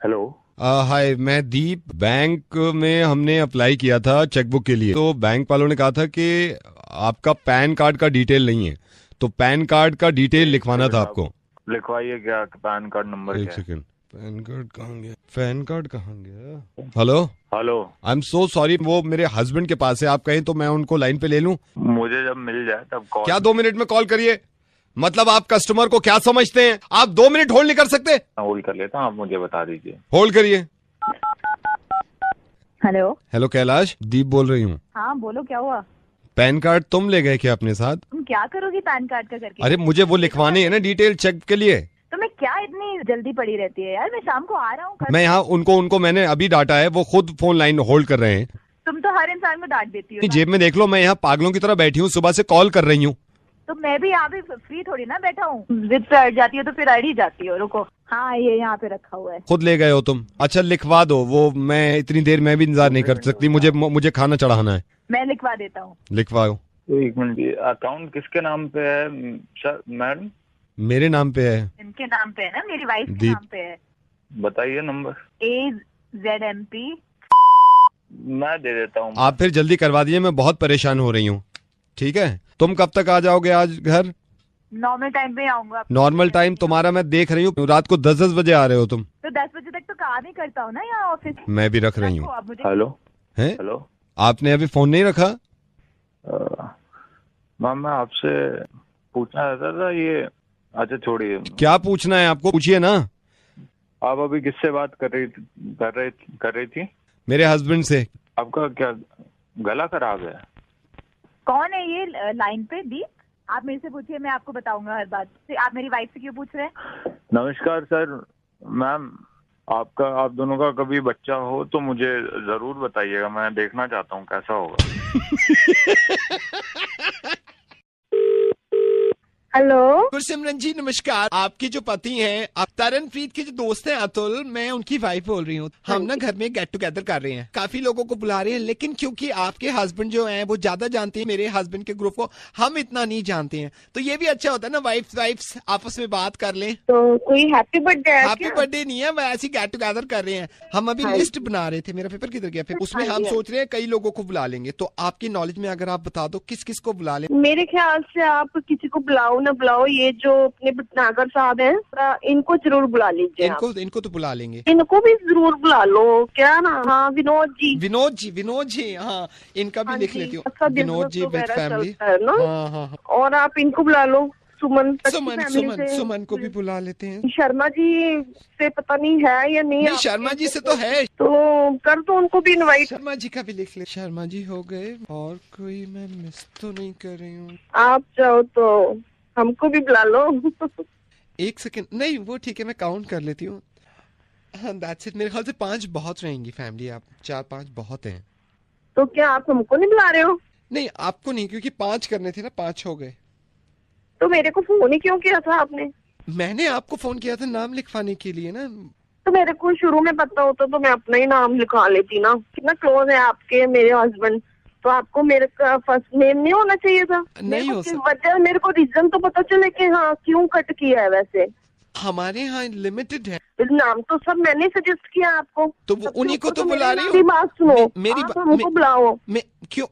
Hello. हाय, मैं दीप। Bank में हमने अप्लाई किया था चेकबुक के लिए, तो बैंक वालों ने कहा था कि आपका पैन कार्ड का डिटेल नहीं है, तो पैन कार्ड का डिटेल लिखवाना था आपको। लिखवाइए, क्या पैन कार्ड नंबर एक क्या है? सेकंड, पैन कार्ड कहाँ गया? पैन कार्ड कहाँ गया? Hello, hello. I am so sorry, वो मेरे हस्बैंड के पास है। आप कहें तो मैं उनको लाइन पे ले लूं? मुझे जब मिल जाए तब कॉल। क्या 2 मिनट में कॉल करिए? मतलब आप कस्टमर को क्या समझते हैं? आप 2 मिनट होल्ड नहीं कर सकते? होल्ड कर लेता हूँ, आप मुझे बता दीजिए। होल्ड करिए। हेलो। हेलो कैलाश, दीप बोल रही हूँ। हाँ बोलो, क्या हुआ? पैन कार्ड तुम ले गए क्या अपने साथ? तुम क्या करोगी पैन कार्ड का करके? अरे मुझे वो लिखवाने है ना डिटेल चेक के लिए। तुम्हें क्या इतनी जल्दी पड़ी रहती है यार? मैं शाम को आ रहा हूँ। मैं यहाँ उनको मैंने अभी डांटा है, वो खुद फोन लाइन होल्ड कर रहे हैं। तुम तो हर इंसान को डांट देती हो अपनी ना। जेब में देख लो, मैं यहाँ पागलों की तरह बैठी हूँ, सुबह से कॉल कर रही हूँ। तो मैं भी यहाँ पे फ्री थोड़ी ना बैठा हूँ। जिद पे अड़ जाती हो तो फिर अड़ ही जाती हो। रुको, हाँ ये यहाँ पे रखा हुआ है। खुद ले गए हो तुम? अच्छा लिखवा दो वो, मैं इतनी देर मैं भी इंतजार नहीं कर सकती, मुझे खाना चढ़ाना है। मैं लिखवा देता हूँ। लिखवाओ। एक मिनट, अकाउंट किसके नाम पे है सर? मैडम मेरे नाम पे है। इनके नाम पे है ना, मेरी वाइफ के दीप। नाम पे है। बताइए नंबर। AZMP। मैं दे देता हूँ। आप फिर जल्दी करवा दीजिए, मैं बहुत परेशान हो रही हूँ। ठीक है, तुम कब तक आ जाओगे आज घर? नॉर्मल टाइम पे आऊंगा। नॉर्मल टाइम तुम्हारा मैं देख रही हूँ, रात को 10-10 बजे आ रहे हो तुम। तो 10 बजे तक तो काम ही करता हूँ ना यहाँ ऑफिस। मैं भी रख रही हूँ। आप मुझे हेलो। हैं? हेलो आपने अभी फोन नहीं रखा? मैम, मैं आपसे पूछना चाहता था ये। अच्छा छोड़िए। क्या पूछना है आपको? पूछिए ना। आप अभी किससे बात कर रही थी? मेरे हस्बैंड से। आपका क्या गला खराब है? कौन है ये लाइन पे? दीप। आप मेरे से पूछिए, मैं आपको बताऊंगा हर बात। आप मेरी वाइफ से क्यों पूछ रहे हैं? नमस्कार सर। मैम, आप दोनों का कभी बच्चा हो तो मुझे जरूर बताइएगा, मैं देखना चाहता हूँ कैसा होगा। हेलो। गुरसिमरन जी नमस्कार। आपके जो पति हैं, आप तरनप्रीत के जो दोस्त हैं अतुल, मैं उनकी वाइफ बोल रही हूँ। हम ना घर में गेट टुगेदर कर रहे हैं, काफी लोगों को बुला रहे हैं, लेकिन क्योंकि आपके हस्बैंड जो हैं वो ज्यादा जानते हैं मेरे हस्बैंड के ग्रुप को, हम इतना नहीं जानते हैं। तो ये भी अच्छा होता है ना, वाइफ्स आपस में बात कर लें। तो कोई हैप्पी बर्थडे है? हैप्पी बर्थडे नहीं है, मैं ऐसी गेट टुगेदर कर रहे हैं। हम अभी लिस्ट बना रहे थे। मेरा पेपर किधर गया? फिर उसमें हम सोच रहे हैं कई लोगों को बुला लेंगे। तो आपकी नॉलेज में अगर आप बता दो किस किस को बुला लें। मेरे ख्याल से आप किसी को बुलाओ ना बुलाओ, ये जो अपने भटनागर साहब हैं इनको जरूर बुला लीजिए। इनको तो बुला लेंगे। इनको भी जरूर बुला लो। क्या ना? हाँ, विनोद जी। हाँ, इनका भी लिख लेती हूँ। अच्छा, विनोद जी विद फैमिली। हाँ। और आप इनको बुला लो। सुमन को भी बुला लेते हैं। शर्मा जी से पता नहीं है या नहीं? नहीं, शर्मा जी से तो है। तो कर दो उनको भी इनवाइट। शर्मा जी का भी लिख ले। शर्मा जी हो गए, और कोई मैं मिस तो नहीं कर रही हूँ? आप जाओ तो हमको भी बुला लो। एक सेकंड, नहीं वो ठीक है, मैं काउंट कर लेती हूँ। हाँ, दैट्स इट। मेरे ख्याल से 5 बहुत रहेंगी फैमिली। आप 4-5 बहुत हैं। तो क्या आप हमको नहीं बुला रहे हो? नहीं, आपको नहीं, क्योंकि 5 करने थे ना, 5 हो गए। तो मेरे को फोन ही क्यों किया था आपने? मैंने आपको फोन किया था नाम लिखवाने के लिए ना। तो मेरे को शुरू में पता होता तो मैं अपना ही नाम लिखवा लेती ना। कितना क्लोज है आपके मेरे हस्बैंड, तो आपको मेरे का फर्स्ट नेम नहीं होना चाहिए था? नहीं हो सकता। वजह, मेरे को रीजन तो पता चले कि हाँ क्यों कट किया है। वैसे हमारे यहाँ लिमिटेड है। नाम तो सब मैंने सजेस्ट किया आपको, तो वो उन्हीं को तो बुला रही हूँ। बात सुनो, मेरी आप हमको बुलाओ। क्यों?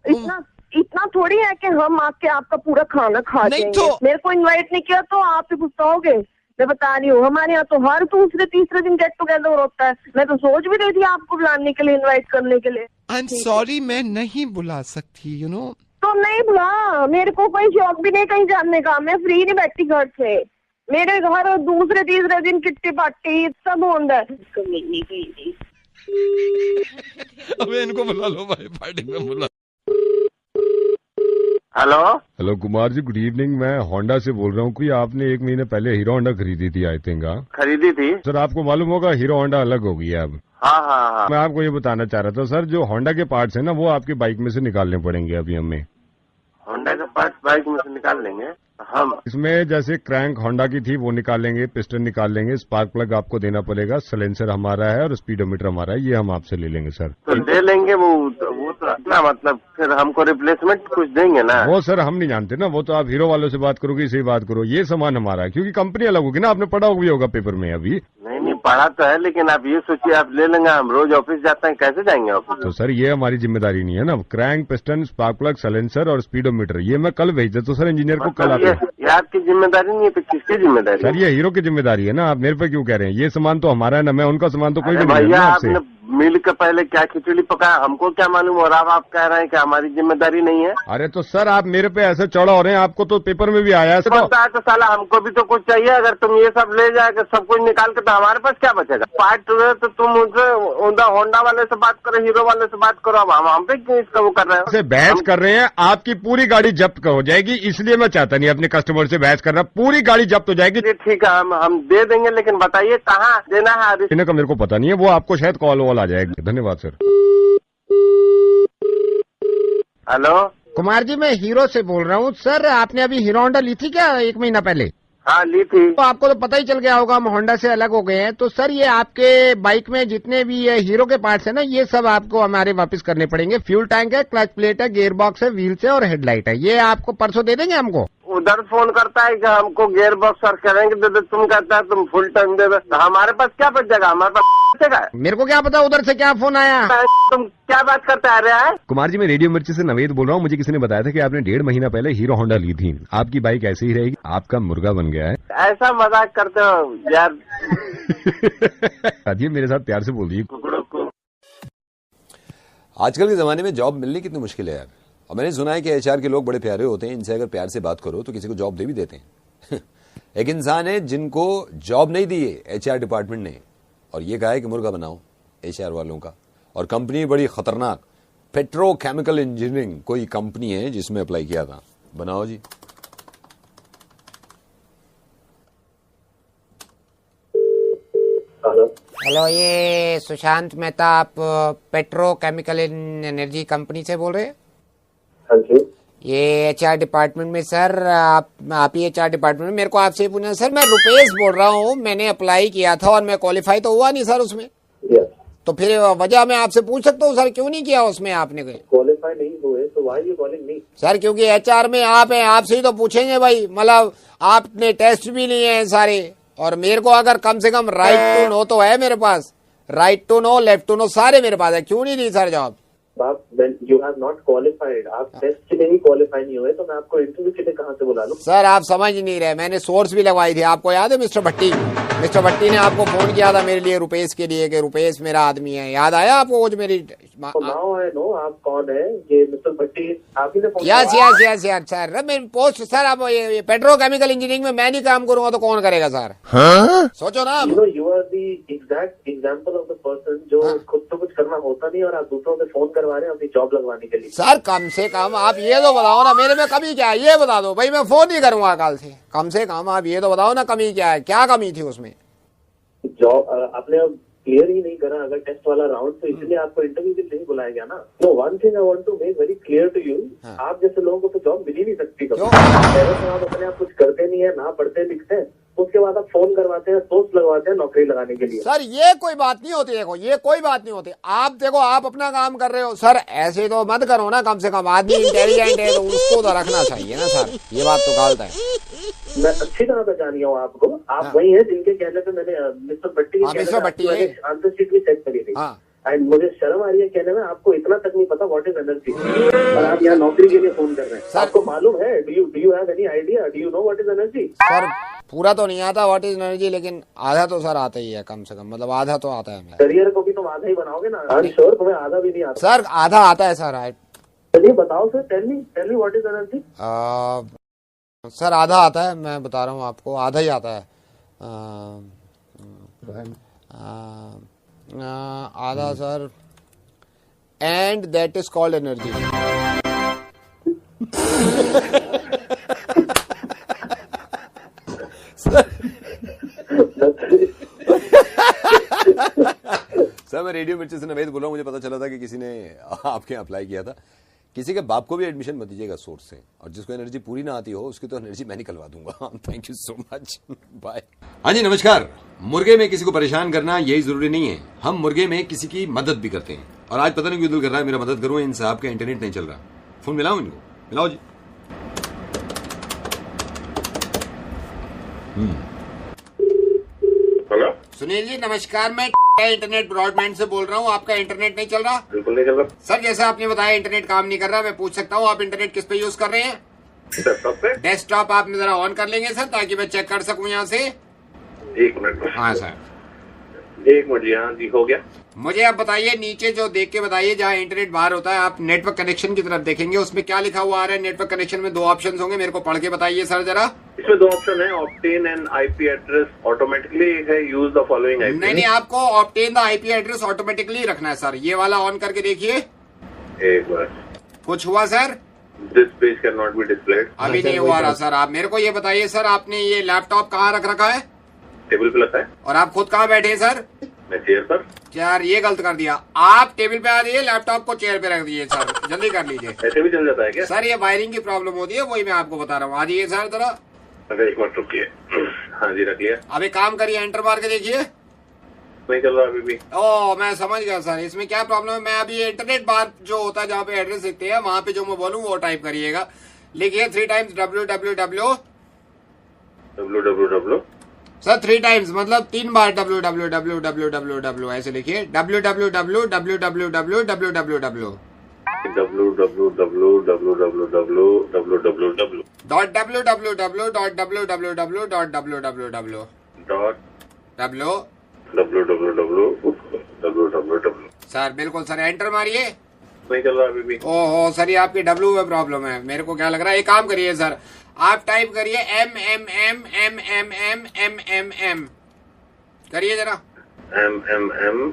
इतना थोड़ी है कि हम आके आपका पूरा खाना खा नहीं जाएंगे। तो मेरे को इनवाइट नहीं किया तो आप ही गुस्सा होगे। मैं बता रही हूँ, हमारे यहाँ तो हर दूसरे तीसरे दिन गेट टुगेदर होता है। मैं तो सोच भी रही थी आपको बुलाने के लिए, इनवाइट करने के लिए। आई एम सॉरी, मैं नहीं बुला सकती, यू नो। तो नहीं बुला। मेरे को कोई शौक भी नहीं कहीं जाने का। मैं फ्री नहीं बैठी घर से। मेरे घर दूसरे तीसरे दिन किट्टी पार्टी सब होता है। अब इनको बुला लो भाई, पार्टी में बुला। Hello Kumar ji, good evening. मैं होंडा से बोल रहा हूँ। कोई आपने 1 महीने पहले हीरो होंडा खरीदी थी, आई थिंक। खरीदी थी सर, आपको मालूम होगा हीरो होंडा अलग हो गई है अब। हाँ। मैं आपको ये बताना चाह रहा था सर, जो होंडा के पार्ट्स है ना, वो आपकी बाइक में से निकालने पड़ेंगे अभी हमें। होंडा का पार्ट बाइक में से निकाल लेंगे हम। इसमें जैसे क्रैंक होंडा की थी वो निकाल लेंगे, पिस्टन निकाल लेंगे, स्पार्क प्लग आपको देना पड़ेगा, साइलेंसर हमारा है और स्पीडोमीटर हमारा है, ये हम आपसे ले लेंगे सर। तो दे लेंगे वो तो अपना, मतलब फिर हमको रिप्लेसमेंट कुछ देंगे ना? वो सर हम नहीं जानते ना, वो तो आप हीरो वालों से बात करोगे, इसे बात करो। ये सामान हमारा है, क्योंकि कंपनी अलग होगी ना, आपने पढ़ा भी होगा पेपर में अभी। नहीं नहीं पढ़ा तो है, लेकिन आप ये सोचिए आप ले लेंगे, हम रोज ऑफिस जाते हैं, कैसे जाएंगे ऑफिस? तो सर ये हमारी जिम्मेदारी नहीं है ना। Crank, piston, spark plug, silencer और स्पीडोमीटर ये मैं कल भेज देता हूँ सर इंजीनियर को। कल आते ये आपकी जिम्मेदारी नहीं है तो किसकी जिम्मेदारी? सर ये हीरो की जिम्मेदारी है ना। आप मेरे पे क्यों कह रहे हैं? ये सामान तो हमारा है ना, मैं उनका सामान तो कोई भी नहीं है भैया ना आपसे। आपने मिल के पहले क्या खिचड़ी पकाया, हमको क्या मालूम? और आप कह रहे हैं कि हमारी जिम्मेदारी नहीं है। अरे तो सर आप मेरे पे ऐसे चौड़ा हो रहे हैं, आपको तो पेपर में भी आया है। तो साला हमको भी तो कुछ चाहिए। अगर तुम ये सब ले जाएगा सब कुछ निकाल के, तो हमारे पास क्या बचेगा? पार्ट तो तुम उनसे होंडा वाले से बात करो, हीरो वाले से बात करो। अब हम पे क्यों इसका वो कर रहे हो? बहस कर रहे हैं, आपकी पूरी गाड़ी जब्त हो जाएगी, इसलिए मैं चाहता नहीं अपने कस्टमर से बहस करना। पूरी गाड़ी जब्त हो जाएगी। ठीक है, हम दे देंगे, लेकिन बताइए कहाँ देना है? इन्हें का मेरे को पता नहीं है, वो आपको शायद कॉल वॉल आ जाएगी। धन्यवाद सर। हेलो कुमार जी, मैं हीरो से बोल रहा हूँ। सर आपने अभी हीरो होंडा ली थी क्या 1 महीना पहले? हाँ ली थी। तो आपको तो पता ही चल गया होगा हम होंडा से अलग हो गए हैं। तो सर ये आपके बाइक में जितने भी ये हीरो के पार्ट्स है ना, ये सब आपको हमारे वापस करने पड़ेंगे। फ्यूल टैंक है, क्लच प्लेट है, गियर बॉक्स है, व्हील्स है और हेडलाइट है। ये आपको परसों दे देंगे हमको। उधर फोन करता है कि हमको गियर बॉक्स और करेंगे दे दे, तुम कहता है तुम फुल टाइम दे दे। तो हमारे पास क्या बचेगा? हमारे पास बचेगा? मेरे को क्या पता उधर से क्या फोन आया। तुम क्या बात करते आ रहे हैं? कुमार जी मैं रेडियो मिर्ची से नवेद बोल रहा हूँ। मुझे किसी ने बताया था कि आपने 1.5 महीना पहले हीरो होंडा ली थी। आपकी बाइक ऐसे ही रहेगी, आपका मुर्गा बन गया है। ऐसा मजाक करते हो यार। आइए मेरे साथ प्यार से बोलिए। आजकल के जमाने में जॉब मिलनी कितनी मुश्किल है यार। और मैंने सुना है कि एचआर के लोग बड़े प्यारे होते हैं, इनसे अगर प्यार से बात करो तो किसी को जॉब दे भी देते हैं। एक इंसान है जिनको जॉब नहीं दी है एचआर डिपार्टमेंट ने, और ये कहा है कि मुर्गा बनाओ एचआर वालों का। और कंपनी बड़ी खतरनाक पेट्रोकेमिकल इंजीनियरिंग कोई कंपनी है जिसमें अप्लाई किया था। बनाओ जी। हेलो, ये सुशांत मेहता, आप पेट्रोकेमिकल एनर्जी कंपनी से बोल रहे हैं? हाँ जी। ये एचआर डिपार्टमेंट में सर, आप ही एचआर डिपार्टमेंट में। मेरे को आपसे पूछना सर, मैं रुपेश बोल रहा हूँ। मैंने अप्लाई किया था और मैं क्वालिफाई तो हुआ नहीं सर उसमें। तो फिर वजह मैं आपसे पूछ सकता हूँ सर, क्यों नहीं किया उसमें आपने? क्वालिफाई नहीं हुए तो why you calling me? Sir क्योंकि एचआर में आप हैं, आपसे ही तो पूछेंगे भाई। मतलब आपने टेस्ट भी लिए हैं सारे, और मेरे को अगर कम से कम राइट टू नो तो है मेरे पास। Right to know, left to know सारे मेरे पास है। क्यों नहीं दी सर जॉब? आप यू हैव नॉट क्वालिफाइड, आप टेस्ट के लिए ही क्वालिफाई नहीं हुए, तो मैं आपको इंटरव्यू के लिए कहाँ से बुला लूं? सर आप समझ नहीं रहे, मैंने सोर्स भी लगवाई थी। आपको याद है मिस्टर भट्टी ने आपको फोन किया था मेरे लिए, रुपेश के लिए, कि रुपेश मेरा आदमी है। याद आया आपको वो जो मेरी? नाउ आई नो आप कौन है। ये मिस्टर भट्टी आप ही ने फोन? Yes sir. मेरी पोस्ट सर, अब ये पेट्रोकेमिकल इंजीनियरिंग में मैं नहीं काम करूंगा तो कौन करेगा सर? हाँ? सोचो ना। You are the exact example of the person जो खुद तो कुछ करना होता नहीं और आप दूसरों से फोन करवा रहे हैं अपनी जॉब लगवाने के लिए। सर कम से कम आप ये तो बताओ ना, मेरे में कमी क्या है ये बता दो भाई। मैं फोन नहीं करूंगा कल से। कम से कम आप ये तो बताओ ना कमी क्या है, क्या कमी थी उसमें? जॉब आपने अब क्लियर ही नहीं करा अगर टेस्ट वाला राउंड, तो इसलिए आपको इंटरव्यू के लिए नहीं बुलाया गया ना। No, one thing I want to make very clear to you, आप जैसे लोगों को तो जॉब मिल ही नहीं सकती। पहले तो आप अपने आप कुछ करते नहीं है, ना पढ़ते लिखते हैं, उसके बाद आप फोन करवाते हैं, सोच लगवाते हैं नौकरी लगाने के लिए। सर ये कोई बात नहीं होती। देखो ये कोई बात नहीं होती। आप देखो आप अपना काम कर रहे हो सर, ऐसे तो मत करो ना। कम से कम आदमी इंटेलिजेंट है तो उसको तो रखना चाहिए ना सर। ये बात तो गलत है। मैं अच्छी तरह पहचानी हूँ आपको। आप वही है जिनके कहने पे मैंने मिस्टर भट्टी आंसर शीट भी चेक करी थी। एंड मुझे शर्म आ रही है कहने में, आपको इतना तक नहीं पता व्हाट इज एनर्जी, और आप यहाँ नौकरी के लिए फोन कर रहे हैं। आपको मालूम है? Do you have any idea? Do you know what is energy? Sir पूरा तो नहीं आता व्हाट इज एनर्जी, लेकिन आधा तो सर आता ही है। कम से कम मतलब आधा तो आता है। करियर को भी तुम आधा ही बनाओगे ना? आई एम श्योर तुम्हें आधा भी नहीं आता। सर आधा आता है सर। चलिए बताओ sir, tell me what is energy. Sir आधा आता है, मैं बता रहा हूँ आपको, आधा ही आता है। आधा sir, and that is called energy. Sir मैं रेडियो मिर्ची से नवेद बोल रहा हूँ। मुझे पता चला था कि किसी ने आपके यहाँ अप्लाई किया था। किसी के बाप को भी एडमिशन मत दीजिएगा सोर्स से, और जिसको एनर्जी पूरी ना आती हो उसकी तो एनर्जी मैं निकलवा दूंगा। Thank you so much, bye. हाँ जी नमस्कार। मुर्गे में किसी को परेशान करना यही जरूरी नहीं है, हम मुर्गे में किसी की मदद भी करते हैं। और आज पता नहीं क्यों दिल कर रहा है मेरा मदद करूं, इन साहब का इंटरनेट नहीं चल रहा। फोन मिलाओ इनको, मिलाओ जी। सुनील जी नमस्कार, मैं इंटरनेट ब्रॉडबैंड से बोल रहा हूँ। आपका इंटरनेट नहीं चल रहा? बिल्कुल नहीं चल रहा सर, जैसे आपने बताया इंटरनेट काम नहीं कर रहा, मैं पूछ सकता हूँ आप इंटरनेट किस पे यूज कर रहे हैं? डेस्कटॉप पे। डेस्कटॉप आप जरा ऑन कर लेंगे सर, ताकि मैं चेक कर सकूँ यहाँ से। 1 मिनट। हाँ सर, 1 मिनट जी। हाँ जी, हो गया। मुझे आप बताइए, नीचे जो देख के बताइए जहाँ इंटरनेट बाहर होता है, आप नेटवर्क कनेक्शन की तरफ देखेंगे, उसमें क्या लिखा हुआ आ रहा है? नेटवर्क कनेक्शन में 2 ऑप्शन होंगे, मेरे को पढ़ के बताइए सर जरा। इसमें 2 ऑप्शन है, obtain and IP address automatically. एक है यूज द फॉलोइंग आईपी। नहीं, आपको obtain the IP address automatically रखना है सर। ये वाला ऑन करके देखिए। एक बार कुछ हुआ sir? This page can not be displayed. अभी नहीं हुआ रहा सर। आप मेरे को ये बताइए सर, आपने ये लैपटॉप कहाँ रख रखा है? टेबल पे रखा है। और आप खुद कहाँ बैठे हैं सर? मैं चेयर पर। यार ये गलत कर दिया, आप टेबल पे आ जाइए, लैपटॉप को चेयर पे रख दीजिए सर, जल्दी कर लीजिए। ऐसे भी चल जाता है क्या? सर ये वायरिंग की प्रॉब्लम होती है, वही मैं आपको बता रहा हूँ। आ जाइए सर जरा। अरे 1 मिनट रुकिए। हाँ जी, रख लिया। अभी काम करिए, एंटर मार के देखिए। नहीं चल रहा अभी भी। ओ मैं समझ गया सर, इसमें क्या प्रॉब्लम है। मैं अभी इंटरनेट बार जो होता है जहाँ पे एड्रेस दिखते हैं, वहाँ पे जो मैं बोलूँ वो टाइप करिएगा। लिखिए 3 टाइम्स www। सर 3 टाइम्स मतलब 3 बार www ऐसे लिखिए। www। सर बिल्कुल सर, एंटर मारिए। नहीं चल रहा अभी भी। ओहो सर, ये आपके W में प्रॉब्लम है, मेरे को क्या लग रहा है। एक काम करिए सर, आप टाइप करिए MMM करिए जरा। MMM।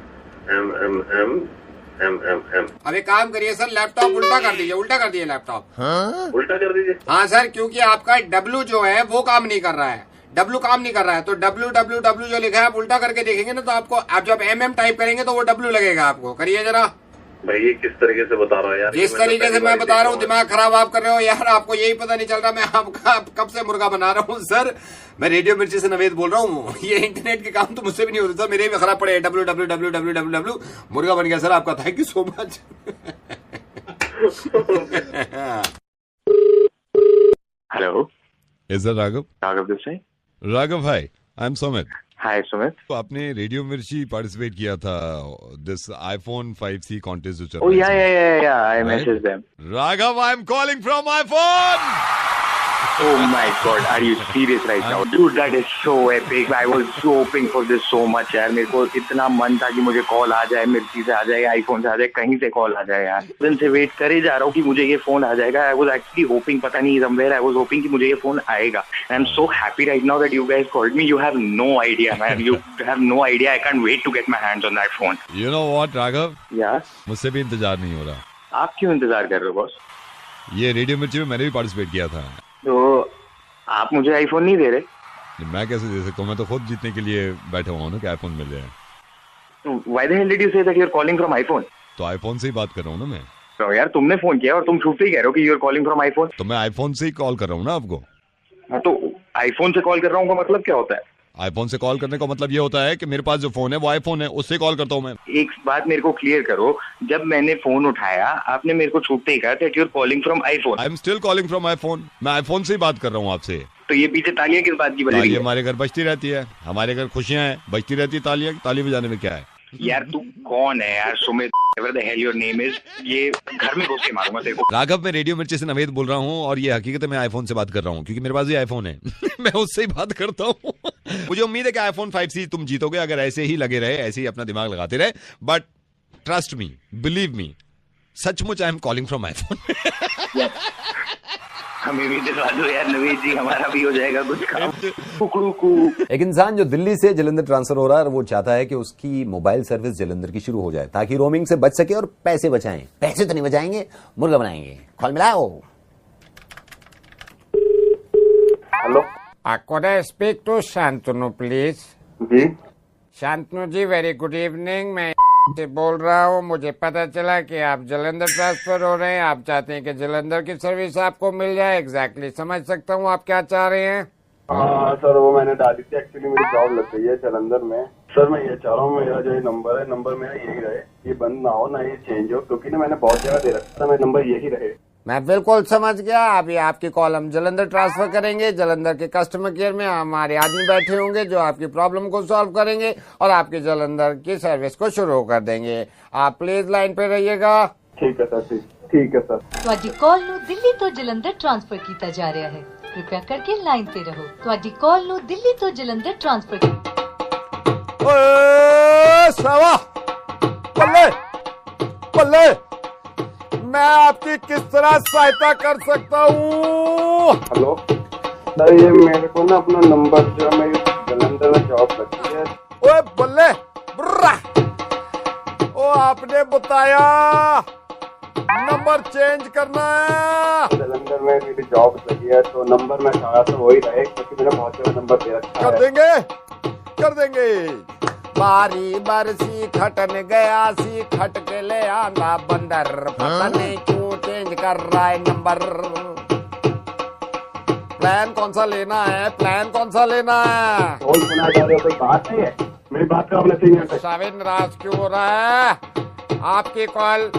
अब एक काम करिए सर, लैपटॉप उल्टा कर दीजिए। उल्टा कर दिए लैपटॉप। उल्टा कर दीजिए। हाँ सर, क्योंकि आपका W जो है वो काम नहीं कर रहा है। W काम नहीं कर रहा है, तो www जो लिखा है आप उल्टा करके देखेंगे ना, तो आपको आप जब MM टाइप करेंगे तो वो W लगेगा आपको। करिए जरा। भाई ये किस तरीके से बता रहा है यार? जिस तरीके से मैं बता रहा हूँ, दिमाग खराब आप कर रहे हो यार। आपको यही पता नहीं चल रहा मैं आपका कब से मुर्गा बना रहा हूँ सर। मैं रेडियो मिर्ची से नवेद बोल रहा हूँ। ये इंटरनेट के काम तो मुझसे भी नहीं होते सर, मेरे भी खराब पड़े। www मुर्गा बन गया सर आपका। Thank you so much. Hello, is that Raghav? Raghav this side. Raghav hi, I am Sumit. Hi Sumit. तो आपने रेडियो मिर्ची पार्टिसिपेट किया था दिस iPhone 5C कॉन्टेस्ट जो चल Oh रहा है। yeah, I messaged them. Raghav, I am calling from iPhone। Oh my God, are you serious right now? Dude, that is so epic. I was hoping for this so much यार। मेरे को इतना मन था कि मुझे कॉल आ जाए, मिर्ची से आ जाए, आईफोन से आ जाए, कहीं से कॉल आ जाए यार। दिन से वेट करे जा रहा हूँ कि मुझे ये फोन आ जाएगा। I was actually hoping, पता नहीं somewhere I was hoping कि मुझे ये फोन आएगा। I'm so happy right now that you guys called me. You have no idea, man. You have no idea. I can't wait to get my hands on that phone. You know what, Raghav? Yeah. मुझसे भी इंतजार नहीं हो रहा। आप क्यों इंतजार कर रहे हो बॉस? ये रेडियो मिर्ची में मैंने भी पार्टिसिपेट किया था। तो आप मुझे आईफोन नहीं दे रहे? मैं कैसे दे सकता हूँ? मैं तो खुद जीतने के लिए बैठा हुआ हूँ ना कि आईफोन मिल जाए। Why the hell did you say that you're calling from iPhone? तो आईफोन से ही बात कर रहा हूँ ना मैं। तो यार तुमने फोन किया और तुम छुपते ही कह रहे हो कि you're calling from iPhone? तो मैं आईफोन से ही कॉल कर रहा हूँ ना आपको। हाँ, तो आईफोन से कॉल कर रहा हूँ का मतलब क्या होता है? आईफोन से कॉल करने का मतलब ये होता है कि मेरे पास जो फोन है वो आईफोन है, उससे कॉल करता हूँ मैं। एक बात मेरे को क्लियर करो, जब मैंने फोन उठाया आपने मेरे को छुपते ही कहा that you're calling from iPhone. I am still calling from iPhone. मैं आईफोन से ही बात कर रहा हूँ आपसे। तो ये पीछे तालियां किस बात की बज रही ताली है? हमारे घर बजती रहती है, हमारे घर खुशियां हैं, बजती रहती है तालियां। ताली बजाने में क्या है? यार तू कौन है यार? Sumit, whatever the hell your name is, ये घर में घुस के मारूंगा तेरे को। राघव, मैं रेडियो मिर्ची से नवेद बोल रहा हूँ और ये हकीकत है मैं आईफोन से बात कर रहा हूँ क्योंकि मेरे पास भी आईफोन है। मैं उससे ही बात करता हूँ। मुझे उम्मीद है कि iPhone 5C तुम जीतोगे अगर ऐसे ही लगे रहे, ऐसे ही अपना दिमाग लगाते रहे। But trust me, believe me, सचमुच I am calling from iPhone. हमें भी दिलवा दो यार नवीद जी, हमारा भी हो जाएगा कुछ काम। एक इंसान जो दिल्ली से जलंधर ट्रांसफर हो रहा है, वो चाहता है कि उसकी मोबाइल सर्विस जलंधर की शुरू हो जाए ताकि रोमिंग से बच सके और पैसे बचाएं। पैसे तो नहीं बचाएंगे, मुर्गा बनाएंगे। कॉल मिलाओ। Hello, Could I speak to Shantanu please? जी Shantanu ji, very good evening. मैं से बोल रहा हूँ। मुझे पता चला कि आप जलंधर ट्रांसफर हो रहे हैं। आप चाहते हैं कि जलंधर की सर्विस आपको मिल जाए। एग्जैक्टली समझ सकता हूँ आप क्या चाह रहे हैं। हाँ सर, वो मैंने डाली थी। एक्चुअली मेरी जॉब लग गई है जलंधर में। सर मैं ये चाह रहा हूँ मेरा जो ये नंबर मेरा यही रहे, ये बंद ना हो ना ये चेंज हो, क्योंकि ना मैंने बहुत जगह दे रखा था, मेरा नंबर यही रहे। मैं बिल्कुल समझ गया। अभी आपकी कॉल हम जलंधर ट्रांसफर करेंगे। जलंधर के कस्टमर केयर में हमारे आदमी बैठे होंगे जो आपकी प्रॉब्लम को सॉल्व करेंगे और आपके जलंधर की सर्विस को शुरू कर देंगे। आप प्लीज लाइन पे रहिएगा। ठीक है सर, ठीक है सर। ਤੁਹਾਡੀ ਕਾਲ ਨੂੰ ਦਿੱਲੀ ਤੋਂ ਜਲੰਧਰ ਟ੍ਰਾਂਸਫਰ ਕੀਤਾ ਜਾ ਰਿਹਾ ਹੈ। कृपया करके लाइन पे रहो। ਤੁਹਾਡੀ ਕਾਲ ਨੂੰ ਦਿੱਲੀ ਤੋਂ ਜਲੰਧਰ ट्रांसफर सावा बल्ले बल्ले, मैं आपकी किस तरह सहायता कर सकता हूँ? हेलो सर, ये मेरे को ना अपना नंबर जो मेरी जलंधर में जॉब लगती है। ओए बल्ले बुर्रा, ओ आपने बताया नंबर चेंज करना है। जलंधर में मेरी जॉब लगी है तो नंबर मैं चाहा तो वही रहे, क्योंकि मैंने बहुत सारा नंबर दे रखा है। कर देंगे। बारी बरसी खटन गया सी, खट के ले आंदा बंदर, पता नहीं क्यों चेंज कर रहा है नंबर। प्लान कौन सा लेना है? प्लान कौन सा लेना है? कौन सुना जा रहे हो? कोई बात नहीं है, मेरी बात का अपने सीनियर से। साविन नाराज क्यों हो रहा है? आपकी कॉल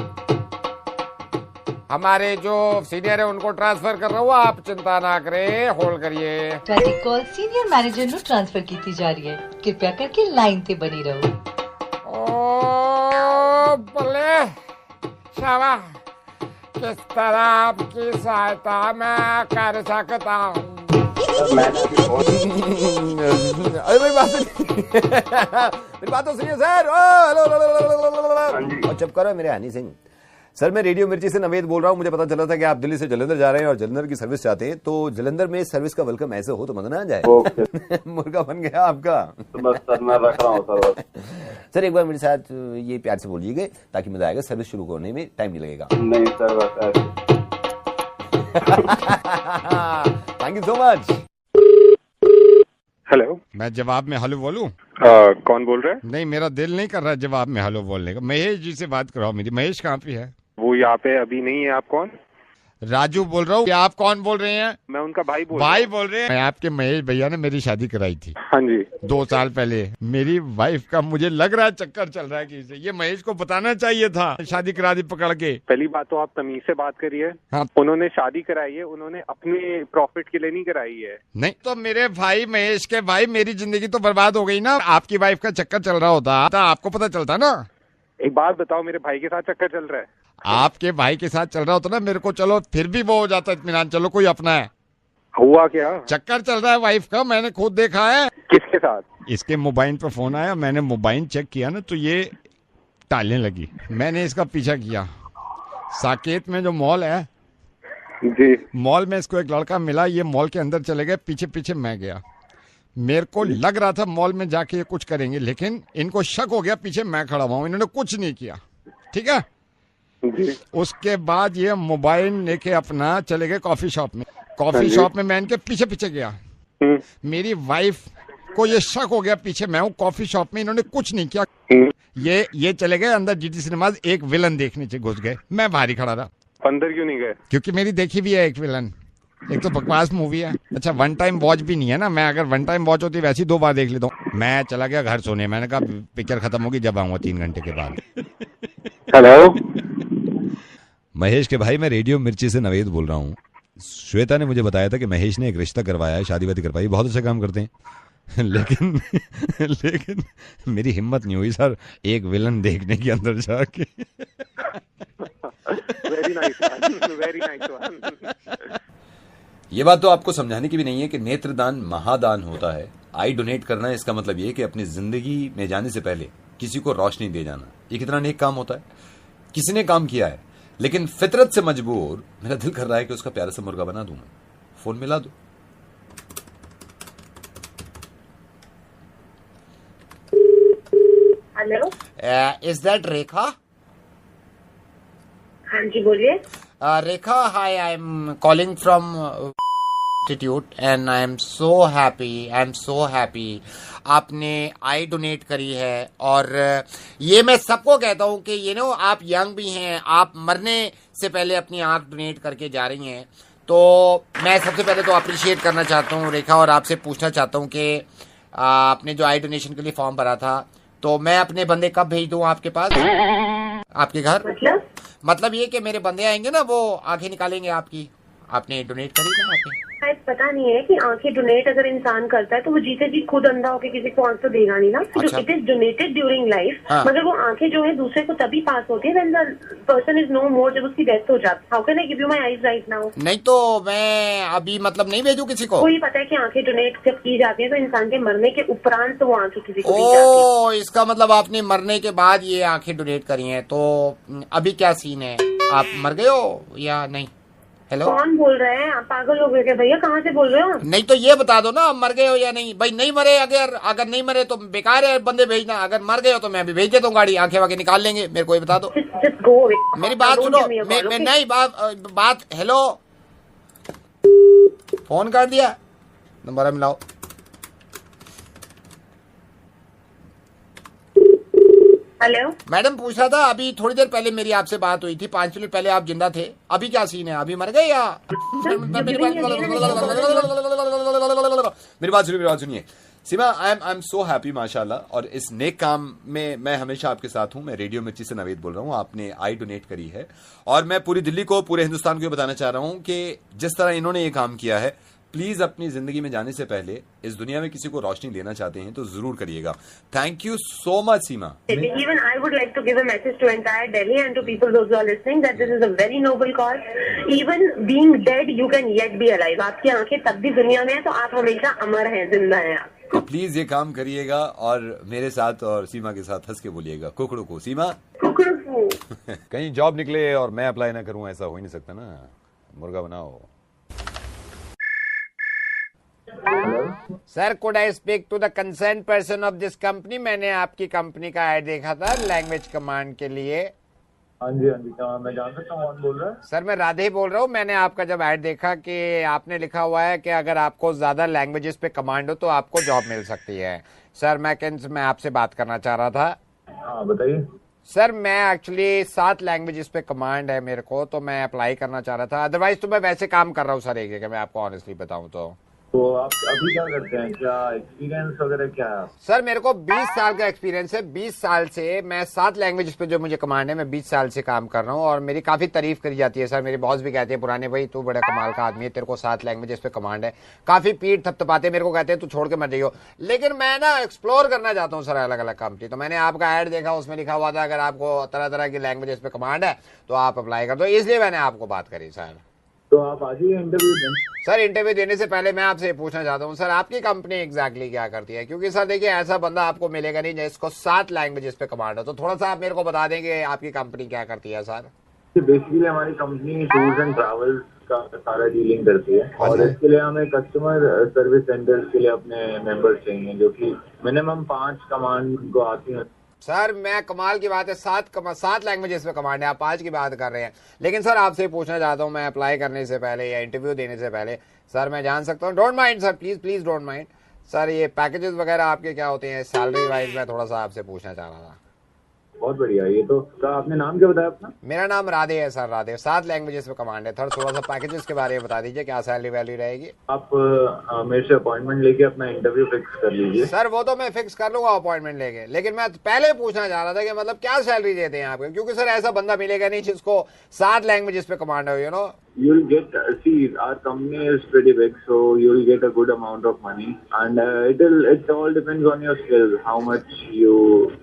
हमारे जो सीनियर है उनको ट्रांसफर कर रहा हूँ, आप चिंता ना करें, होल्ड करिए। ਤੁਹਾਡੀ ਕਾਲ ਸੀਨੀਅਰ ਮੈਨੇਜਰ ਨੂੰ ट्रांसफर ਕੀਤੀ ਜਾ ਰਹੀ ਹੈ। कृपया करके लाइन पे बनी रहो। ओ बल्ले शाबा, किस तरह आपकी सहायता मैं कर सकता हूँ? अरे मेरी बात तो सुनिए सर। और चुप करो मेरे हनी सिंह। सर मैं रेडियो मिर्ची से नवेद बोल रहा हूँ। मुझे पता चला था कि आप दिल्ली से जलंधर जा रहे हैं और जलंधर की सर्विस चाहते हैं, तो जलंधर में सर्विस का वेलकम ऐसे हो तो मजा ना आ जाए। मुर्गा बन गया आपका। तो बस सर मैं रख रहा हूँ सर। सर एक बार मेरे साथ ये प्यार से बोलिएगा ताकि मजा आएगा, सर्विस शुरू होने में टाइम नहीं लगेगा। नहीं सर बस। Thank you so much. Hello, मैं जवाब में हेलो बोलूं? कौन बोल रहे हैं? नहीं, मेरा दिल नहीं कर रहा जवाब में हेलो बोलने का। महेश जी से बात कराओ मेरी। महेश कहाँ पे है? वो यहाँ पे अभी नहीं है। आप कौन? राजू बोल रहा हूँ। आप कौन बोल रहे हैं? मैं उनका भाई बोल रहे हैं। मैं आपके महेश भैया ने मेरी शादी कराई थी। हाँ जी। 2 साल पहले मेरी वाइफ का मुझे लग रहा है चक्कर चल रहा है किसी। ये महेश को बताना चाहिए था, शादी करा दी पकड़ के। पहली बात तो आप तमीज से बात करिए। हाँ। उन्होंने शादी कराई है, उन्होंने अपने प्रॉफिट के लिए नहीं कराई है। नहीं तो मेरे भाई महेश के भाई, मेरी जिंदगी तो बर्बाद हो गई ना। आपकी वाइफ का चक्कर चल रहा होता तो आपको पता चलता ना। एक बात बताओ, मेरे भाई के साथ चक्कर चल रहा है? आपके भाई के साथ चल रहा होता ना, मेरे को चलो फिर भी वो हो जाता इत्मीनान, चलो कोई अपना है। हुआ क्या? चक्कर चल रहा है वाइफ का, मैंने खुद देखा है। किसके साथ? इसके मोबाइल पे फोन आया, मैंने मोबाइल चेक किया ना तो ये टालने लगी। मैंने इसका पीछा किया। साकेत में जो मॉल है जी, मॉल में इसको एक लड़का मिला, ये मॉल के अंदर चले गए, पीछे पीछे मैं गया। मेरे को लग रहा था मॉल में जाके ये कुछ करेंगे, लेकिन इनको शक हो गया पीछे मैं खड़ा हुआ हूं, इन्होंने कुछ नहीं किया। ठीक है जी। उसके बाद ये मोबाइल लेके अपना चले गए कॉफी शॉप में। कॉफी शॉप में मैं इनके पीछे पीछे गया। मेरी वाइफ को ये शक हो गया पीछे मैं हूँ कॉफी शॉप में, इन्होंने कुछ नहीं किया। ये चले गए अंदर जीटी सिनेमाज, एक विलन देखने से घुस गए। मैं बाहर ही खड़ा रहा। अंदर क्यों नहीं गए? क्योंकि मेरी देखी भी है एक विलन। एक तो बकवास मूवी है। अच्छा, 1 टाइम वॉच भी नहीं है ना। मैं अगर 1 टाइम वॉच होती वैसी 2 बार देख लेता हूँ। मैं चला गया घर सोने। मैंने कहा पिक्चर खत्म होगी, जब आऊंगा 3 घंटे के बाद। हेलो महेश के भाई, मैं रेडियो मिर्ची से नवेद बोल रहा हूँ। श्वेता ने मुझे बताया था कि महेश ने एक रिश्ता करवाया है, शादी वादी करवाई, बहुत अच्छा काम करते हैं। लेकिन मेरी हिम्मत नहीं हुई सर एक विलन देखने के अंदर जाके। Very nice one, very nice one. ये बात तो आपको समझाने की भी नहीं है कि नेत्रदान महादान होता है। आई डोनेट करना है, इसका मतलब ये है कि अपनी जिंदगी में जाने से पहले किसी को रोशनी दे जाना। ये कितना नेक काम होता है। किसी ने काम किया है, लेकिन फितरत से मजबूर मेरा दिल कर रहा है कि उसका प्यारा सा मुर्गा बना दूं। फोन मिला दो। Hello, is that Rekha? हाँ जी बोलिए। Rekha, hi, I am calling from institute and I am so happy आपने आई डोनेट करी है। और ये मैं सबको कहता हूँ कि ये नो आप यंग भी हैं, आप मरने से पहले अपनी आंख डोनेट करके जा रही हैं। तो मैं सबसे पहले तो अप्रिशिएट करना चाहता हूँ रेखा, और आपसे पूछना चाहता हूँ कि आपने जो आई डोनेशन के लिए फॉर्म भरा था, तो मैं अपने बंदे कब भेज दूँ आपके पास, आपके घर? मतलब ये कि मेरे बंदे आएंगे ना, वो आंखें निकालेंगे आपकी, आपने डोनेट करी ना आपने। पता नहीं है कि आंखें डोनेट अगर इंसान करता है तो वो जीते जी खुद अंधा होकर किसी को आंख तो देगा नहीं ना। अच्छा। It is donated during life, मगर वो आंखें जो है दूसरे को तभी पास होती है when the person is no more, जब उसकी डेथ हो जाती है। How can I give you my eyes right now? नहीं तो मैं अभी मतलब नहीं भेजू किसी को। कोई पता है कि आंखें डोनेट जब की जाती है तो इंसान के मरने के उपरांत तो वो आंखें किसी को दी जाती है। ओ, इसका मतलब आपने मरने के बाद ये आंखें डोनेट करी हैं। तो अभी क्या सीन है, आप मर गए हो या नहीं? हेलो, कौन बोल रहे हैं? आप पागल हो गए क्या भैया? कहाँ से बोल रहे हो? नहीं तो ये बता दो ना, आप मर गए हो या नहीं। भाई नहीं मरे, अगर नहीं मरे तो बेकार है बंदे भेजना, अगर मर गए हो तो मैं अभी भेज देता हूँ गाड़ी, आंखें वाके निकाल लेंगे। मेरे को ये बता दो। मेरी बात सुनो, नहीं बात हेलो, फोन कर दिया, नंबर मिलाओ। हेलो मैडम, पूछ रहा था अभी थोड़ी देर पहले मेरी आपसे बात हुई थी, 5 मिनट पहले आप जिंदा थे, अभी क्या सीन है, अभी मर गए या? मेरी बात सुनिए सीमा, आई एम सो हैप्पी माशाल्लाह। और इस नेक काम में मैं हमेशा आपके साथ हूं। मैं रेडियो मिर्ची से नवेद बोल रहा हूं। आपने आई डोनेट करी है और मैं पूरी दिल्ली को, पूरे हिंदुस्तान को ये बताना चाह रहा हूं कि जिस तरह इन्होंने ये काम किया है, प्लीज अपनी जिंदगी में जाने से पहले इस दुनिया में किसी को रोशनी देना चाहते हैं तो जरूर करिएगा। Thank you so much Seema. Even I would like to give a message to entire Delhi and to people those who are listening that this is a very noble cause. Even being dead, you can yet be alive. आपकी आंखें तब भी दुनिया में है तो आप हमेशा अमर हैं, जिंदा हैं आप। प्लीज ये काम करिएगा और मेरे साथ और सीमा के साथ हंस के बोलिएगा कुकड़ू को। सीमा कहीं जॉब निकले और मैं अप्लाई ना करूं, ऐसा हो ही नहीं सकता ना। मुर्गा बनाओ। Sir, could I speak to the concern person of this company? मैंने आपकी कंपनी का ऐड देखा था लैंग्वेज कमांड के लिए। हाँ जी, क्या मैं जान सकता हूँ कौन बोल रहा है? सर, मैं राधे बोल रहा हूँ। मैंने आपका जब ऐड देखा कि आपने लिखा हुआ है कि अगर आपको ज्यादा लैंग्वेजेस पे कमांड हो तो आपको जॉब मिल सकती है। सर, मैं आपसे बात करना चाह रहा था। हाँ बताइए। सर, मैं एक्चुअली 7 लैंग्वेजेस पे कमांड है मेरे को, तो मैं अप्लाई करना चाह रहा था। अदरवाइज तो मैं वैसे काम कर रहा हूँ सर एक जगह, मैं आपको ऑनेस्टली बताऊँ तो आप अभी क्या करते हैं? क्या एक्सपीरियंस वगैरह क्या है? सर, मेरे को 20 साल का एक्सपीरियंस है। 20 साल से मैं 7 लैंग्वेजेस पे जो मुझे कमांड है, मैं 20 साल से काम कर रहा हूँ और मेरी काफी तारीफ करी जाती है। सर, मेरे बॉस भी कहते हैं पुराने भाई तू बड़ा कमाल का आदमी है, तेरे को 7 लैंग्वेजेस पे कमांड है। काफी पीठ थपथपाते मेरे को, कहते हैं तू छोड़ के मत जाइयो। लेकिन मैं ना एक्सप्लोर करना चाहता हूँ सर अलग अलग कंपनी। तो मैंने आपका ऐड देखा, उसमें लिखा हुआ था अगर आपको तरह तरह की लैंग्वेजेस पे कमांड है तो आप अप्लाई कर दो, इसलिए मैंने आपको बात करी सर। तो आप आज ही इंटरव्यू दें? सर, इंटरव्यू देने से पहले मैं आपसे पूछना चाहता हूँ सर, आपकी कंपनी एग्जैक्टली क्या करती है? क्योंकि सर देखिए, ऐसा बंदा आपको मिलेगा नहीं जिसको 7 लैंग्वेजेस पे कमांड हो। तो थोड़ा सा आप मेरे को बता देंगे आपकी कंपनी क्या करती है सर? बेसिकली हमारी कंपनी टूर्स एंड ट्रैवल्स का सारा डीलिंग करती है और इसके लिए हमें कस्टमर सर्विस सेंटर्स के लिए अपने मेंबर्स चाहिए जो कि मिनिमम 5 कमांड को आती हैं। सर, मैं कमाल की बात है, 7 लैंग्वेजेस पे कमांड है, आप 5 की बात कर रहे हैं। लेकिन सर, आपसे पूछना चाहता हूँ, मैं अप्लाई करने से पहले या इंटरव्यू देने से पहले सर, मैं जान सकता हूँ? Don't mind sir, please don't mind sir, ये पैकेजेस वगैरह आपके क्या होते हैं सैलरी वाइज? मैं थोड़ा सा आपसे पूछना चाह रहा था। बहुत बढ़िया। ये तो सर, आपने नाम क्या बताया अपना? मेरा नाम राधे है सर, राधे। 7 लैंग्वेजेस पे कमांड है। थोड़ा सा पैकेजेस के बारे में बता दीजिए, क्या सैलरी वैल्यू रहेगी? आप मेरे से अपॉइंटमेंट लेके अपना इंटरव्यू फिक्स कर लीजिए। सर, वो तो मैं फिक्स कर लूंगा अपॉइंटमेंट लेके, लेकिन मैं पहले पूछना चाह रहा था कि मतलब क्या सैलरी देते हैं आपके? क्योंकि सर ऐसा बंदा मिलेगा नहीं जिसको 7 लैंग्वेजेस पे कमांड हो, you know. You'll get, see, our company is pretty big, so you'll get a good amount of money, and it all depends on your skills, how much you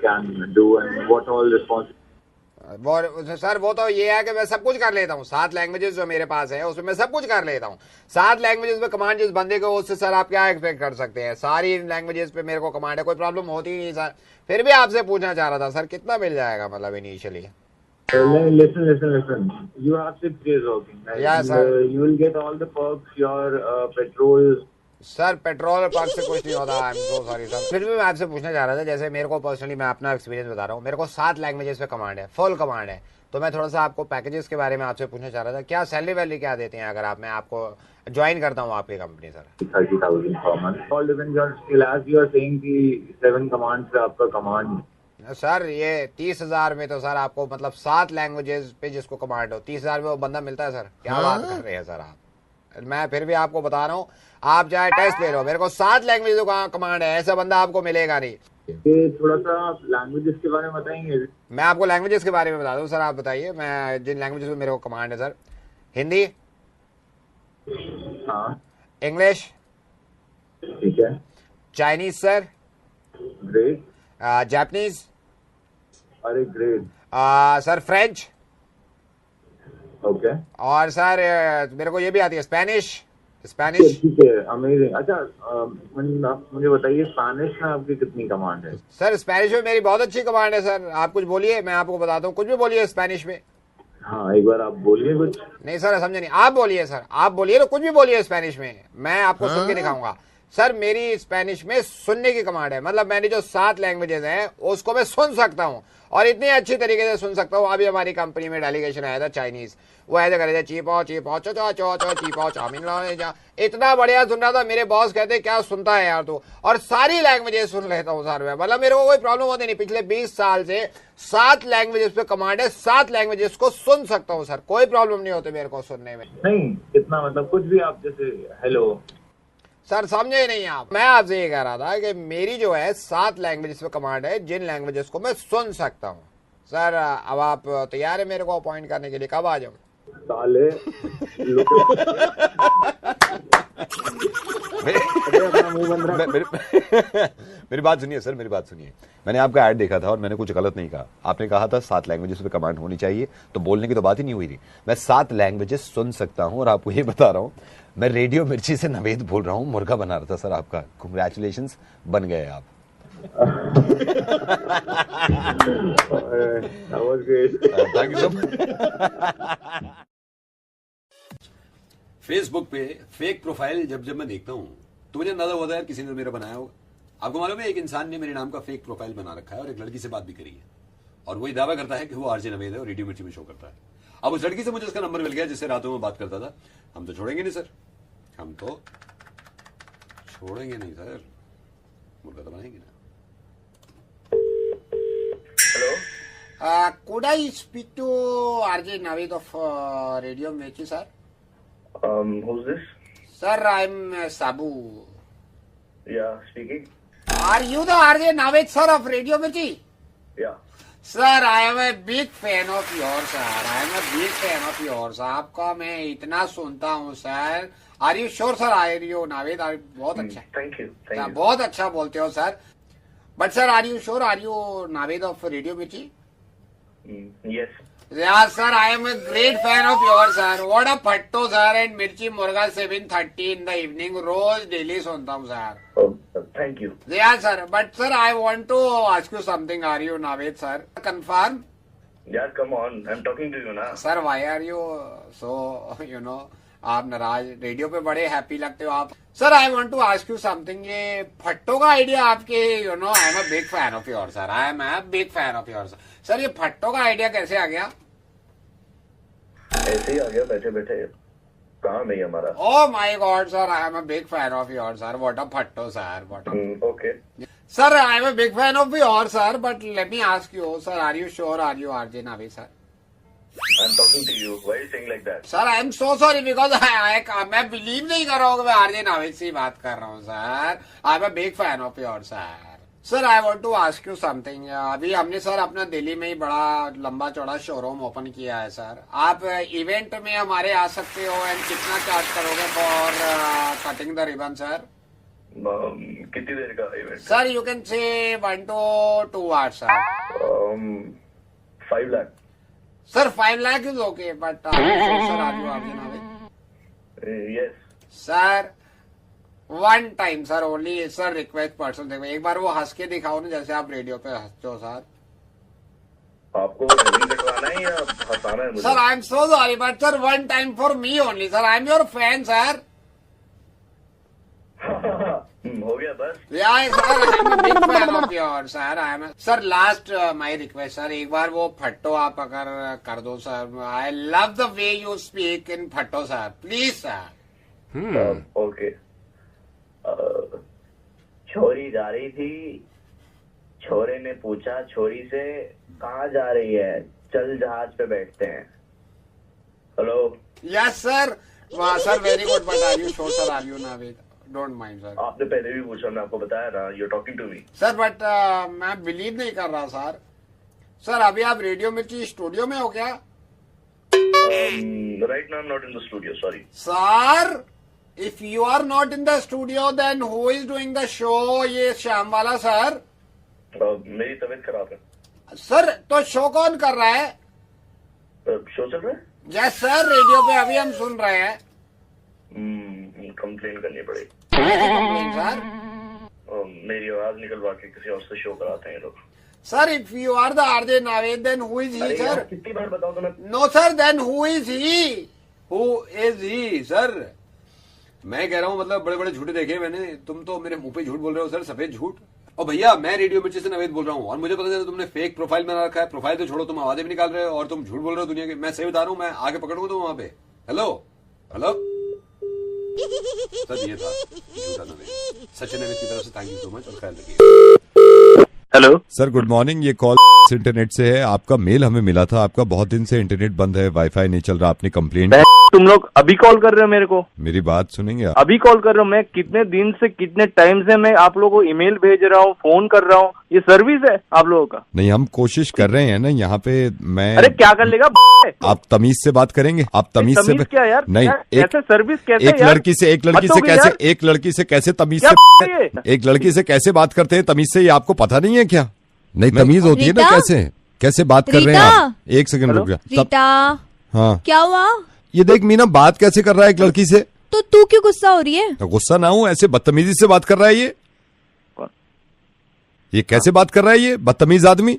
can do and what all responsibilities. Sir, वो तो ये है कि मैं सब कुछ कर लेता हूँ। 7 लैंग्वेजेस जो मेरे पास है उसमें मैं सब कुछ कर लेता हूँ। 7 लैंग्वेजेस पे कमांड जिस बंदे को, उससे सर आप क्या एक्सपेक्ट कर सकते हैं? सारी लैंग्वेजेस पे मेरे को कमांड है, कोई प्रॉब्लम होती ही नहीं सर। फिर भी आपसे पूछना चाह रहा था सर, कितना मिल जाएगा मतलब initially? Listen. You have 6 days working, right? Yeah, sir. You will get all the perks, your petrol. Sir, petrol और पार्क से कुछ नहीं होता। आई एम सो सॉरी सर। फिर भी मैं आपसे पूछना चाह रहा था, जैसे मेरे को पर्सनली, मैं अपना एक्सपीरियंस बता रहा हूँ, मेरे को 7 लैंग्वेजेस पे कमांड है, फुल कमांड है। तो मैं थोड़ा सा आपको पैकेजेस के बारे में आपसे पूछना चाह रहा था, क्या सैलरी वैल्यू क्या देते हैं अगर मैं आपको ज्वाइन करता हूँ आपकी company sir? 30,000 per month. All depends on skill. As you are saying कि 7 कमांड से आपका कमांड। सर, ये 30,000 में तो सर आपको मतलब 7 लैंग्वेजेस पे जिसको कमांड हो, 30,000 में वो बंदा मिलता है सर? क्या बात कर रहे हैं सर आप? मैं फिर भी आपको बता रहा हूँ, आप चाहे टेस्ट ले लो, मेरे को 7 लैंग्वेज का कमांड है, ऐसा बंदा आपको मिलेगा नहीं। ये थोड़ा सा लैंग्वेजेस के बारे में बताएंगे? मैं आपको लैंग्वेजेस के बारे में बता दूं सर, आप बताइए। मैं जिन लैंग्वेजेस में मेरे को कमांड है सर, हिंदी, हाँ, इंग्लिश, ठीक है, चाइनीज सर, ग्रेट, जापानीज, अरे ग्रेट, सर फ्रेंच, ओके, और सर मेरे को ये भी आती है स्पेनिश। स्पेनिश ठीक है, अमेजिंग। अच्छा, आप मुझे बताइए स्पेनिश में आपकी कितनी कमांड है? सर स्पेनिश में मेरी बहुत अच्छी कमांड है सर, आप कुछ बोलिए, मैं आपको बताता हूँ, कुछ भी बोलिए स्पेनिश में। हाँ, एक बार आप बोलिए कुछ। नहीं सर समझे नहीं, आप बोलिए सर, आप बोलिए, तो कुछ भी बोलिए स्पेनिश में, मैं आपको सुन के दिखाऊंगा। सर मेरी स्पेनिश में सुनने की कमांड है, मतलब मैंने जो 7 लैंग्वेजेस हैं उसको मैं सुन सकता हूँ, और इतनी अच्छी तरीके से सुन सकता हूँ। अभी हमारी कंपनी में डेलीगेशन आया था चाइनीज, वो ऐसे करे थे चीपो चीपो चो चो चो चो चीपो चाउमीन, इतना बढ़िया सुन रहा था। मेरे बॉस कहते क्या सुनता है यार तू, और सारी लैंग्वेजेस सुन लेता हूँ सर मैं, मतलब मेरे को कोई प्रॉब्लम होती नहीं। पिछले 20 साल से 7 लैंग्वेजेस पे कमांड है, 7 लैंग्वेजेस को सुन सकता हूँ सर, कोई प्रॉब्लम नहीं होती मेरे को सुनने में। नहीं, इतना मतलब कुछ भी आप जैसे हेलो सर समझे नहीं आप, मैं आपसे ये कह रहा था कि मेरी जो है 7 लैंग्वेजेस पे कमांड है, जिन लैंग्वेजेस को मैं सुन सकता हूँ। सर अब आप तैयार है मेरे को अपॉइंट करने के लिए, कब आ जाऊँ? साले मेरी बात सुनिए सर, मेरी बात सुनिए। मैंने आपका ऐड देखा था और मैंने कुछ गलत नहीं कहा। आपने कहा था 7 लैंग्वेजेस पे कमांड होनी चाहिए, तो बोलने की तो बात ही नहीं हुई थी। मैं 7 लैंग्वेजेस सुन सकता हूं, और आपको ये बता रहा हूं, मैं रेडियो मिर्ची से नवेद बोल रहा हूं, मुर्गा बना रहा था सर आपका। कांग्रेचुलेशंस, बन गए आप। That was great. Thank you so much. Facebook पे फेक प्रोफाइल जब मैं देखता हूँ तो मुझे अंदाजा होता है यार किसी ने मेरा बनाया होगा। आपको मालूम है एक इंसान ने मेरे नाम का फेक प्रोफाइल बना रखा है और एक लड़की से बात भी करी है, और वही दावा करता है कि वो आरजे नवेद है और रेडियो मिर्ची में शो करता है। अब उस लड़की से मुझे उसका नंबर मिल गया जिससे रातों में बात करता था। हम तो छोड़ेंगे नहीं सर, हम तो छोड़ेंगे नहीं सर, मुर्गा तो बनाएंगे ना। Hello, could I speak to RJ Naveed of Radio Mirchi, sir? who's this? Sir, I'm Sabu. Yeah, speaking. Are you the RJ Naveed, sir, of Radio Mirchi? Yeah. Sir, I am a big fan of yours, sir. I am a big fan of yours. आपका मैं इतना सुनता हूँ sir. Are you sure, sir? Are you Naveed? बहुत अच्छा। Thank you. Thank you. बहुत अच्छा बोलते हो sir. But sir, are you sure? Are you Naveed of Radio Mirchi? Yes. Yeah, sir, I am a great fan of yours, sir. What a phatto, sir, and Mirchi Murga 7:30 in the evening. रोज daily सुनता हूँ सर। Oh, thank you. Yeah, sir. But sir, I want to ask you something. Are you Naveed, sir? Confirm? Yeah, come on. I'm talking to you now. Sir, why are you so, आप नाराज? Radio पे बड़े happy लगते हो आप। Sir, I want to ask you something. ये फट्टो का आइडिया आपके, I am a big fan of your sir. I am a big fan of your sir. ये फट्टो का आइडिया कैसे आ गया? ऐसे ही आ गया बैठे बैठे, काम है हमारा। Oh my God, sir, I am a big fan of yours, sir. What a phatto, sir. What a... Okay. Sir, I am a big fan of yours, sir. But let me ask you, sir, are you sure? Are you RJ Naveed, sir? I'm talking to you. Why are you saying like that? Sir, I am so sorry because मैं believe नहीं कर रहा हूँ कि मैं RJ Naveed से बात कर रहा हूँ, sir. I am a big fan of yours, sir. Sir I want to ask you something. अभी हमने सर अपना दिल्ली में ही बड़ा लंबा चौड़ा शोरूम ओपन किया है सर। आप इवेंट में हमारे आ सकते हो, एंड कितना चार्ज करोगे for cutting the ribbon sir? कितनी देर का event? Sir you can say 1 to 2 hours sir. 5 lakh. Sir 5 lakh is okay, but sir are you RJ Naveed? Yes sir, 1 time sir only sir, request person. देखो एक बार वो हंस के दिखाओ ना, जैसे आप रेडियो पे हंसते हो सर। आपको रिबन कटवाना है या हंसाना है मुझे? Sir I am so sorry but sir 1 time for me only sir. I am your fan sir. हो गया बस। Yeah, sir, I am a big fan of yours, sir. I am sir, last my request, sir. एक बार वो फट्टो आप अगर कर दो sir. I love the way you speak in फट्टो सर, please sir. Okay. छोरी जा रही थी, छोरे ने पूछा छोरी से कहाँ जा रही है, चल जहाज पे बैठते हैं। Hello. Yes sir. Wow, sir, very good. But are you sure, sir? Are you Naveed? Don't mind sir. आपने पहले भी पूछा, मैं आपको बताया ना, you are talking to me sir, but मैं बिलीव नहीं कर रहा सर। सर अभी आप रेडियो मिर्ची स्टूडियो में हो क्या? Right now I am not in the studio, sorry sir. If you are not in the studio then who is doing the show? ये श्याम वाला सर। मेरी तबीयत खराब है सर, तो शो कौन कर रहा है? शो चल रहा है? यस सर, रेडियो पे अभी हम सुन रहे हैं। कंप्लेन करनी पड़ेगी कंप्लेन सर। मेरी आवाज निकलवा के किसी और से शो कराते हैं लोग। Sir if you are the RJ Naveed then who is he sir? कितनी बार बताओ तो मैं। No sir, then who is he? Who is he sir? मैं कह रहा हूँ मतलब बड़े बड़े झूठे देखे मैंने, तुम तो मेरे मुंह पे झूठ बोल रहे हो सर, सफेद झूठ। और भैया मैं रेडियो मिर्ची से नवेद बोल रहा हूँ और मुझे पता चला तुमने फेक प्रोफाइल बना रखा है। प्रोफाइल तो छोड़ो, तुम आवाजें भी निकाल रहे हो और तुम झूठ बोल रहे हो दुनिया के। मैं सही बता रहा हूँ, मैं आगे पकड़ूंगा तुम वहां पे। हेलो हेलो सर, ये था झूठा नवेद। सचिन नवेद की तरफ से थैंक यू सो मच और ख्याल रखिए। हेलो सर गुड मॉर्निंग, ये कॉल इंटरनेट से है। आपका मेल हमें मिला था, आपका बहुत दिन से इंटरनेट बंद है, वाईफाई नहीं चल रहा, आपने कंप्लेंट। तुम लोग अभी कॉल कर रहे हो मेरे को? मेरी बात सुनेंगे आप? अभी कॉल कर रहे हो? मैं कितने दिन से कितने टाइम से मैं आप लोगों को ईमेल भेज रहा हूँ, फोन कर रहा हूँ, ये सर्विस है आप लोगों का? नहीं, हम कोशिश कर रहे हैं ना यहाँ पे। मैं अरे क्या कर लेगा? आप तमीज से बात करेंगे? आप तमीज से क्या यार? नहीं, कैसे सर्विस? कैसे एक लड़की से एक लड़की से कैसे एक लड़की से कैसे तमीज से एक लड़की से कैसे बात करते हैं तमीज से? ये आपको पता नहीं है क्या? नहीं, तमीज होती है ना। कैसे बात कर रहे हैं आप? एक सेकंड रुक जा। रीता, हाँ क्या हुआ? ये देख मीना, बात कैसे कर रहा है एक लड़की से। तो तू क्यों गुस्सा हो रही है? गुस्सा ना हूं, ऐसे बदतमीजी से बात कर रहा है ये कैसे बात कर रहा है ये बदतमीज आदमी?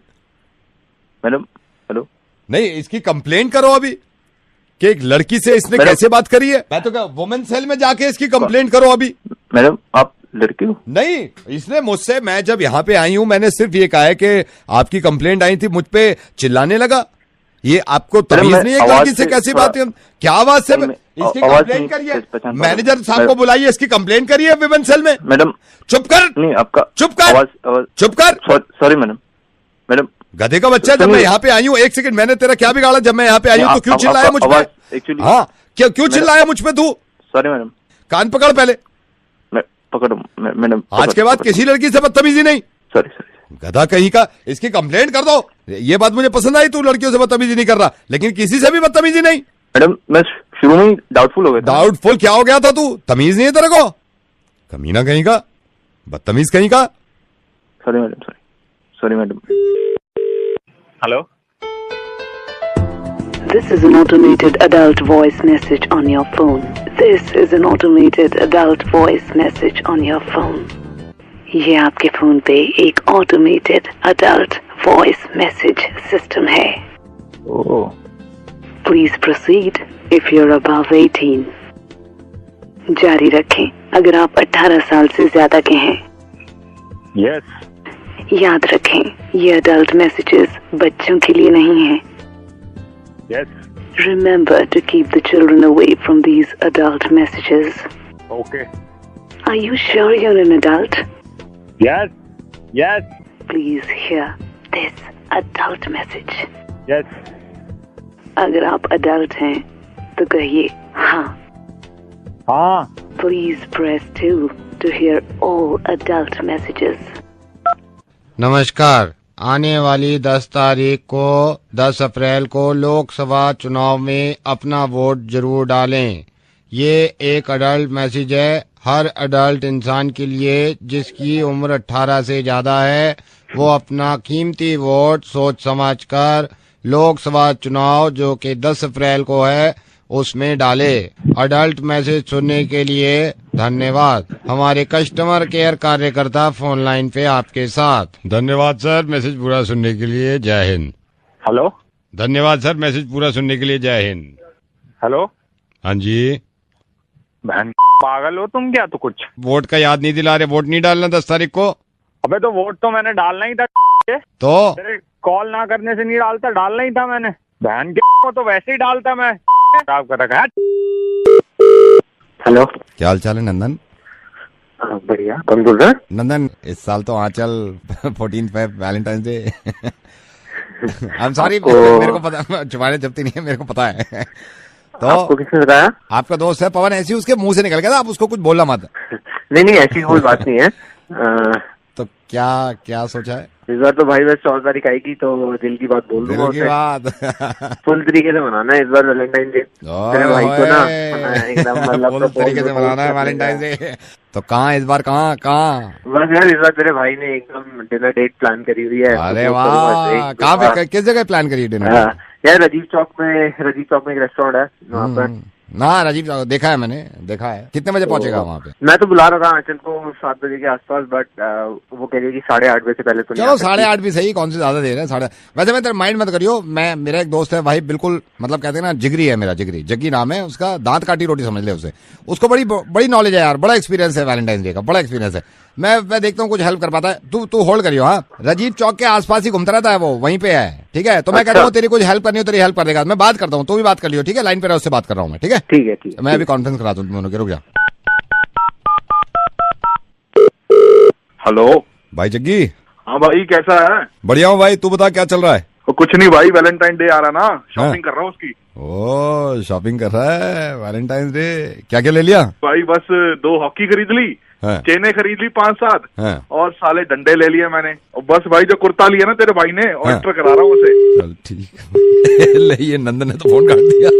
मैडम हेलो, नहीं, इसकी कंप्लेंट करो अभी कि एक लड़की से इसने कैसे बात करी है। मैं तो क्या वुमेन सेल में जाके इसकी कंप्लेंट करो अभी। मैडम आप लड़की हो? नहीं, इसने मुझसे, मैं जब यहाँ पे आई हूँ मैंने सिर्फ ये कहा है कि आपकी कंप्लेंट आई थी, मुझ पे चिल्लाने लगा। ये आपको तमीज नहीं है लड़की से कैसी बात है? क्या आवाज से? इसकी कंप्लेंट करिए, मैनेजर साहब को बुलाइए, इसकी कंप्लेंट करिए विमेन सेल में। मैडम चुप कर। नहीं आपका चुप कर, चुप कर। Sorry madam. मैडम गधे का बच्चा, जब मैं यहाँ पे आई हूँ, एक सेकंड, मैंने तेरा क्या बिगाड़ा? जब मैं यहाँ पे आई हूँ तो क्यों चिल्लाया मुझ पे? हाँ, क्यों चिल्लाया मुझ पे तू? Sorry madam. कान पकड़ पहले, पकड़ो मैडम। आज के बाद किसी लड़की से बदतमीजी नहीं। सॉरी गधा कहीं का, इसकी कंप्लेंट कर दो। ये बात मुझे पसंद आई, तू लड़कियों से बदतमीजी नहीं कर रहा, लेकिन किसी से भी बदतमीजी नहीं। मैडम मैं शुरू में ही डाउटफुल हो गया था। डाउटफुल क्या हो गया था तू? तमीज नहीं है तेरे को? कमीना कहीं का, बदतमीज कहीं का। Sorry madam, sorry madam. Hello, This is an automated adult voice message on your phone. This is an automated adult voice message on your phone. ये आपके फोन पे एक automated adult voice message system है। Please proceed if you are above 18। जारी रखें अगर आप 18 साल से ज्यादा के हैं। यस। याद रखें ये अडल्ट मैसेजेस बच्चों के लिए नहीं हैं। Yes. Remember to keep the children away from these adult messages. Okay. Are you sure you're an adult? Yes. Yes. Please hear this adult message. Yes. अगर आप adult हैं तो कहिए हाँ। हाँ। Please press 2 to hear all adult messages. नमस्कार, आने वाली 10 तारीख को 10 अप्रैल को लोकसभा चुनाव में अपना वोट जरूर डालें। ये एक अडल्ट मैसेज है हर अडल्ट इंसान के लिए जिसकी उम्र 18 से ज्यादा है। वो अपना कीमती वोट सोच समझ कर लोकसभा चुनाव जो कि 10 अप्रैल को है उसमें डाले। अडल्ट मैसेज सुनने के लिए धन्यवाद। हमारे कस्टमर केयर कार्यकर्ता फोन लाइन पे आपके साथ। धन्यवाद सर, मैसेज पूरा सुनने के लिए। जय हिंद। हेलो। धन्यवाद सर, मैसेज पूरा सुनने के लिए। जय हिंद। हेलो। हाँ जी। बहन पागल हो तुम क्या? तो कुछ वोट का याद नहीं दिला रहे? वोट नहीं डालना 10 तारीख को? अबे तो वोट तो मैंने डालना ही था। तो तेरे कॉल ना करने से नहीं डालता, डालना ही था मैंने। बहन के को तो वैसे ही डालता मैं। खराब कर रखा है। हेलो, क्या हाल चाल है नंदन? बढ़िया। कौन बोल रहा है? नंदन, इस साल तो आंचल 14 Feb Valentine day. I am sorry, मेरे को पता, छुपाने जबती नहीं है, मेरे को पता है। तो आपको किसने बताया? आपका दोस्त है पवन, ऐसी उसके मुंह से निकल गया था, आप उसको कुछ बोलना मत। नहीं ऐसी कोई बात नहीं है। तो क्या सोचा है इस बार? तो भाई बस 14 तारीख आएगी तो दिल की बात बोल दूंगा। दिल की बात फुल तरीके से मनाना है इस बार वैलेंटाइन डे। तेरे भाई को ना एकदम मतलब फुल तरीके से मनाना है वैलेंटाइन डे। तो कहाँ इस बार कहाँ? बस यार इस बार तेरे भाई ने एकदम डिनर डेट प्लान करी हुई है। अरे वाह, कहाँ पे, किस जगह प्लान करी डिनर? यार राजीव चौक में एक रेस्टोरेंट है वहाँ पर ना। राजीव चौक देखा है मैंने, देखा है। कितने बजे पहुंचेगा वहाँ पे? मैं तो बुला रहा था आंचल को 7 बजे के आसपास, बट वो कह रही है कि 8:30 बजे से पहले तो चलो 8:30 भी सही, कौन सी ज्यादा देर है 8:30। वैसे मैं तेरा माइंड मत करियो, मेरा एक दोस्त है भाई, बिल्कुल मतलब कहते हैं ना जिगरी है मेरा, जग्गी नाम है उसका, दांत काटी रोटी समझ ले उसे। उसको बड़ी नॉलेज है यार, बड़ा एक्सपीरियंस है वैलेंटाइन डे का, बड़ा एक्सपीरियंस है। मैं देखता हूँ कुछ हेल्प कर पाता है। तू होल्ड करियो। हाँ, राजीव चौक के आसपास ही घूमता रहता है वो, वहीं पे है, ठीक है? तो मैं कहता हूँ तेरी कुछ हेल्प करनी हो तेरी हेल्प कर देगा। मैं बात करता हूँ, तू भी बात कर लियो, ठीक है? लाइन पे रह, उससे बात कर रहा हूँ मैं, ठीक है? ठीक है। मैं अभी कॉन्फ्रेंस कराता हूँ तुम दोनों के, रुक जा। हेलो भाई जग्गी। हाँ भाई कैसा है? बढ़िया हूँ भाई, तू बता क्या चल रहा है? कुछ नहीं भाई, वैलेंटाइन डे आ रहा ना, शॉपिंग कर रहा हूँ उसकी। ओ शॉपिंग कर रहा है वैलेंटाइन डे, क्या ले लिया? भाई बस 2 हॉकी खरीद ली, चेनें खरीद ली 5-7 और साले डंडे ले लिए मैंने। और बस भाई जो कुर्ता लिया ना तेरे भाई ने, ऑर्डर करा रहा हूँ उसे। चल ठीक ले, ये नंदन ने तो फोन काट दिया।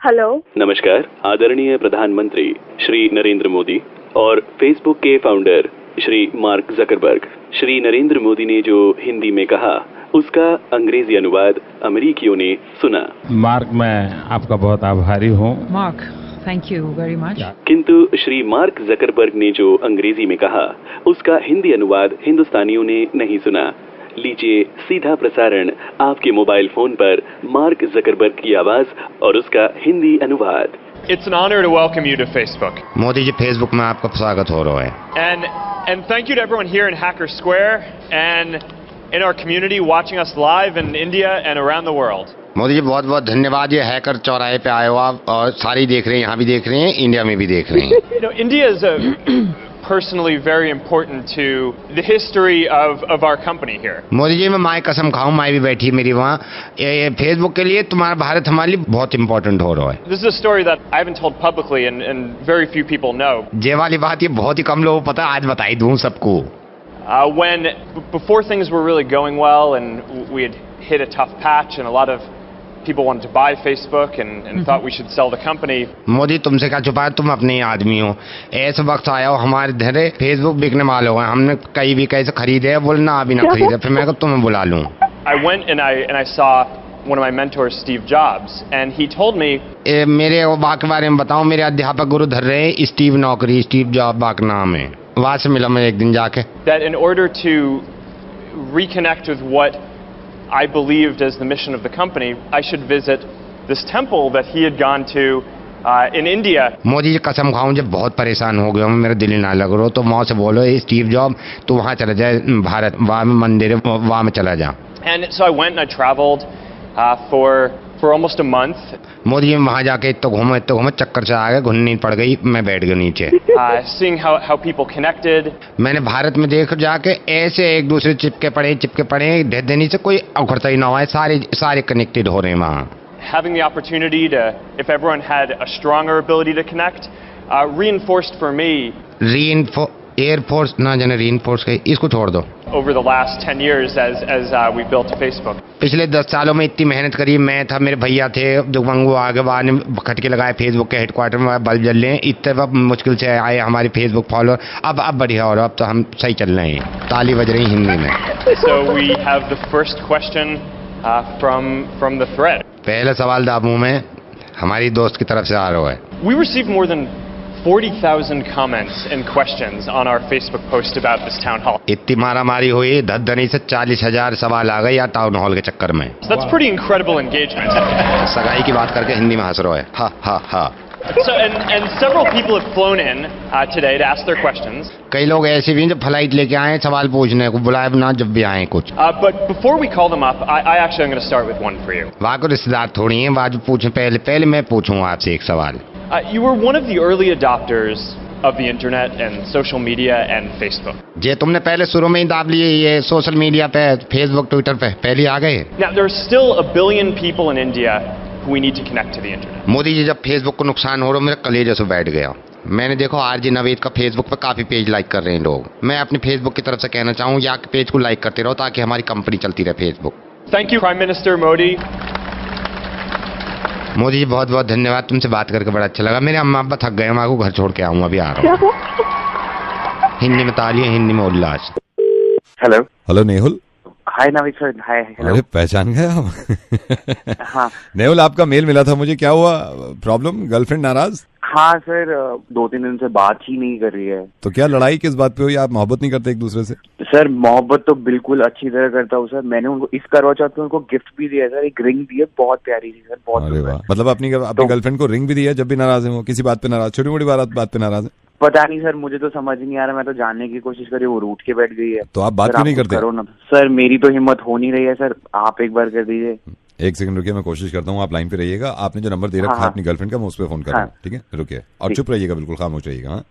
हेलो नमस्कार, आदरणीय प्रधानमंत्री श्री नरेंद्र मोदी और फेसबुक के founder Shri mark Zuckerberg. Shri Narendra Modi ने जो हिंदी में कहा उसका अंग्रेजी अनुवाद अमेरिकियों ने सुना। मार्क, मैं आपका बहुत आभारी हूँ। Mark, thank you very much. किंतु श्री मार्क जकरबर्ग ने जो अंग्रेजी में कहा उसका हिंदी अनुवाद हिंदुस्तानियों ने नहीं सुना। लीजिए सीधा प्रसारण आपके मोबाइल फोन पर मार्क जकरबर्ग की आवाज और उसका हिंदी अनुवाद। It's an honor to welcome you to Facebook. Modi ji, Facebook में आपका स्वागत हो रहा है। And thank you to everyone here in Hacker Square and in our community watching us live in India and around the world. Modi ji बहुत बहुत धन्यवाद, ये हैकर चौराहे पे आए हो आप, और सारे देख रहे हैं, यहाँ भी देख रहे हैं, इंडिया में भी देख रहे हैं। You know, India is personally very important to the history of our company here. Modi ji, मैं माँ कसम खाऊं, माँ भी बैठी मेरी वहाँ, ये फेसबुक के लिए तुम्हारा भारत हमारे लिए बहुत इम्पोर्टेंट हो रहा है। This is a story that I haven't told publicly and very few people know. ये वाली बात ये बहुत ही कम लोगों को पता, आज बताई दूं सबको। When before things were really going well and we had hit a tough patch and a lot of people wanted to buy Facebook and thought we should sell the company. Modi, तुमसे क्या छुपाया, तुम अपने आदमी हो। ऐसे वक्त आया हो हमारे धरे फेसबुक बिकने वाले हो, हमने कई भी कैसे खरीदे, बोलना अभी ना खरीदे, फिर मैं कब तुम्हें बुला लूं। I went and I saw one of my mentors, Steve Jobs, and he told me. मेरे वाक के बारे में बताऊं, मेरे अध्यापक गुरु धर रहे स्टीव नौकरी, स्टीव जॉब वाक नाम है, वहां से मिला मैं एक दिन जाके। That in order to reconnect with what I believed as the mission of the company, I should visit this temple that he had gone to in India. Modi ji कसम खाऊं, जब बहुत परेशान हो गया हूं, मेरा दिल ना लग रहा, तो माँ से बोलो स्टीव जॉब तो वहाँ चला जाए, भारत वहाँ में मंदिर है, वहाँ में चला जा। And so I went and I traveled for almost a month. Modi ji वहाँ जाके तो घूमे चक्कर से आ गए, घुन्नी पड़ गई, मैं बैठ गया नीचे। Seeing how people connected. मैंने भारत में देख जाके ऐसे एक दूसरे चिपके पड़े देने से कोई अखरता ही ना हुआ है, सारे कनेक्टेड हो रहे हैं वहाँ। Having the opportunity to, if everyone had a stronger ability to connect, reinforced for me. Air force ना जाने रीइंफोर्स के, इसको छोड़ दो। Over the last 10 years as we built Facebook. पिछले 10 सालों में इतनी मेहनत करी, मैं था, मेरे भैया थे, जो मंगू आगे वहाँ ने खटके लगाए फेसबुक के हेडक्वार्टर में, बल्ब जल रहे हैं, इतने मुश्किल से आए हमारी फेसबुक फॉलोअर, अब बढ़िया हो रहा, अब तो हम सही चल रहे हैं, ताली बज रही हिंदी में। So we have the first question from the thread. पहला सवाल दाबू में हमारी दोस्त की तरफ से आ रहा है। We received more than 40,000 comments and questions on our Facebook post about this town hall. इतनी मारामारी हुई, धनी से 40,000 सवाल आ गए यार टाउन हॉल के चक्कर में। So that's pretty incredible engagement. सगाई की बात करके हिंदी में हंस रहा है, हा हा हा। So and several people have flown in today to ask their questions. कई लोग ऐसे भी हैं जो फ्लाइट लेके आए सवाल पूछने को, बुलाए ना जब भी आए कुछ। But before we call them up, I actually am going to start with one for you. वहाँ को रिश्तेदार थोड़ी हैं, वहाँ जो पूछें पहले मैं पूछूंगा आपसे एक सवाल। You were one of the early adopters of the internet and social media and Facebook. ये तुमने पहले शुरू में ही दाब लिए ये सोशल मीडिया पे, फेसबुक, ट्विटर पे पहले आ गए। Now there are still a billion people in India who we need to connect to the internet. Modi ji जब फेसबुक को नुकसान हो रहा मेरे कलेजे से बैठ गया। मैंने देखो आरजे नवेद का फेसबुक पे काफी पेज लाइक कर रहे हैं लोग। मैं अपने फेसबुक की तरफ से कहना चाहूँ या पेज को लाइक करते रहो ताकि हमारी कंपनी चलती रहे Facebook. Thank you, Prime Minister Modi. Modi ji बहुत बहुत धन्यवाद, तुमसे बात करके बड़ा अच्छा लगा। मेरे अम्मा अब्बा थक गए, मैं आपको घर छोड़ के आऊंगा, अभी आ रहा हूँ। हिंदी में तालियां, हिंदी में उल्लास। Hello hello Nehul. Hi Naveed sir, hi. अरे पहचान गए आप? हाँ नेहुल, आपका मेल मिला था मुझे, क्या हुआ? प्रॉब्लम? गर्लफ्रेंड नाराज? हाँ सर, 2-3 दिन से बात ही नहीं कर रही है। तो क्या लड़ाई किस बात पे हुई? आप मोहब्बत नहीं करते एक दूसरे से? सर मोहब्बत तो बिल्कुल अच्छी तरह करता हूँ सर। मैंने उनको इस करवा चौथ पे उनको गिफ्ट भी दिया सर, एक रिंग दी है, बहुत प्यारी थी सर, बहुत। अरे वाह, मतलब अपनी गर्लफ्रेंड को रिंग भी दिया जब भी नाराज है वो? किसी बात पे नाराज? छोटी मोटी बात पे नाराज है? पता नहीं सर, मुझे तो समझ नहीं आ रहा। मैं तो जानने की कोशिश करी, वो रूठ के बैठ गई है। तो आप बात क्यों नहीं करते? करो ना सर, मेरी तो हिम्मत हो नहीं रही है सर, आप एक बार कर दीजिए। एक सेकंड रुकिए, मैं कोशिश करता हूँ, आप लाइन पे रहिएगा। आपने जो नंबर दे रखा है अपनी गर्लफ्रेंड का, मैं उस पर फोन कर रहा हूँ, ठीक है? रुकिए और चुप रहिएगा, बिल्कुल खामोश रहिएगा। हाँ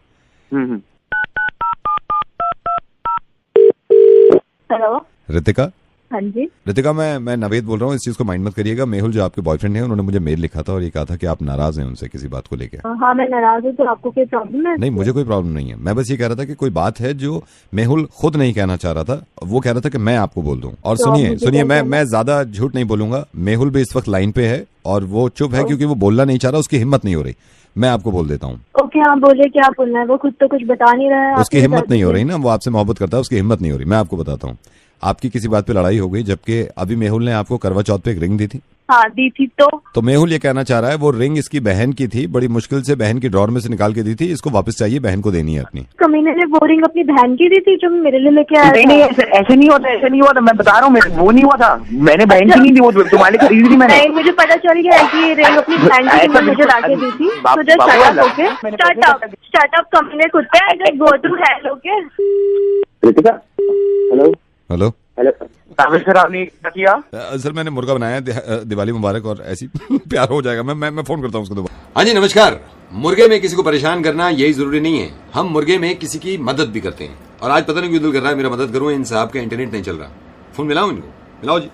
हेलो रितिका। हाँ जी रितिका, मैं नवेद बोल रहा हूँ, इस चीज को माइंड मत करिएगा। मेहुल जो आपके बॉयफ्रेंड है, उन्होंने मुझे मेल लिखा था और ये कहा था कि आप नाराज हैं उनसे किसी बात को लेके। हाँ मैं नाराज हूँ, तो आपको कोई प्रॉब्लम है? नहीं, मुझे कोई प्रॉब्लम नहीं है। मैं बस ये कह रहा था कि कोई बात है जो मेहुल खुद नहीं कहना चाह रहा था, वो कह रहा था कि मैं आपको बोल दूं। और सुनिए, मैं ज्यादा झूठ नहीं बोलूंगा। मेहुल भी इस वक्त लाइन पे है और वो चुप है क्योंकि वो बोलना नहीं चाह रहा, उसकी हिम्मत नहीं हो रही। मैं आपको बोल देता हूँ। ओके, आप बोलिए क्या बोलना है। वो खुद तो कुछ बता नहीं रहा है। उसकी हिम्मत नहीं हो रही ना, वो आपसे मोहब्बत करता है, उसकी हिम्मत नहीं हो रही। मैं आपको बताता हूँ, आपकी किसी बात पे लड़ाई हो गई, जबकि अभी मेहुल ने आपको करवा चौथ पे एक रिंग दी थी। हाँ दी थी। तो मेहुल ये कहना चाह रहा है वो रिंग इसकी बहन की थी, बड़ी मुश्किल से बहन की ड्रॉर में से निकाल के दी थी, इसको वापस चाहिए, बहन को देनी है अपनी। कमीने ने वो रिंग अपनी बहन की दी थी जो मेरे लिए लेके आया? नहीं, ऐसे नहीं हुआ था, मैं बता रहा हूँ, वो नहीं हुआ था। मैंने बहन की नहीं दी, वो तुम्हारे खरीदी थी मैंने। नहीं, मुझे पता चल गया है कि ये रिंग अपनी बहन की मुझे लाके दी थी। तो जस्ट स्टार्टअप कमीने खुद पे गो थ्रू है लोग के। Ritika, hello hello hello sir, आपने क्या किया? सर मैंने मुर्गा बनाया, दिवाली मुबारक, और ऐसी प्यार हो जाएगा। मैं फोन करता हूँ उसको दोबारा। हाँ जी नमस्कार। मुर्गे में किसी को परेशान करना यही जरूरी नहीं है, हम मुर्गे में किसी की मदद भी करते हैं। और आज पता नहीं क्यों दिल कर रहा है मेरा मदद करूँ, इन साहब का इंटरनेट नहीं चल रहा। फोन मिलाओ इनको, मिलाओ जी।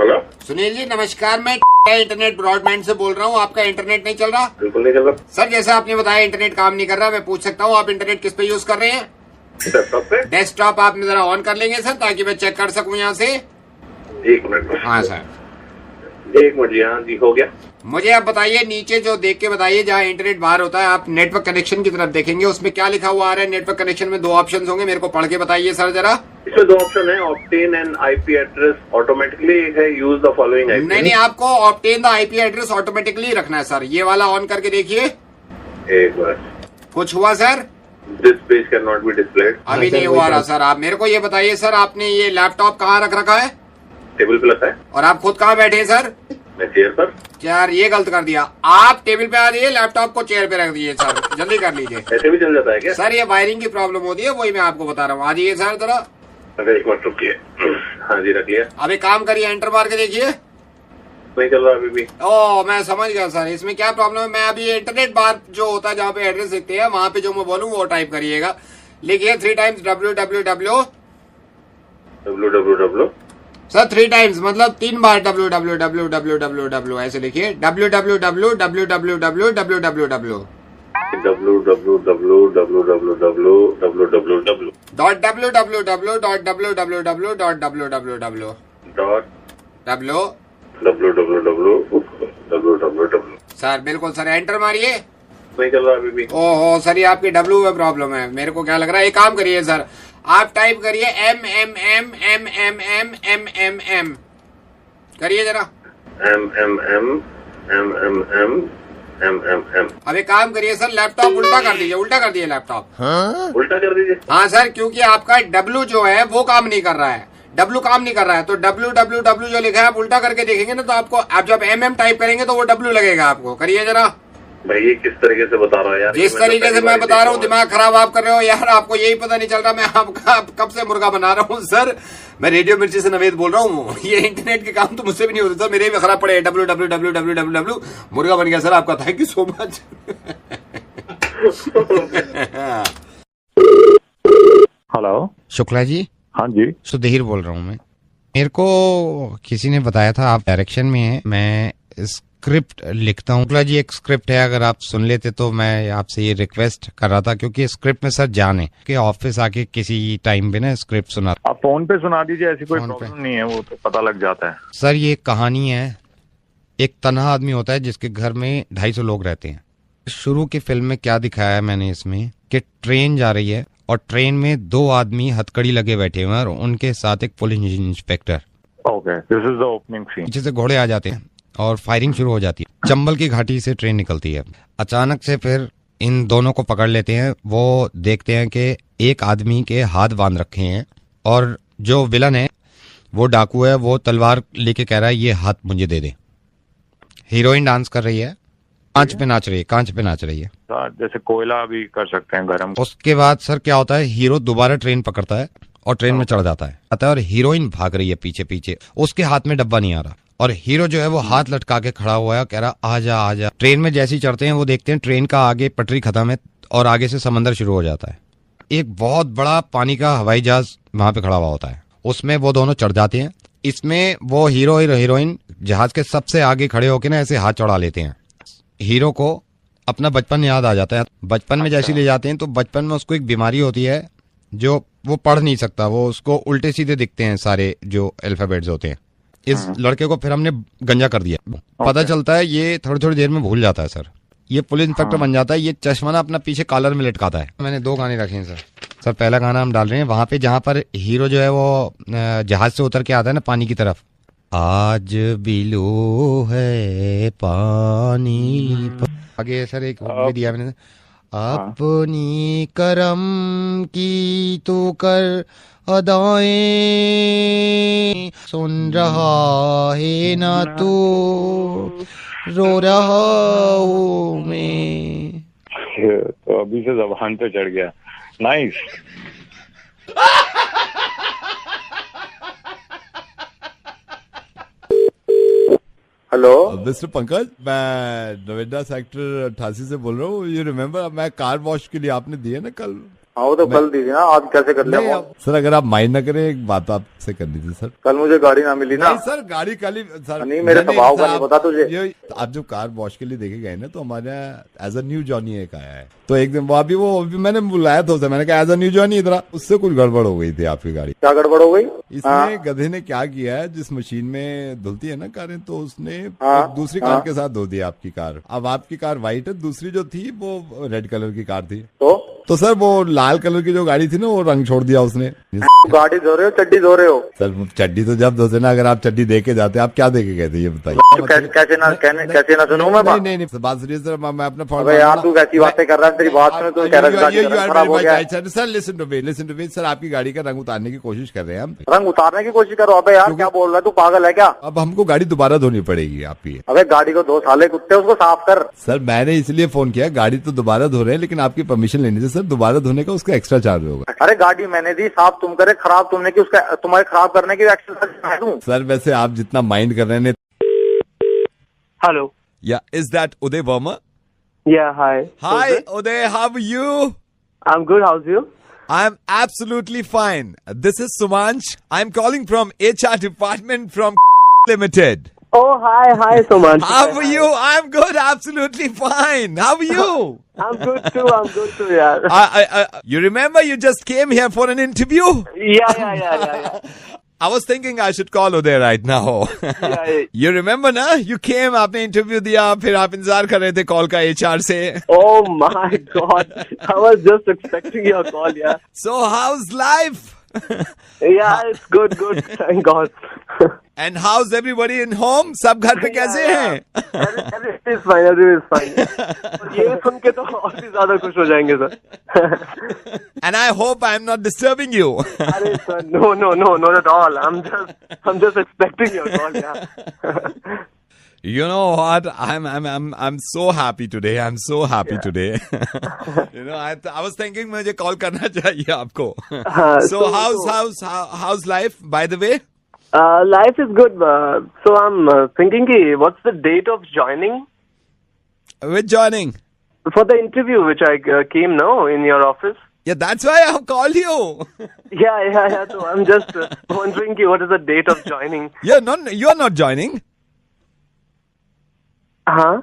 हेलो सुनील जी नमस्कार, मैं इंटरनेट ब्रॉडबैंड से बोल रहा हूँ। आपका इंटरनेट नहीं चल रहा? बिल्कुल नहीं चल रहा सर। जैसा आपने बताया इंटरनेट काम नहीं कर रहा, मैं पूछ सकता हूँ आप इंटरनेट किस पे यूज कर रहे हैं? डेस्कटॉप पे। डेस्कटॉप आप जरा ऑन कर लेंगे सर, ताकि मैं चेक कर सकूँ यहाँ से। 1 मिनट। हाँ सर, 1 मिनट जी। हाँ जी, हो गया। मुझे आप बताइए, नीचे जो देख के बताइए जहाँ इंटरनेट बाहर होता है, आप नेटवर्क कनेक्शन की तरफ देखेंगे, उसमें क्या लिखा हुआ आ रहा है? नेटवर्क कनेक्शन में 2 ऑप्शन होंगे, मेरे को पढ़ के बताइए सर जरा। इसमें 2 ऑप्शन है, obtain and IP address automatically. एक है यूज द फॉलोइंग आईपी। नहीं, आपको obtain the IP address automatically रखना है सर। ये वाला ऑन करके देखिए। एक बार कुछ हुआ sir? This page can not be displayed. अभी नहीं हुआ रहा सर। आप मेरे को ये बताइए सर, आपने ये लैपटॉप कहाँ रख रखा है? टेबल पे रखा है। और आप खुद कहाँ बैठे हैं सर? मैं चेयर पर। यार ये गलत कर दिया, आप टेबल पे आ जाइए, लैपटॉप को चेयर पे रख दीजिए सर, जल्दी कर लीजिए। ऐसे भी चल जाता है क्या? सर ये वायरिंग की प्रॉब्लम होती है, वही मैं आपको बता रहा हूँ। आ जाइए सर जरा। अरे 1 मिनट रुकिए। हाँ जी, रख लिया। अभी काम करिए, एंटर मार के देखिए। नहीं चल रहा अभी भी। ओह मैं समझ गया सर, इसमें क्या प्रॉब्लम है। मैं अभी इंटरनेट बार जो होता है जहाँ पे एड्रेस दिखते हैं, वहाँ पे जो मैं बोलूँ वो टाइप करिएगा। लिखिए 3 टाइम्स www। सर 3 टाइम्स मतलब 3 बार www ऐसे लिखिए। www। सर बिल्कुल सर, एंटर मारिए। नहीं चल रहा अभी भी। ओहो सर, ये आपकी W में प्रॉब्लम है, मेरे को क्या लग रहा है। एक काम करिए सर, आप टाइप करिए MMM करिए जरा। MMM। अब एक काम करिए सर, लैपटॉप उल्टा कर दीजिए लैपटॉप। उल्टा कर दीजिए। हाँ सर, क्योंकि आपका W जो है वो काम नहीं कर रहा है, W काम नहीं कर रहा है। तो www जो लिखा है आप उल्टा करके देखेंगे ना, तो आपको आप जब MM टाइप करेंगे तो वो W लगेगा आपको। करिए जरा। भाई ये किस तरीके से बता रहा हूँ यार? जिस तरीके से मैं बता रहा हूँ दिमाग खराब आप कर रहे हो यार। आपको यही पता नहीं चल रहा मैं आपका कब से मुर्गा बना रहा हूँ। सर मैं रेडियो मिर्ची से नवेद बोल रहा हूँ। ये इंटरनेट के काम तो मुझसे भी नहीं होते सर, मेरे भी खराब पड़े। www मुर्गा बन गया सर आपका। Thank you so much. Hello Shukla ji. हाँ जी सुधीर बोल रहा हूँ मैं। मेरे को किसी ने बताया था आप डायरेक्शन में हैं, मैं स्क्रिप्ट लिखता हूँ। शुक्ला जी एक स्क्रिप्ट है, अगर आप सुन लेते तो मैं आपसे ये रिक्वेस्ट कर रहा था, क्योंकि स्क्रिप्ट में सर जान है कि ऑफिस आके किसी टाइम पे ना स्क्रिप्ट सुना। आप फोन पे सुना दीजिए, ऐसी कोई प्रॉब्लम नहीं है, वो तो पता लग जाता है। सर ये कहानी है, एक तन्हा आदमी होता है जिसके घर में 250 लोग रहते हैं। शुरू की फिल्म में क्या दिखाया है मैंने इसमें कि ट्रेन जा रही है और ट्रेन में 2 आदमी हथकड़ी लगे बैठे हुए हैं और उनके साथ एक police inspector. Okay, this is the opening scene. पीछे से घोड़े आ जाते हैं और फायरिंग शुरू हो जाती है। चंबल की घाटी से ट्रेन निकलती है। अचानक से फिर इन दोनों को पकड़ लेते हैं। वो देखते हैं कि एक आदमी के हाथ बांध रखे हैं और जो विलन है वो डाकू है, वो तलवार लेके कह रहा है ये हाथ मुझे दे दे। हीरोइन डांस कर रही है, कांच पे नाच रही है। जैसे कोयला भी कर सकते हैं गरम। उसके बाद सर क्या होता है, हीरो दोबारा ट्रेन पकड़ता है और ट्रेन में चढ़ जाता है और हीरोइन भाग रही है पीछे पीछे। उसके हाथ में डब्बा नहीं आ रहा और हीरो जो है वो हाथ लटका के खड़ा हुआ है, कह रहा आजा आजा। ट्रेन में जैसे ही चढ़ते हैं वो देखते हैं ट्रेन का आगे पटरी खत्म है और आगे से समंदर शुरू हो जाता है। एक बहुत बड़ा पानी का हवाई जहाज वहां पे खड़ा हुआ होता है, उसमें वो दोनों चढ़ जाते हैं। इसमें वो हीरो और हीरोइन जहाज के सबसे आगे खड़े होकर ना ऐसे हाथ चढ़ा लेते हैं। हीरो को अपना बचपन याद आ जाता है। बचपन में जैसे ले जाते हैं तो बचपन में उसको एक बीमारी होती है जो वो पढ़ नहीं सकता, वो उसको उल्टे सीधे दिखते हैं सारे जो अल्फाबेट्स होते हैं। इस लड़के को फिर हमने गंजा कर दिया। पता चलता है ये थोड़ी थोड़ी देर में भूल जाता है सर। ये पुलिस इंस्पेक्टर बन जाता है। ये चश्मा ना अपना पीछे कॉलर में लटकाता है। मैंने 2 गाने रखे हैं सर। पहला गाना हम डाल रहे हैं वहां पे जहां पर हीरो जो है वो जहाज से उतर के आता है ना पानी की तरफ। आज बिलो है पानी पर। आगे सर एक भी दिया मैंने, अपनी करम की तो कर अदाएं, सुन रहा है ना तो रो रहा हूँ मैं। तो अभी से ज़बान पे चढ़ गया। नाइस। हेलो मिस्टर पंकज, मैं नोएडा सेक्टर 88 से बोल रहा हूँ। यू रिमेम्बर मैं कार वॉश के लिए आपने दिए ना कल? हाँ वो तो कल दीजिए ना, आज कैसे कर लिया? सर अगर आप माइंड ना करें एक बात आपसे करनी थी सर। कल मुझे गाड़ी ना मिली ना। नहीं सर गाड़ी कल ही सर नहीं, मेरे स्वभाव का नहीं पता तुझे। आप जब कार वॉश के लिए देखे गए ना तो हमारे यहाँ एज अ न्यू जॉनी एक आया है। तो एक दिन वो अभी मैंने बुलाया था उसे, मैंने कहा एज अ न्यू जॉनी इधर, उससे कुछ गड़बड़ हो गई थी आपकी गाड़ी। क्या गड़बड़ हो गई? इसमें गधे ने क्या किया है, जिस मशीन में धुलती है ना कारें, तो उसने दूसरी कार के साथ धो दिया आपकी कार। अब आपकी कार व्हाइट है, दूसरी जो थी वो रेड कलर की कार थी। तो सर वो लाल कलर की जो गाड़ी थी ना वो रंग छोड़ दिया उसने। गाड़ी धो रहे हो चड्डी धो रहे हो? सर चड्डी तो जब धोते ना, अगर आप चड्डी दे के जाते आप क्या दे के गए थे ये बताइए। कैसे ना सुनूं मैं? नहीं बात सुनिए सर, मैं अपना फोन। यार तू कैसी बातें कर रहा है, तेरी बात सुन तो कह रहा है। Sir listen to me sir, आपकी गाड़ी का रंग उतारने की कोशिश कर रहे हैं हम। रंग उतारने की कोशिश करो? अबे यार क्या बोल रहा है तू, पागल है क्या? अब हमको गाड़ी दोबारा धोनी पड़ेगी आपकी। अबे गाड़ी को धो साले कुत्ते, उसको साफ कर। सर मैंने इसलिए फोन किया, गाड़ी तो दोबारा धो रहे हैं लेकिन आपकी परमिशन लेनी थी सर, दोबारा धोने का उसका एक्स्ट्रा चार्ज होगा। अरे गाड़ी मैंने दी, साफ तुम करे, खराब तुमने की, उसका तुम्हारे खराब करने की एक्स्ट्रा दूं? सर वैसे आप जितना माइंड कर रहे हैं। हेलो या is that Uday Verma? Yeah, hi. Hi, Uday, how are you? I'm good, how's you? I'm absolutely fine. This is Sumansh. I'm calling from HR department from Limited. Oh, hi, Sumansh. How are you? I'm good, absolutely fine. How are you? I'm good too, yeah. You remember you just came here for an interview? Yeah. I was thinking I should call Uday right now. Yeah. You remember ना? You came, आपने interview दिया, फिर आप इंतजार कर रहे थे call का HR से. Oh my God! I was just expecting your call, yeah. So how's life? Yeah, it's good. Thank God. And how's everybody in home? सब घर पे कैसे हैं? Everything is fine. ये सुन के तो और भी ज्यादा खुश हो जाएंगे sir. And I hope I'm not disturbing you. अरे sir, no, not at all. I'm just expecting your call, yeah. You know what? I'm so happy today. I'm so happy today. You know, I was thinking मुझे call करना चाहिए आपको. So how's life? By the way, life is good. So I'm thinking, what's the date of joining? With joining? For the interview which I came now in your office. Yeah, that's why I called you. Yeah. So I'm just wondering what is the date of joining? You're not joining. हाँ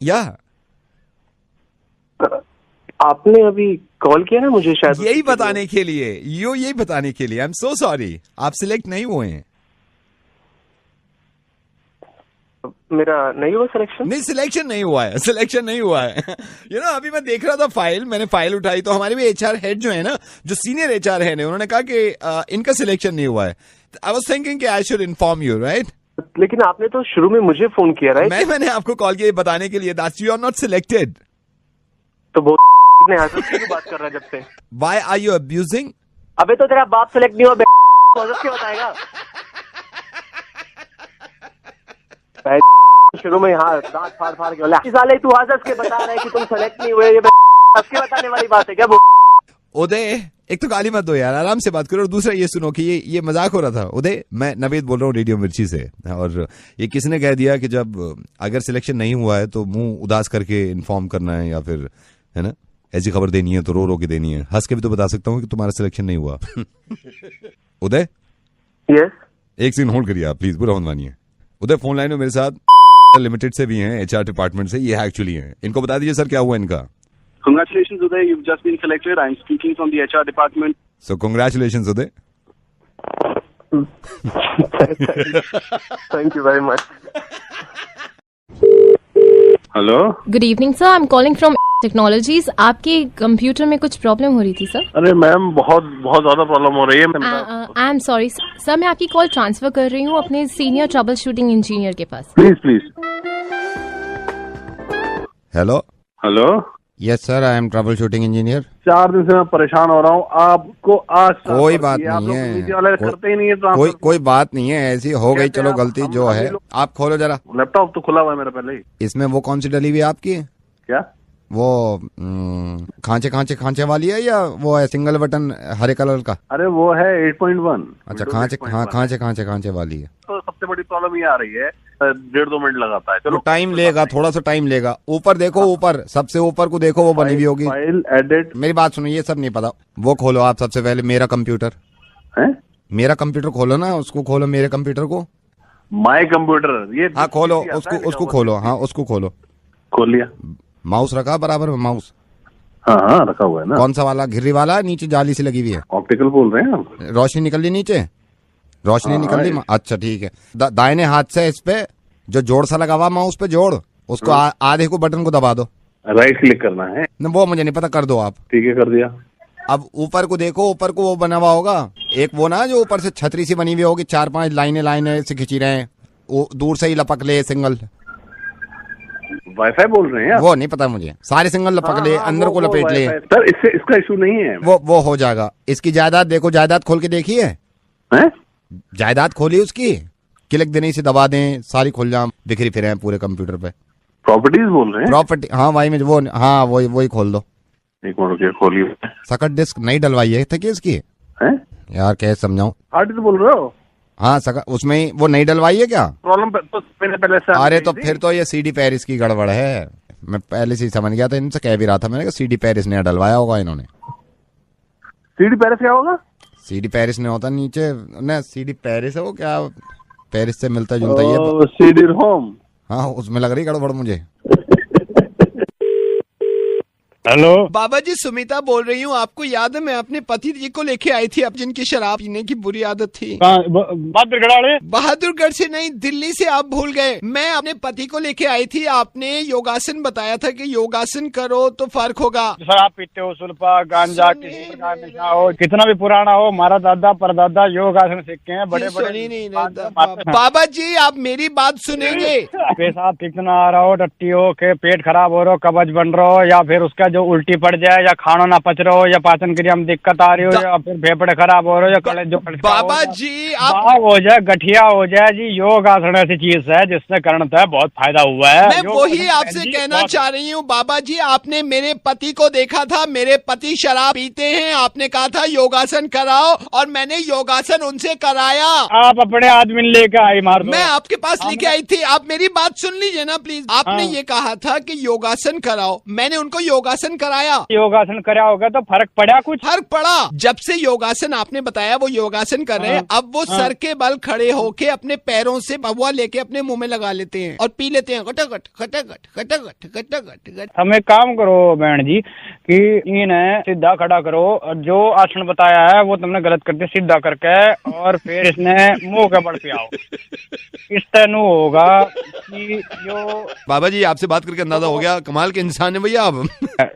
या आपने अभी call किया ना मुझे शायद यही बताने के लिए यही बताने के लिए आई एम सो सॉरी आप सिलेक्ट नहीं हुए हैं. मेरा नहीं हुआ सिलेक्शन. नहीं सिलेक्शन नहीं हुआ है. यू नो अभी मैं देख रहा था मैंने फाइल उठाई तो हमारे भी एचआर हेड जो है ना जो सीनियर एचआर हेड है उन्होंने कहा कि इनका सिलेक्शन नहीं हुआ है. आई वाज थिंकिंग कि I should inform you right. लेकिन आपने तो शुरू में मुझे फोन किया राइट. मैंने आपको कॉल किया बताने के लिए that you are not selected. तो बहुत ने क्यों बात कर रहा है जब से. Why are you abusing. अबे तो तेरा बाप सिलेक्ट नहीं हुआ क्या बताएगा. शुरू में हाँ दांत फाड़ के बोला साले तू हंस के बता रहा है कि तुम सेलेक्ट नहीं हुए. ये हंस के बताने वाली बात है क्या. उदय एक तो गाली मत दो यार आराम से बात करो और दूसरा ये सुनो कि ये मजाक हो रहा था. उदय मैं नवेद बोल रहा हूँ रेडियो मिर्ची से और ये किसी ने कह दिया कि जब अगर सिलेक्शन नहीं हुआ है तो मुंह उदास करके इन्फॉर्म करना है या फिर है ना ऐसी खबर देनी है तो रो के देनी है. हंस के भी तो बता सकता हूँ कि तुम्हारा सिलेक्शन नहीं हुआ. उदय यस एक सीन होल्ड करिए आप प्लीज बुरा मत मानिए. उदय फोन लाइन में मेरे साथ लिमिटेड से भी हैं एचआर डिपार्टमेंट से. ये एक्चुअली हैं इनको बता दीजिए सर क्या हुआ इनका. Congratulations, Uday. You've just been selected. I'm speaking from the HR department. So, congratulations, Uday. Thank you very much. Hello. Good evening sir. I am calling from technologies. आपके कंप्यूटर में कुछ प्रॉब्लम हो रही थी sir. अरे ma'am बहुत ज्यादा problem हो रही है. आई एम सॉरी सर. मैं आपकी कॉल ट्रांसफर कर रही हूँ अपने सीनियर ट्रबल शूटिंग इंजीनियर के पास. Please. Hello. Yes sir I am troubleshooting engineer. 4 दिन से मैं परेशान हो रहा हूँ. आपको आज कोई बात नहीं है. करते ही नहीं है. कोई बात नहीं है ऐसी हो गई. चलो गलती जो है आप खोलो जरा. लैपटॉप तो खुला हुआ है मेरा पहले ही. इसमें वो कौन सी डली हुई है आपकी. क्या वो खांचे वाली है या वो है सिंगल बटन हरे कलर का. अरे वो है 8.1. अच्छा खांचे वाली है. तो सबसे बड़ी प्रॉब्लम ये आ रही है 1.5-2 मिनट लगाता है. चलो टाइम लेगा थोड़ा सा टाइम लेगा. ऊपर देखो ऊपर सबसे ऊपर को देखो वो बनी हुई होगी फाइल एडिट. मेरी बात सुनो ये सब नहीं पता. वो खोलो आप सबसे पहले मेरा कंप्यूटर है. मेरा कंप्यूटर खोलो ना. उसको खोलो मेरे कंप्यूटर को. माय कंप्यूटर ये हाँ खोलो उसको खोलो. हाँ उसको खोल लिया. माउस रखा बराबर में. माउस हाँ रखा हुआ है ना. कौन सा वाला घिर्री वाला नीचे जाली से लगी हुई है. ऑप्टिकल बोल रहे हैं आप. रोशनी निकल ली नीचे. रोशनी निकल ली. अच्छा ठीक है. दाहिने हाथ से इस पे जो जोड़ सा लगा हुआ माउस पे जोड़ उसको आधे को बटन को दबा दो. राइट क्लिक करना है. वो मुझे नहीं पता कर दो आप. ठीक है कर दिया. अब ऊपर को देखो. ऊपर को वो बना हुआ होगा एक वो ना जो ऊपर से छतरी सी बनी हुई होगी. 4-5 लाइनें से खींची रहे हैं. वो दूर से ही लपक ले सिंगल. वाईफाई बोल रहे हैं वो नहीं पता मुझे. सारे सिंगल लपक ले अंदर को लपेट ले. सर इससे इसका इशू नहीं है. वो हो जाएगा. इसकी जायदाद देखो. जायदाद खोल के देखी है. जायदाद खोली उसकी. क्लिक देने से दबा दें सारी खुल जाम बिखरी फिरे हैं पूरे कंप्यूटर पे. प्रॉपर्टीज बोल रहे हैं. प्रॉपर्टी हाँ भाई में वो हाँ वही खोल दो. एक मिनट खोलिए. सकट डिस्क नहीं डलवाई है थी इसकी है यार कैसे समझाऊं. हार्ड डिस्क बोल रहे हो. हाँ सकट उसमें वो नहीं डलवाई है क्या. प्रॉब्लम तो मैंने पहले से. अरे तो फिर तो ये सीडी पेरिस की गड़बड़ है. मैं पहले से ही समझ गया था. इनसे कह भी रहा था मैंने सीडी पेरिस ने डलवाया होगा इन्होंने. सीडी पेरिस क्या होगा. सीडी पेरिस ने होता नीचे ना. सीडी पेरिस है वो क्या पेरिस से मिलता जुलता ये सीडी रोम. हाँ उसमें लग रही गड़बड़ मुझे. हेलो बाबा जी सुमिता बोल रही हूँ. आपको याद है मैं अपने पति जी को लेके आई थी. अब जिनकी शराब पीने की बुरी आदत थी. बहादुरगढ़ से नहीं दिल्ली से. आप भूल गए. मैं अपने पति को लेके आई थी. आपने योगासन बताया था कि योगासन करो तो फर्क होगा. सर आप पीते हो सुल्फा गांजा किसी प्रकार नशा हो कितना भी पुराना हो. हमारा दादा परदादा योगासन सीख के हैं. बड़े बाबा जी आप मेरी बात सुनेंगे. पेशाब कितना आ रहा हो टट्टी हो के पेट खराब हो रहा हो कब्ज बन रहा हो या फिर उसका जो उल्टी पड़ जाए या खाना ना पच रहा हो या पाचन क्रिया में दिक्कत आ रही हो या फिर फेफड़े खराब हो रहे हो या बाबा जी आप हो जाए, गठिया हो जाए जी, योग आसन ऐसी चीज है जिससे करना बहुत फायदा हुआ है। मैं वही आपसे कहना चाह रही हूँ बाबा जी, आपने मेरे पति को देखा था, मेरे पति शराब पीते हैं, आपने कहा था योगासन कराओ और मैंने योगासन उनसे कराया। आप अपने आदमी लेके आई मार दो। मैं आपके पास लेके आई थी, आप मेरी बात सुन लीजिए ना प्लीज। आपने ये कहा था कि योगासन कराओ, मैंने उनको योगासन कराया। योगासन कराया होगा तो फर्क पड़ा? कुछ फर्क पड़ा। जब से योगासन आपने बताया वो योगासन कर रहे हैं, अब वो सर के बल खड़े होके अपने पैरों से भगवा लेके अपने मुंह में लगा लेते हैं और पी लेते हैं खटाखट खटाखट खटाखट खटाखट। हम एक काम करो बहन जी कि इन्हें सीधा खड़ा करो और जो आसन बताया है वो तुमने गलत कर दिया, सीधा करके और फिर इसने मुंह के बल पे आओ। इस तरह होगा कि जो बाबा जी आपसे बात करके अंदाजा हो गया, कमाल के इंसान है भैया आप।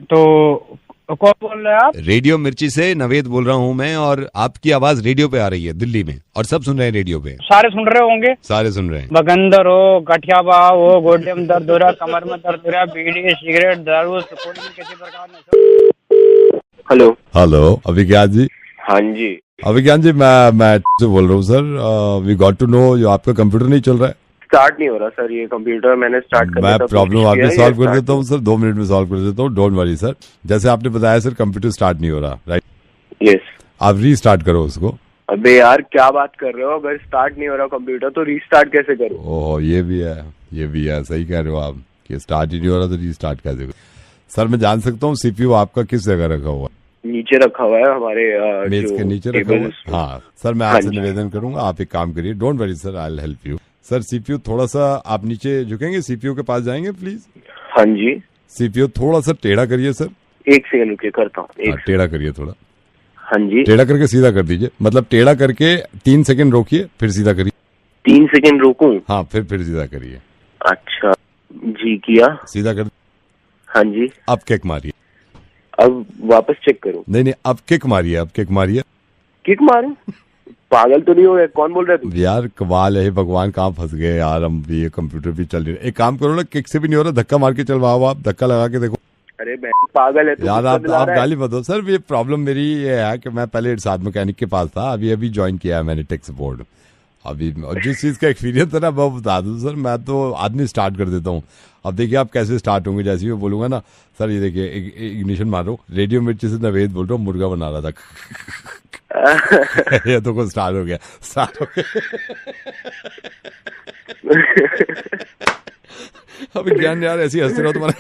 तो कौन बोल रहे हैं आप? रेडियो मिर्ची से नवेद बोल रहा हूँ मैं, और आपकी आवाज रेडियो पे आ रही है दिल्ली में और सब सुन रहे हैं रेडियो पे। सारे सुन रहे होंगे? सारे सुन रहे हैं। बगंदर हो, गठिया भाव हो, गोड्डे में दर्द हो रहा, कमर में दर्द हो रहा, बीड़ी सिगरेट दारू सुकून में किसी प्रकार। Hello hello Abhigyan ji. हाँ जी अभिज्ञान जी, मैं से बोल रहा हूँ sir. We got to know जो आपका कंप्यूटर नहीं चल रहा है। स्टार्ट नहीं हो रहा सर, ये कंप्यूटर मैंने स्टार्ट कर मैं प्रॉब्लम आपकी सॉल्व कर देता हूँ सर, 2 मिनट में सॉल्व कर देता हूँ, डोंट वरी सर। जैसे आपने बताया सर कंप्यूटर स्टार्ट नहीं हो रहा, राइट? यस। आप रीस्टार्ट करो उसको। अबे यार क्या बात कर रहे हो, अगर स्टार्ट नहीं हो रहा कंप्यूटर तो रीस्टार्ट कैसे करूँ? ओह ये भी है, सही कह रहे हो आप कि स्टार्ट ही नहीं हो रहा तो रीस्टार्ट कैसे करो। सर मैं जान सकता हूँ सीपीयू आपका किस जगह रखा हुआ है? नीचे रखा हुआ है हमारे मेज के नीचे रखा हुआ है। हाँ सर मैं आपसे निवेदन करूंगा, आप एक काम करिए, don't worry sir, I will help you. Sir CPU थोड़ा सा आप नीचे झुकेंगे, सीपीयू के पास जाएंगे प्लीज। हाँ जी। सीपीयू थोड़ा सा टेढ़ा करिए सर। एक सेकंड रुकिए, करता हूँ। टेढ़ा करिए थोड़ा। हाँ जी। टेढ़ा करके सीधा कर दीजिए, मतलब टेढ़ा करके 3 सेकंड रोकिए फिर सीधा करिए। 3 सेकंड रोकूं? हाँ फिर सीधा करिए। अच्छा जी, किया। सीधा कर। हाँ जी। अब किक मारिए। अब वापस चेक करूं? नहीं अब किक मारिए, अब किक मारिए। किक मारूं? पागल तो नहीं हो गए? कौन बोल रहा है? यार कमाल है भगवान, कहाँ फंस गए यार हम भी, ये कंप्यूटर भी चल रही है। एक काम करो ना, किक से भी नहीं हो रहा, धक्का मार के चलवाओ, आप धक्का लगा के देखो। अरे पागल है यार, आप गाली मत दो सर। ये प्रॉब्लम मेरी ये है कि मैं पहले इरशाद मैकेनिक के पास था, अभी ज्वाइन किया है मैंने टेक सपोर्ट। अभी जिस चीज का एक्सपीरियंस है ना मैं बता दूं सर, मैं तो आदमी स्टार्ट कर देता हूँ। अब देखिए आप कैसे स्टार्ट होंगे, जैसे ही मैं बोलूंगा ना सर ये देखिए इग्निशन मारो, रेडियो मिर्ची से नवेद बोल रहा हूँ, मुर्गा बना रहा था। ये तो स्टार्ट हो गया, अभी ज्ञान यार ऐसी हंसते रहो तुम्हारा।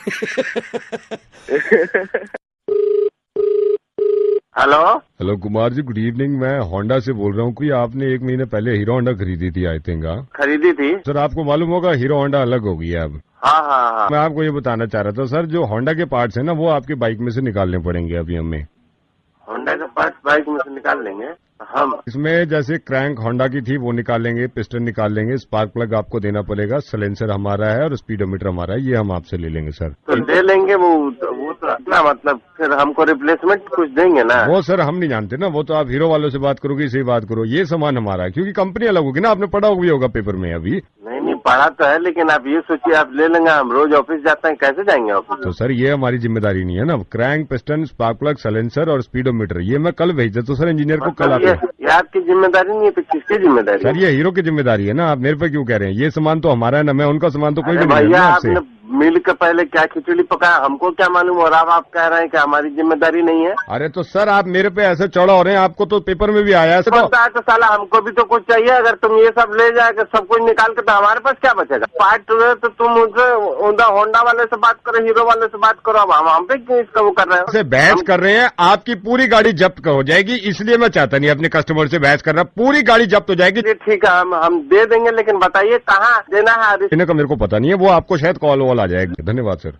Hello Kumar ji, good evening. मैं होंडा से बोल रहा हूँ कि आपने 1 महीने पहले हीरो होंडा खरीदी थी, आई थिंक। खरीदी थी सर, आपको मालूम होगा हीरो होंडा अलग हो गई है अब। हाँ। मैं आपको ये बताना चाह रहा था सर, जो होंडा के पार्ट्स है ना वो आपके बाइक में से निकालने पड़ेंगे अभी हमें। होंडा के पार्ट्स बाइक में से निकाल लेंगे हम? इसमें जैसे क्रैंक होंडा की थी वो निकाल लेंगे, पिस्टन निकाल लेंगे, स्पार्क प्लग आपको देना पड़ेगा, साइलेंसर हमारा है और स्पीडोमीटर हमारा है, ये हम आपसे ले लेंगे सर। तो दे लेंगे वो तो अपना, मतलब फिर हमको रिप्लेसमेंट कुछ देंगे ना? वो सर हम नहीं जानते ना, वो तो आप हीरो वालों से बात करोगे, इसे बात करो। ये सामान हमारा है क्योंकि कंपनी अलग होगी ना, आपने पढ़ा भी होगा पेपर में अभी। नहीं पढ़ा तो है, लेकिन आप ये सोचिए आप ले लेंगे, हम रोज ऑफिस जाते हैं, कैसे जाएंगे ऑफिस? तो सर ये हमारी जिम्मेदारी नहीं है ना। Crank, piston, spark plug, silencer और स्पीडोमीटर ये मैं कल भेज देता हूँ सर इंजीनियर को। कल ये आपकी जिम्मेदारी नहीं है तो किसकी जिम्मेदारी? सर ये हीरो की जिम्मेदारी है ना, आप मेरे पे क्यों कह रहे हैं? ये सामान तो हमारा है ना, मैं उनका सामान तो कोई भी नहीं है आपसे। मिल के पहले क्या खिचड़ी पकाया, हमको क्या मालूम, और अब आप कह रहे हैं कि हमारी जिम्मेदारी नहीं है? अरे तो सर आप मेरे पे ऐसे चौड़ा हो रहे हैं, आपको तो पेपर में भी आया है तो साला हमको भी तो कुछ चाहिए। अगर तुम ये सब ले जाएगा सब कुछ निकाल के, तो हमारे पास क्या बचेगा? पार्ट तो तुम उनसे होंडा वाले से बात करो, हीरो वाले से बात करो, अब हम पे क्यों इसका वो कर रहे हो? बहस कर रहे हैं, आपकी पूरी गाड़ी जब्त हो जाएगी, इसलिए मैं चाहता नहीं अपने कस्टमर से बहस करना। पूरी गाड़ी जब्त हो जाएगी। ठीक है हम दे देंगे, लेकिन बताइए कहाँ देना है? इन्हें का मेरे को पता नहीं है, वो आपको शायद कॉल वॉल आ जाएगी। धन्यवाद सर।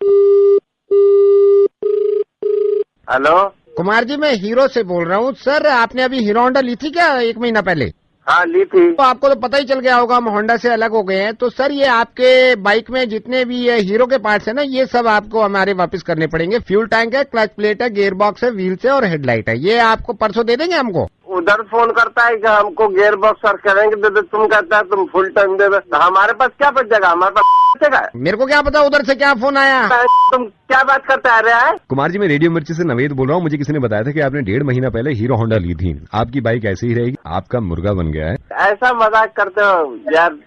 हेलो कुमार जी, मैं हीरो से बोल रहा हूँ सर। आपने अभी हीरो होंडा ली थी क्या 1 महीना पहले? हाँ ली थी। तो आपको तो पता ही चल गया होगा हम होंडा से अलग हो गए हैं। तो सर ये आपके बाइक में जितने भी ये हीरो के पार्ट्स है ना, ये सब आपको हमारे वापस करने पड़ेंगे। फ्यूल टैंक है, क्लच प्लेट है, गियर बॉक्स है, व्हील्स है और हेडलाइट है। ये आपको परसों दे देंगे हमको? उधर फोन करता है कि हमको गियर बॉक्स और करेंगे दे दे, तुम कहता है तुम फुल टाइम दे दे, हमारे पास क्या बचेगा, हमारे पास बचेगा। मेरे को क्या पता उधर से क्या फोन आया। तुम क्या बात करते आ रहा है। कुमार जी, मैं रेडियो मिर्ची से नवेद बोल रहा हूँ। मुझे किसी ने बताया था कि आपने 1.5 महीना पहले हीरो होंडा ली थी। आपकी बाइक ऐसे ही रहेगी, आपका मुर्गा बन गया है। ऐसा मजाक करते हो यार।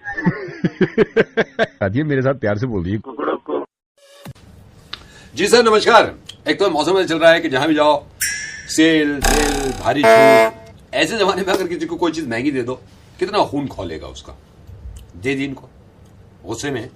आइए मेरे साथ प्यार से बोलिए। जी सर नमस्कार। एक तो मौसम में चल रहा है कि जहां भी जाओ सेल भारी छूट। ऐसे जमाने में अगर किसी को कोई चीज महंगी दे दो, कितना खून खोलेगा उसका। दे दी इनको, गुस्से में।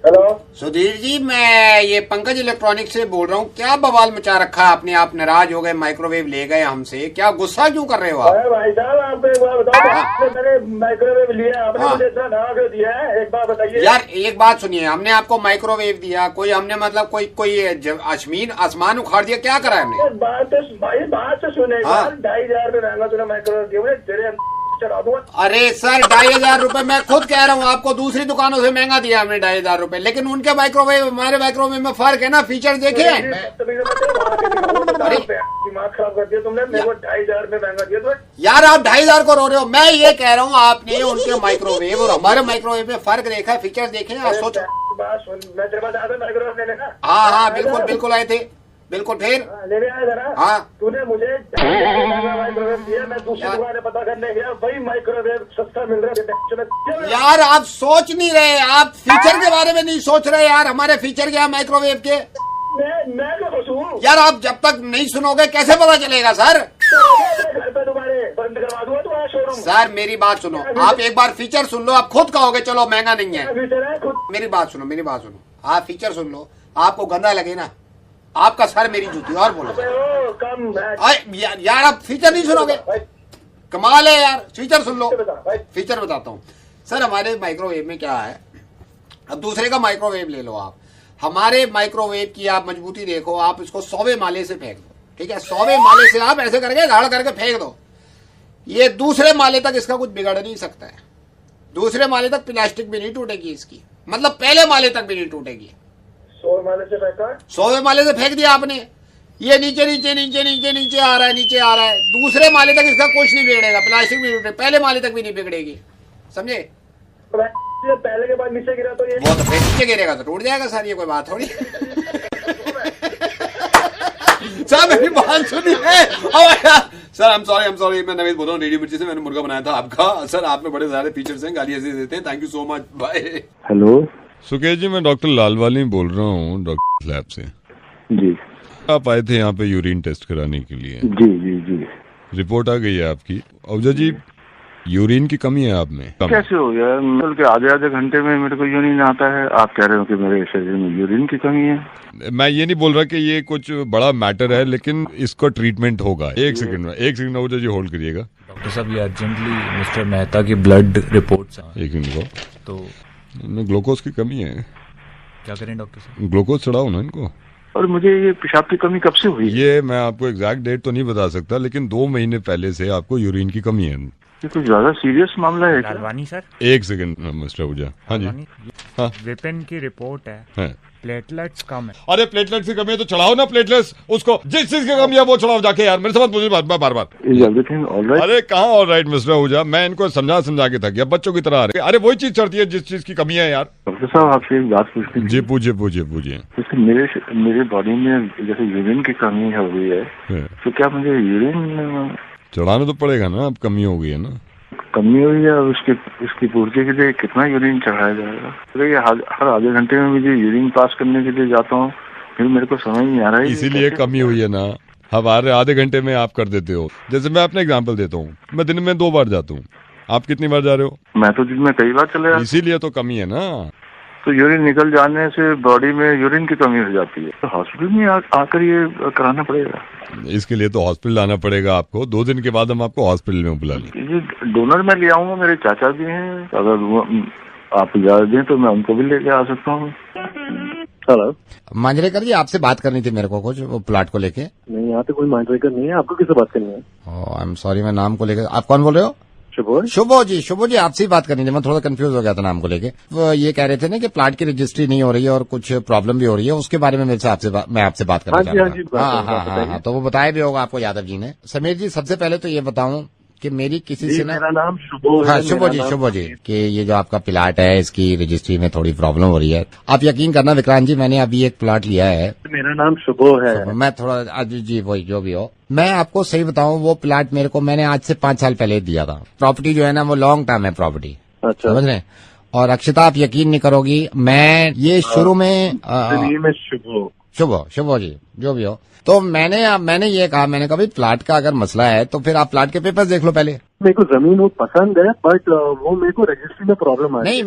हेलो सुधीर जी, मैं ये पंकज इलेक्ट्रॉनिक्स से बोल रहा हूँ। क्या बवाल मचा रखा है आपने, आप नाराज हो गए, माइक्रोवेव ले गए हमसे, क्या गुस्सा क्यों कर रहे हो आप? भाई साहब आप एक बार बताओ, मैंने माइक्रोवेव लिया, आपने मुझे इतना नाम क्यों दिया है, एक बार बताइए। यार एक बात सुनिए, हमने आपको माइक्रोवेव दिया, कोई हमने मतलब कोई आसमान उखाड़ दिया, क्या करा हमने? बात तो सुने, 2,500 रुपये महंगा तूने माइक्रोवेव दिया, तेरे चढ़ा दूंगा। अरे सर 2,500 रुपए, मैं खुद कह रहा हूँ आपको, दूसरी दुकानों से महंगा दिया हमने 2,500 रुपए, लेकिन उनके माइक्रोवेव हमारे माइक्रोवेव में फर्क है ना, फीचर देखे। दिमाग खराब कर दिया तुमने, मेरे को 2,500 रुपये महंगा दिया तुमने। यार आप 2,500 को रो रहे हो, मैं ये कह रहा हूँ आपने उनके माइक्रोवेव और हमारे माइक्रोवेव में फर्क देखा, फीचर देखे, आप सोचो। मैं तेरे पास आया था माइक्रोवेव लेने का। हाँ बिल्कुल आए थे, बिल्कुल। फिर लेने आया था ना। हाँ तूने मुझे माइक्रोवेव दिया, मैं दूसरी दुकान पता करने गया, वही माइक्रोवेव सस्ता मिल रहा है। यार आप सोच नहीं रहे, आप फीचर के बारे में नहीं सोच रहे यार, हमारे फीचर क्या माइक्रोवेव के। मैं क्या सोचूं? यार आप जब तक नहीं सुनोगे कैसे पता चलेगा सर? घर पे तुम्हारे बंद करवा दूंगा तुम्हारा शोरूम। सर मेरी बात सुनो, आप एक बार फीचर सुन लो, आप खुद कहोगे चलो महंगा नहीं है। मेरी बात सुनो, आप फीचर सुन लो, आपको गंदा लगे ना, आपका सर मेरी जूती। और बोलो यार आप फीचर नहीं सुनोगे, कमाल है यार। फीचर सुन लो, फीचर बताता हूँ सर। हमारे माइक्रोवेव में क्या है, अब दूसरे का माइक्रोवेव ले लो आप, हमारे माइक्रोवेव की आप मजबूती देखो, आप इसको 100वें माले से फेंक दो, ठीक है, 100वें माले से आप ऐसे करके गाड़ करके फेंक दो, ये दूसरे माले तक इसका कुछ बिगड़ नहीं सकता है। दूसरे माले तक प्लास्टिक भी नहीं टूटेगी इसकी, मतलब पहले माले तक भी नहीं टूटेगी। 100 माले से फेंका, 100वें माले से फेंक दिया आपने, ये नीचे आ रहा है, दूसरे माले तक इसका कुछ नहीं बिगड़ेगा, प्लास्टिक भी टूटे, पहले माले तक भी नहीं बिगड़ेगी, समझे? पहले के बाद नीचे गिरा तो ये वो तो फिर नीचे गिरेगा तो टूट जाएगा सर, ये कोई बात थोड़ी। सर मेरी बात सुनिए सर, आई एम सॉरी, मैं नवेद बोल रहा हूँ रेडियो मिर्ची से। मैंने मुर्गा बनाया था आपका। सर आप में बड़े सारे फीचर्स हैं, गाली ऐसे देते हैं। Thank you so much, bye. Hello Sukesh ji, मैं डॉक्टर लालवानी बोल रहा हूँ, डॉक्टर लैब से। जी आप आए थे यहाँ पे यूरिन टेस्ट कराने के लिए। जी रिपोर्ट आ गई है आपकी। अवजा जी, यूरिन की कमी है आप में। कैसे हो गया? मतलब के आधे घंटे में मेरे को यूरिन आता है, आप कह रहे हो कि मेरे शरीर में यूरिन की कमी है। मैं ये नहीं बोल रहा कि ये कुछ बड़ा मैटर है, लेकिन इसका ट्रीटमेंट होगा। एक सेकंड में अवजा जी होल्ड करिएगा। डॉक्टर साहब ये अर्जेंटली मिस्टर मेहता की ब्लड रिपोर्ट्स। एक मिनट को, तो ग्लूकोज की कमी है। क्या करें डॉक्टर साहब? ग्लूकोज चढ़ाओ ना इनको। और मुझे ये पेशाब की कमी कब से हुई? ये मैं आपको एग्जैक्ट डेट तो नहीं बता सकता, लेकिन 2 महीने पहले से आपको यूरिन की कमी है। ये कुछ ज्यादा सीरियस मामला है क्या? लालवानी सर, एक सेकंड मिस्टर आहूजा। हाँ जी, हाँ विपिन की रिपोर्ट है, प्लेटलेट्स कम है। अरे प्लेटलेट्स की कमी है तो चढ़ाओ ना प्लेटलेट्स, उसको जिस चीज की कमी है वो चढ़ाओ जाके यार, मेरे समझ मुझे बार बार। अरे कहाँ ऑल राइट मिस्टर आहूजा, मैं इनको समझा के थक गया, बच्चों की तरह आ रहे। अरे वही चीज चढ़ती है जिस चीज की कमी है यार। डॉक्टर साहब आपसे एक बात पूछनी। जी पूछिए। मेरे बॉडी में जैसे यूरिन की कमी हो गई है, तो क्या मुझे यूरिन चढ़ाना तो पड़ेगा ना, अब कमी हो गई है ना। कमी हुई है, उसकी पूर्ति के लिए कितना यूरिन चढ़ाया जाएगा? तो ये हर आधे घंटे में मुझे यूरिन पास करने के लिए जाता हूँ, फिर मेरे को समझ नहीं आ रहा है। इसीलिए कमी हुई है ना, हमारे आधे घंटे में आप कर देते हो। जैसे मैं अपना एग्जांपल देता हूँ, मैं दिन में 2 बार जाता हूँ, आप कितनी बार जा रहे हो? मैं तो दिन में कई बार चले जाता। इसीलिए तो कमी है ना। तो यूरिन निकल जाने से बॉडी में यूरिन की कमी हो जाती है, तो हॉस्पिटल में आकर ये कराना पड़ेगा। इसके लिए तो हॉस्पिटल आना पड़ेगा आपको। 2 दिन के बाद हम आपको हॉस्पिटल में बुला लेंगे। ये डोनर मैं ले आऊंगा, मेरे चाचा भी हैं, अगर आप इजाजत दें तो मैं उनको भी लेके आ सकता हूँ। हेलो मांजरेकर जी, आपसे बात करनी थी मेरे को कुछ, वो प्लाट को लेके। नहीं, यहाँ पे कोई मांजरेकर नहीं है, आपको किससे बात करनी है? आई एम सॉरी, मैं नाम को लेकर। आप कौन बोल रहे हो? शुभो जी आपसे ही बात करनी थी। मैं थोड़ा कंफ्यूज हो गया था नाम को लेके। वो ये कह रहे थे ना कि प्लाट की रजिस्ट्री नहीं हो रही है और कुछ प्रॉब्लम भी हो रही है, उसके बारे में मैं आपसे बात करना चाह रहा था। हाँ, तो वो बताया भी होगा आपको यादव जी ने। समीर जी, सबसे पहले तो ये बताऊं कि मेरी किसी से ना, मेरा नाम शुभो है। हाँ, शुभो जी कि ये जो आपका प्लाट है इसकी रजिस्ट्री में थोड़ी प्रॉब्लम हो रही है। आप यकीन करना विक्रांत जी, मैंने अभी एक प्लाट लिया है। मेरा नाम शुभो है। मैं थोड़ा जी वही जो भी हो, मैं आपको सही बताऊं, वो प्लाट मैंने आज से 5 साल पहले दिया था। प्रॉपर्टी जो है ना वो लॉन्ग टर्म है प्रॉपर्टी, समझ रहे हैं। और अक्षता, आप यकीन नहीं करोगी, मैं ये शुरू में शुभो जी जो भी हो, तो मैंने ये कहा, मैंने कहा भाई प्लाट का अगर मसला है तो फिर आप प्लाट के पेपर्स देख लो पहले। मेरे को जमीन वो पसंद है, बट वो मेरे को रजिस्ट्री में प्रॉब्लम है। नहीं,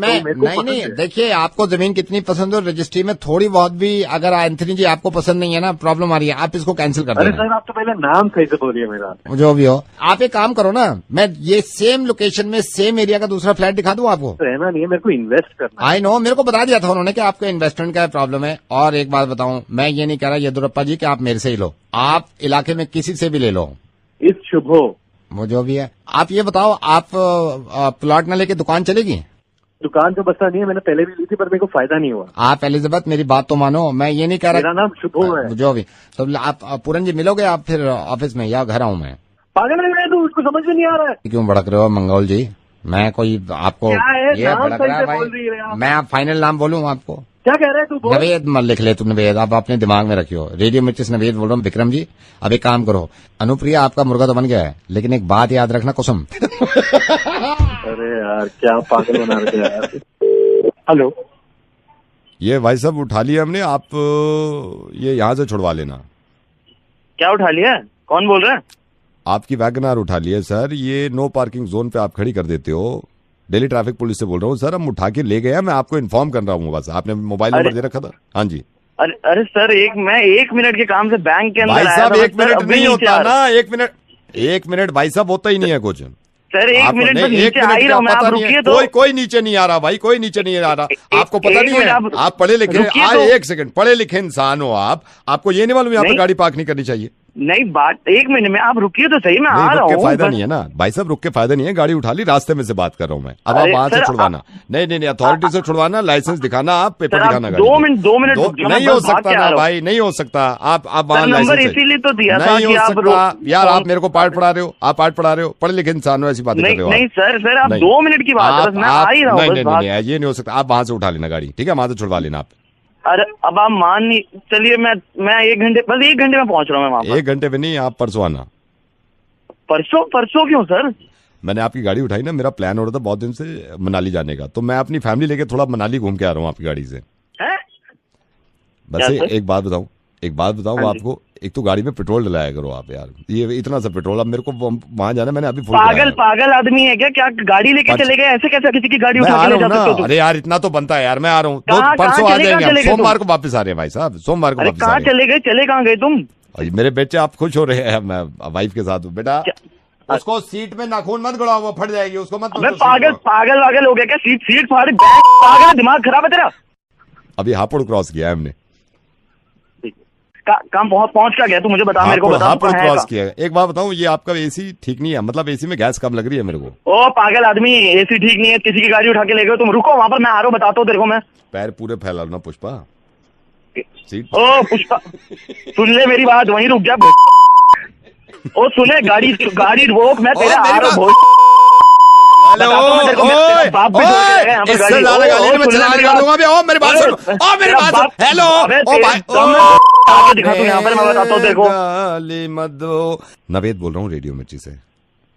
देखिए आपको जमीन कितनी पसंद हो, रजिस्ट्री में थोड़ी बहुत भी अगर एंथनी जी आपको पसंद नहीं है ना, प्रॉब्लम आ रही है, आप इसको कैंसिल कर देना। अरे सर, आप तो पहले नाम सही से बोलिए मेरा। जो भी हो, आप एक काम करो ना, मैं ये सेम लोकेशन में सेम एरिया का दूसरा फ्लैट दिखा दूं आपको। रहना नहीं है, मेरे को इन्वेस्ट करना। आई नो, मेरे को बता दिया था उन्होंने कि आपको इन्वेस्टमेंट का प्रॉब्लम है। और एक बात बताऊं, मैं ये नहीं कह रहा येदुरप्पा जी कि आप मेरे से ही लो, आप इलाके में किसी से भी ले लो। इस शुभो वो जो भी है, आप ये बताओ, आप प्लॉट न लेके दुकान चलेगी? दुकान तो बसा नहीं है, मैंने पहले भी ली थी पर मेरे को फायदा नहीं हुआ। आप एलिजाबेथ मेरी बात तो मानो, मैं ये नहीं कह रहा। मेरा नाम शुभो है। जो भी, तो आप पूरन जी मिलोगे आप फिर ऑफिस में या घर आऊं मैं? पागल है तू, उसको समझ में नहीं आ रहा है। क्यों भड़क रहे हो मंगोल जी? मैं कोई आपको ये भड़क रहा है भाई? मैं आप फाइनल नाम बोलूं आपको? क्या कह रहे हैं तू? बोल। नवेद मत लिख ले तू, नवेद आप अपने दिमाग में रखियो। रेडियो मिर्ची से नवेद बोल रहा हूँ। विक्रम जी, अब एक काम करो, अनुप्रिया आपका मुर्गा तो बन गया है, लेकिन एक बात याद रखना कुसुम। अरे यार क्या पागल बना रहे यार। हेलो, ये भाई साहब उठा लिया हमने, आप ये यहाँ से छुड़वा लेना। क्या उठा लिया? कौन बोल रहा है? आपकी वैगनार उठा लिया सर, ये नो पार्किंग जोन पे आप खड़ी कर देते हो। दिल्ली ट्रैफिक पुलिस से बोल रहा हूँ सर, हम उठा के ले गए हैं, मैं आपको इन्फॉर्म कर रहा हूँ। बस आपने मोबाइल नंबर दे रखा था? हाँ जी। अरे सर, मैं 1 मिनट के काम से बैंक के अंदर भाई साहब 1 मिनट नहीं होता ना, 1 मिनट भाई साहब होता ही नहीं है कुछ। सर 1 मिनट में नीचे आ ही रहा हूं मैं, आप रुकिए तो। कोई नीचे नहीं आ रहा भाई, कोई नीचे नहीं आ रहा। आपको पता नहीं है, आप पढ़े लिखे, 1 सेकंड, पढ़े लिखे इंसान हो आप, आपको ये नहीं मालूम यहाँ पे गाड़ी पार्क नहीं करनी चाहिए? नहीं, बात 1 मिनट में, आप रुकिए तो सही, मैं आ रहा हूँ। फायदा नहीं है ना भाई साहब, रुक के फायदा नहीं है, गाड़ी उठा ली, रास्ते में से बात कर रहा हूँ मैं। अब आप वहां से छुड़वाना, नहीं अथॉरिटी से छुड़वाना, लाइसेंस दिखाना, आप पेपर दिखाना। 2 मिनट नहीं हो सकता ना भाई, नहीं हो सकता। आप वहां नंबर इसीलिए तो दिया था कि आप यार, आप मेरे को पाठ पढ़ा रहे हो, आप पाठ पढ़ा रहे हो, पढ़े लिखे इंसान हो, ऐसी बात कर रहे हो। नहीं सर, आप 2 मिनट की बात है, मैं आ ही रहा हूँ। नहीं, ये नहीं हो सकता। आप वहां से उठा लेना गाड़ी, ठीक है, वहां से छुड़वा लेना आप। अरे अब आप मान नहीं, चलिए मैं 1 घंटे, बस 1 घंटे में पहुंच रहा हूँ मैं वहां पर। 1 घंटे में नहीं, आप परसों आना। परसों क्यों सर? मैंने आपकी गाड़ी उठाई ना, मेरा प्लान हो रहा था बहुत दिन से मनाली जाने का, तो मैं अपनी फैमिली लेके थोड़ा मनाली घूम के आ रहा हूँ आपकी गाड़ी से। बस एक बात बताऊं आपको, एक तो गाड़ी में पेट्रोल डलाया करो आप यार, ये इतना सा पेट्रोल। अब मेरे को वहां जाना, मैंने अभी पागल आदमी है क्या गाड़ी लेके चले गए? ऐसे कैसे किसी की गाड़ी उठा के ले जा सकते हो? अरे यार इतना तो बनता है यार, मैं आ रहा हूँ, परसों आ जाएंगे, सोमवार को वापस आ रहे हैं भाई साहब, सोमवार को वापस। कहाँ चले गए? चले कहाँ गए तुम? मेरे बेटे आप खुश हो रहे हैं, मैं वाइफ के साथ हूँ। बेटा उसको सीट में नाखून मत गड़ाओ, वो फट जाएगी, उसको मत। पागल हो गया क्या? सीट फाड़, पागल, दिमाग खराब है तेरा। अभी हापुड़ क्रॉस किया है हमने। कहाँ पहुंच क्या गया तू? मुझे बता, मेरे को बता। हापुड़ क्रॉस किया। एक बात बताऊं, ये आपका एसी ठीक नहीं है, मतलब एसी में गैस कम लग रही है मेरे को। ओ पागल आदमी, एसी ठीक नहीं है, किसी की गाड़ी उठा के ले गए तुम। रुको वहां पर, मैं आ रहा हूँ, बताता हूँ तेरे को मैं। पैर पूरे फैला ना पुष्पा। सीट ओ पुष्पा, सुन ले मेरी बात, वहीं रुक जा। ओ सुने, गाड़ी रोक, मैं तेरे आ रहा हूँ। नवेद बोल रहा हूँ रेडियो मिर्ची से,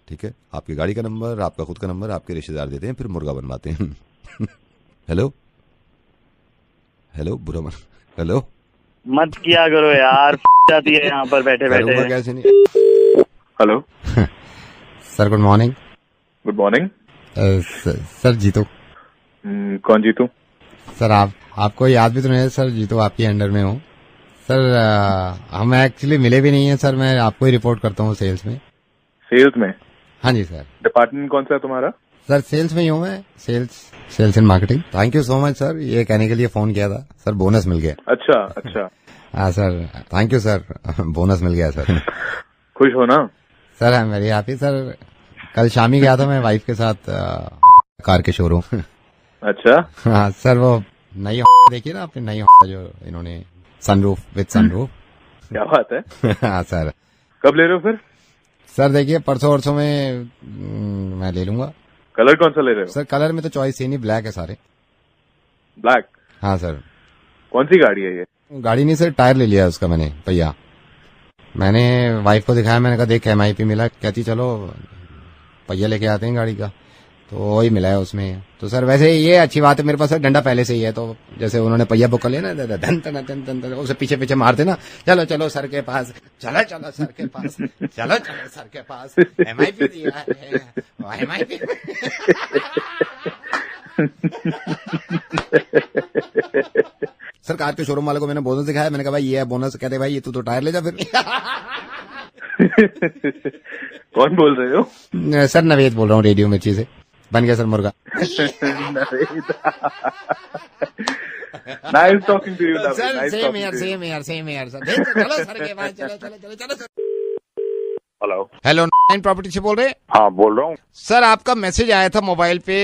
ठीक है? आपकी गाड़ी का नंबर, आपका खुद का नंबर आपके रिश्तेदार देते हैं, फिर मुर्गा बनवाते हैं। हेलो बुरा मन, हेलो मत किया करो यार, जाती है यहाँ पर बैठे बैठे। कैसे नहीं? Hello sir, good morning. Good morning sir Jeetu. कौन जीतू? सर आपको याद भी तो नहीं है सर, जीतू आपके अंडर में हूँ सर। हम एक्चुअली मिले भी नहीं है सर, मैं आपको ही रिपोर्ट करता हूँ सेल्स में। सेल्स में? हाँ जी सर। डिपार्टमेंट कौन सा है तुम्हारा? सर सेल्स में ही हूँ मैं, sales and marketing. Thank you so much sir, ये कहने के लिए फोन किया था सर, बोनस मिल गया। अच्छा हाँ sir, thank you sir, bonus मिल गया सर। खुश हो ना? Sir I am very happy sir. कल शाम ही गया था मैं वाइफ के साथ कार के शोरूम। अच्छा। हाँ सर, वो नई देखिए ना आपने, नई जो इन्होंने सनरूफ विद सनरूफ। क्या बात है। हाँ सर। कब ले रहे हो फिर? सर देखिए परसों वरसों में मैं ले लूंगा। कलर कौन सा ले रहे हो? सर कलर में तो चॉइस ही नहीं, ब्लैक है सारे। ब्लैक? हाँ सर। कौन सी गाड़ी है ये? गाड़ी नहीं सर, टायर ले लिया उसका मैंने, पहिया। मैंने वाइफ को दिखाया, मैंने कहा देख MIP मिला, कहती चलो पहिया लेके आते हैं गाड़ी का, तो वही मिला है उसमें। तो सर वैसे ये अच्छी बात है, मेरे पास सर डंडा पहले से ही है, तो जैसे उन्होंने पहिया बुक कर लिया ना, धन धन धन धन धन उसे पीछे पीछे मारते ना, चलो चलो सर के पास, चलो चलो सर के पास, चलो चलो सर के पास, MIP दिया है MIP। सर कार के शोरूम वाले को मैंने बोनस दिखाया, मैंने कहा भाई ये है बोनस, कहते भाई ये तू तो टायर ले जा फिर। कौन बोल रहे हो? सर नवेद बोल रहा हूँ, रेडियो मिर्ची से। बन गया सर मुर्गा। Nice talking to you sir. Same यार सर। चलो सर के पास, चलो सर। हेलो हेलो, 9 प्रॉपर्टी से बोल रहे हैं? हाँ बोल रहा हूँ सर। आपका मैसेज आया था मोबाइल पे,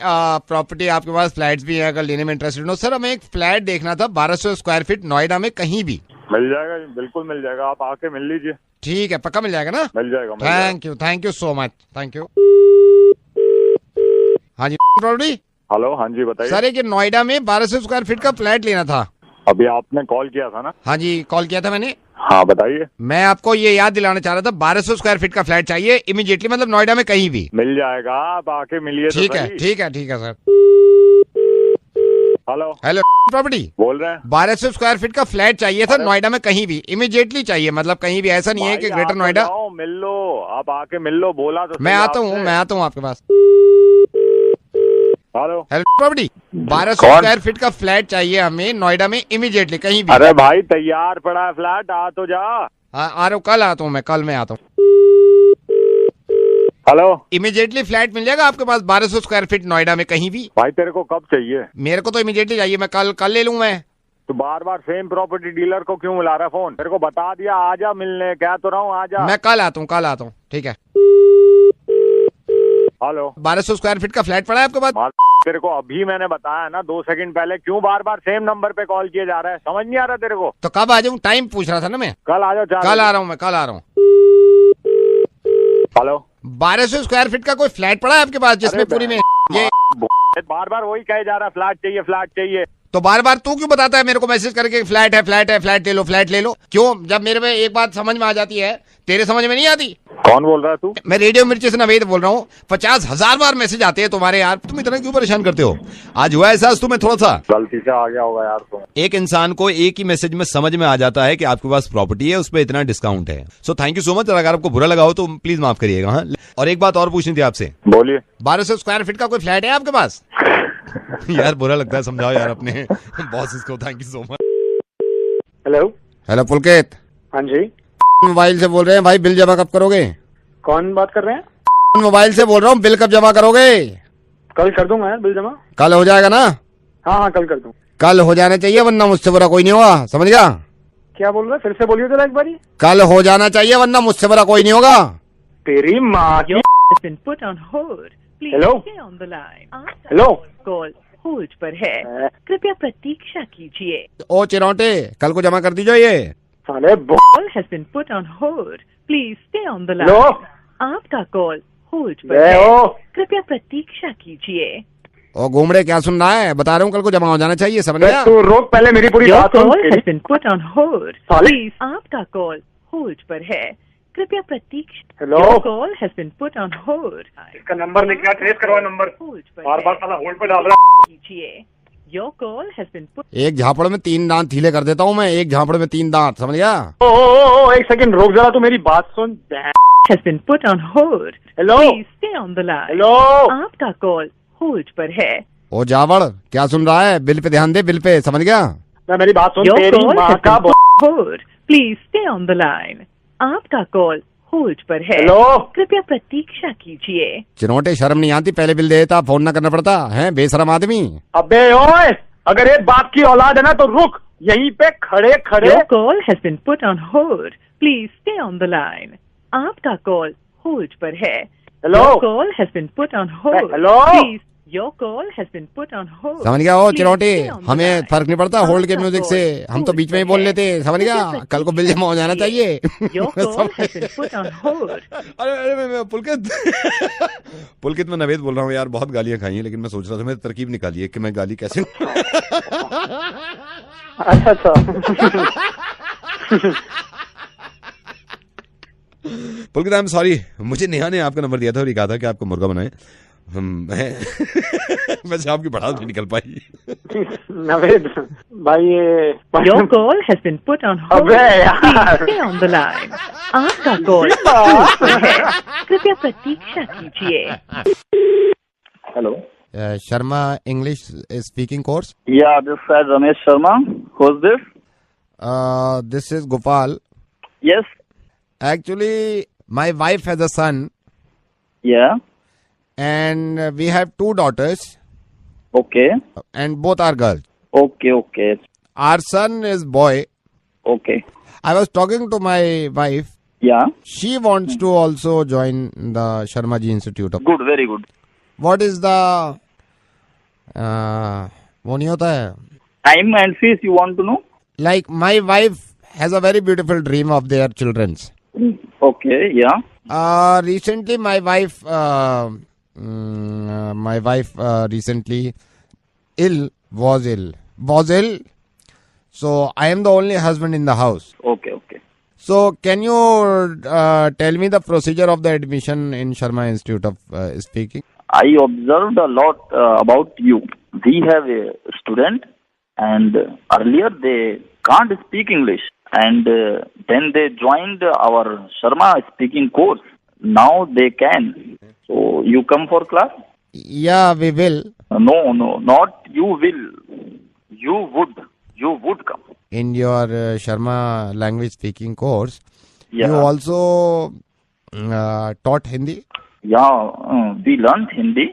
प्रॉपर्टी आपके पास फ्लैट्स भी है, अगर लेने में इंटरेस्टेड हो। सर हमें एक फ्लैट देखना था 1200 स्क्वायर फीट नोएडा में, कहीं भी। मिल जाएगा, बिल्कुल मिल जाएगा, आप आके मिल लीजिए। ठीक है, पक्का मिल जाएगा ना? मिल जाएगा। Thank you so much, thank you. हाँ जी प्रॉपर्टी। हेलो, हाँ जी बताइए। सर एक नोएडा में 1200 स्क्वायर फीट का फ्लैट लेना था। अभी आपने कॉल किया था ना? हाँ जी कॉल किया था मैंने। हाँ बताइए। मैं आपको ये याद दिलाना चाह रहा था, 1200 स्क्वायर फीट का फ्लैट चाहिए इमीडिएटली, मतलब नोएडा में कहीं भी। मिल जाएगा, आप आके मिलिए। ठीक है सर। हेलो प्रॉपर्टी बोल रहे हैं। 1200 स्क्वायर फीट का फ्लैट चाहिए था नोएडा में, कहीं भी इमीडिएटली चाहिए, मतलब कहीं भी, ऐसा नहीं है कि ग्रेटर नोएडा। मिल लो, आप आके मिल लो, बोला तो। मैं आता हूँ आपके पास। हेलो प्रॉपर्टी 1200 स्क्वायर फीट का फ्लैट चाहिए हमें नोएडा में इमीडिएटली, कहीं भी। अरे भाई तैयार पड़ा है फ्लैट, आ तो जा। आ रहा हूँ, कल आता हूँ मैं, कल मैं आता हूँ। हेलो, इमीडिएटली फ्लैट मिल जाएगा आपके पास 1200 स्क्वायर फीट नोएडा में, कहीं भी। भाई तेरे को कब चाहिए? मेरे को तो इमीडिएटली चाहिए, मैं कल ले लूँ मैं। तो बार बार सेम प्रॉपर्टी डीलर को क्यों मिला रहा है फोन? तेरे को बता दिया, आजा मिलने, कह तो रहा हूँ आजा। मैं कल आता हूँ, ठीक है। हेलो, 1200 स्क्वायर फीट का फ्लैट पड़ा है आपके पास? तेरे को अभी मैंने बताया ना 2 सेकंड पहले, क्यों बार बार सेम नंबर पे कॉल किए जा रहा है? समझ नहीं आ रहा तेरे को? तो कब आ जाऊँ? टाइम पूछ रहा था ना मैं। कल आ जाओ। कल आ रहा हूँ मैं, कल आ रहा हूँ। हेलो, 1200 स्क्वायर फीट का कोई फ्लैट पड़ा है आपके पास जिसमें पूरी में ये बार बार वही कहे जा रहा है, फ्लैट चाहिए। तो बार बार तू क्यों बताता है मेरे को मैसेज करके, फ्लैट है, फ्लैट ले लो? क्यों? जब मेरे में एक बात समझ में आ जाती है, तेरे समझ में नहीं आती? कौन बोल रहा है तू? मैं रेडियो मिर्ची से नवेद बोल रहा हूँ। 50,000 बार मैसेज आते हैं तुम्हारे यार, तुम इतना क्यों परेशान करते हो? आज हुआ ऐसा तुम्हें थोड़ा सा गलती से आ गया होगा यार तुम। एक इंसान को एक ही मैसेज में समझ में आ जाता है कि आपके पास प्रॉपर्टी है, उस पर इतना डिस्काउंट है। So thank you so much. अगर आपको बुरा लगा हो तो प्लीज माफ करिएगा। हाँ, और एक बात और पूछनी थी आपसे। बोलिए। 1200 स्क्वायर फीट का कोई फ्लैट है आपके पास? यार बुरा लगता है, समझाओ यार अपने बॉसेस को। Thank you so much. Hello Pulkit. हाँ जी, मोबाइल से बोल रहे हैं भाई, बिल जमा कब करोगे? कौन बात कर रहे हैं? मोबाइल से बोल रहा हूँ, बिल कब जमा करोगे? कल कर दूंगा यार बिल जमा। कल हो जाएगा ना? हाँ कल कर दूँ। कल हो जाना चाहिए, वरना मुझसे बुरा कोई नहीं होगा, समझ गया? क्या बोल रहे? फिर से बोलिए जरा एक बारी। कल हो जाना चाहिए, वरना मुझसे बुरा कोई नहीं होगा। तेरी माँ की। हेलो हेलो, कॉल होल्ड पर है, कृपया प्रतीक्षा कीजिए। ओ चिरौटे, कल को जमा कर दीजिए ये। साले call has been put on hold, please stay on the line. आपका कॉल होल्ड पर है, कृपया प्रतीक्षा कीजिए। ओ घूमड़े, क्या सुन रहा है? बता रहा हूँ कल को जमा हो जाना चाहिए, समझ गया? तू रोक पहले मेरी पूरी बात सुन। Call has been put on hold, please आपका कॉल होल्ड पर है, कृपया प्रतीक्षा। Hello, call has been put on hold. इसका नंबर लिख लिया, ट्रेस करवा नंबर। बार बार साला होल्ड पे डाल रहा कीजिए। Your call has been put. एक झापड़ में 3 दांत हीले कर देता हूँ मैं, एक झापड़ में 3 दांत, समझ गया? ओ एक सेकंड रोक जरा, तू मेरी बात सुन। Has been put on hold, hello please stay on the line. Hello, आपका कॉल होल्ड पर है। ओ जावड़, क्या सुन रहा है? बिल पे ध्यान दे, बिल पे, समझ गया? मैं मेरी बात सुन। तेरी माँ का hold, please stay on the line. आपका कॉल होल्ड पर है, हेलो, कृपया प्रतीक्षा कीजिए। चिनोटे, शर्म नहीं आती? पहले बिल देता, फोन ना करना पड़ता है, बेशरम आदमी। अबे ओए, अगर एक बाप की औलाद है ना तो रुक यहीं पे खड़े खड़े। Your call has been put on hold, please stay on the line. आपका कॉल होल्ड पर है, hello Your call has been put on hold. Hello Please, your call has been put on hold. समझ गया हो Please chirote, stay on the हमें line. फर्क नहीं पड़ता होल्ड के म्यूजिक से, हम तो बीच में ही बोल लेते, समझ गया, कल को बिल जमा हो जाना चाहिए। Your call has been put on hold. अरे मैं पुलकित मैं नवेद बोल रहा हूँ यार, बहुत गालियां खाई हैं, लेकिन मैं सोच रहा था, मैं तरकीब निकाली है कि मैं गाली कैसे अच्छा पुलकित आई एम सॉरी, मुझे नेहा ने आपका नंबर दिया था और ये कहा था कि आपको मुर्गा बनाए। वैसे आपकी बढ़ात नहीं निकल पाई। नवेद भाई ये Your call has been put on hold. अबे यार Please stay on the line. आपका कॉल कृपया प्रतीक्षा कीजिए। Hello. Sharma English speaking course. Yeah, this is Ramesh Sharma. Who's this? This is Gopal. Yes. Actually, my wife has a son. Yeah. And we have 2 daughters. Okay. And both are girls. Okay. Our son is boy. Okay. I was talking to my wife. Yeah. She wants to also join the Sharma Ji Institute of. Good, very good. What is the वो नहीं होता है, Time and fees you want to know? like my wife has a very beautiful dream of their children's. Okay, yeah. Recently my wife recently was ill. So I am the only husband in the house. Okay. So can you tell me the procedure of the admission in Sharma Institute of Speaking? I observed a lot about you. We have a student and earlier they can't speak English and then they joined our Sharma speaking course. Now they can. So you come for class? Yeah, we will. No, not you will. You would come. In your Sharma language speaking course, Yeah. you also taught Hindi? Yeah, we learned Hindi.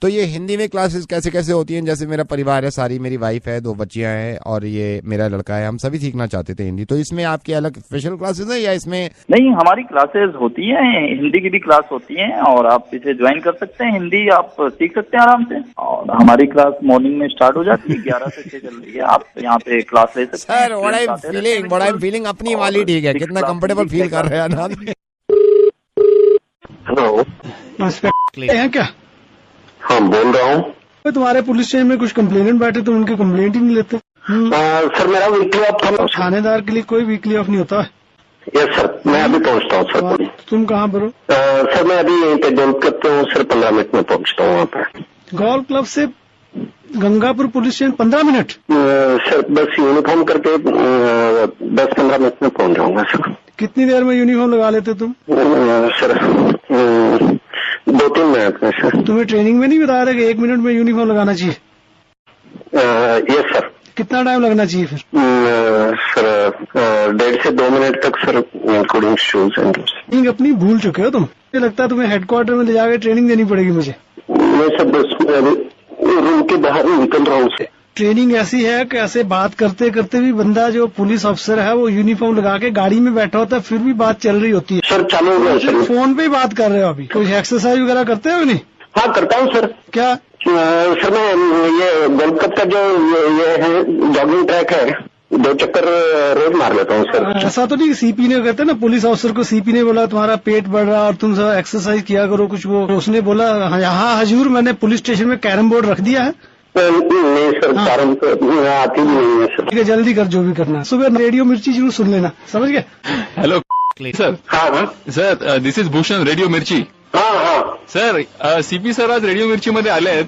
तो ये हिंदी में classes कैसे कैसे होती हैं? जैसे मेरा परिवार है, सारी मेरी वाइफ है, 2 बच्चियां हैं और ये मेरा लड़का है, हम सभी सीखना चाहते थे हिंदी। तो इसमें आपकी अलग स्पेशल क्लासेस है या इसमें? नहीं, हमारी क्लासेस होती हैं, हिंदी की भी क्लास होती हैं और आप इसे ज्वाइन कर सकते हैं। हिंदी आप सीख सकते हैं आराम से और हमारी क्लास मॉर्निंग में स्टार्ट हो जाती है, 11 से 6 चल रही है। आप यहाँ पे क्लास ले सकते हैं। Sir what I am feeling अपनी वाली ठीक है, कितना कंफर्टेबल फील कर रहे हैं ना। हेलो हैं क्या? हाँ बोल रहा हूँ। तुम्हारे पुलिस स्टेशन में कुछ कंप्लेनेंट बैठे तो उनकी कंप्लेंट ही नहीं लेते। सर मेरा वीकली ऑफ था। थानेदार के लिए कोई वीकली ऑफ नहीं होता है। यस सर, मैं अभी पहुँचता हूँ सर। तुम कहाँ पर हो? सर मैं अभी यहीं पे गोल्फ क्लब पे हूँ सर, 15 मिनट में पहुँचता हूँ वहाँ पे। गोल्फ क्लब से Gangapur police station 15 minute? Sir बस यूनिफॉर्म करके 10-15 मिनट में पहुँच जाऊंगा सर। कितनी देर में यूनिफॉर्म लगा लेते तुम? सर 2-3 मिनट में सर। तुम्हें ट्रेनिंग में नहीं बताया था कि 1 मिनट में यूनिफॉर्म लगाना चाहिए? Yes sir. कितना टाइम लगना चाहिए फिर? सर 1.5 से 2 मिनट तक sir, including shoes and. Training अपनी भूल चुके हो तुम। मुझे लगता है तुम्हें हेडक्वार्टर में ले जाकर ट्रेनिंग देनी पड़ेगी मुझे। मैं सर बस रूम के बाहर निकल रहा हूँ सर। ट्रेनिंग ऐसी है कि ऐसे बात करते करते भी बंदा जो पुलिस अफसर है वो यूनिफॉर्म लगा के गाड़ी में बैठा होता है, फिर भी बात चल रही होती है। सर चालू हो गया सर। फोन पे ही बात कर रहे हो अभी? कोई एक्सरसाइज वगैरह करते हो नहीं? हाँ करता हूँ सर। क्या? सर मैं ये गोल्फ कप का जो ये है जॉगिंग ट्रैक है, 2 चक्कर रोज मार लेता हूँ सर। ऐसा तो नहीं सीपी ने कहते ना, पुलिस ऑफिसर को सीपी ने बोला तुम्हारा पेट बढ़ रहा और तुम सब एक्सरसाइज किया करो कुछ, वो उसने बोला यहाँ हजूर मैंने पुलिस स्टेशन में कैरम बोर्ड रख दिया है। नहीं सर, कैरम तो आती भी नहीं है सर। ठीक है, जल्दी कर जो भी करना है। सुबह रेडियो मिर्ची जरूर सुन लेना, समझ गए? Hello sir. हाँ sir, this is Bhushan, radio Mirchi. हाँ सर, सीपी सर आज रेडिओ मिर्ची मध्ये आले आहेत।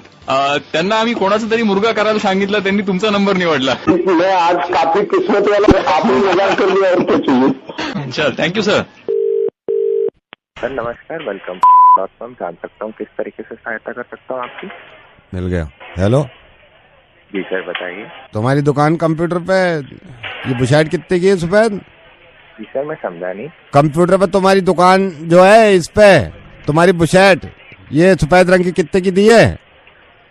त्यांना आम्ही कोणाचा तरी मुर्गा करायला सांगितलं, त्यांनी तुमचा नंबर निवडला। मैं आज काफी किस्मत वाला, आपने मजाक कर लिया और कुछ नहीं। चल, थैंक यू सर। सर नमस्कार, वेलकम। जान सकता हूँ किस तरीके से सहायता कर सकता हूँ आपकी? मिल गया। हेलो जी सर बताइए। तुम्हारी दुकान कंप्यूटर पे ये बुशर्ट कितने की है सफेद? जी सर मैं समझा नहीं। कंप्यूटर पे तुम्हारी दुकान जो है इस पे तुम्हारी बुशर्ट ये सफेद रंग की कितने की दी है?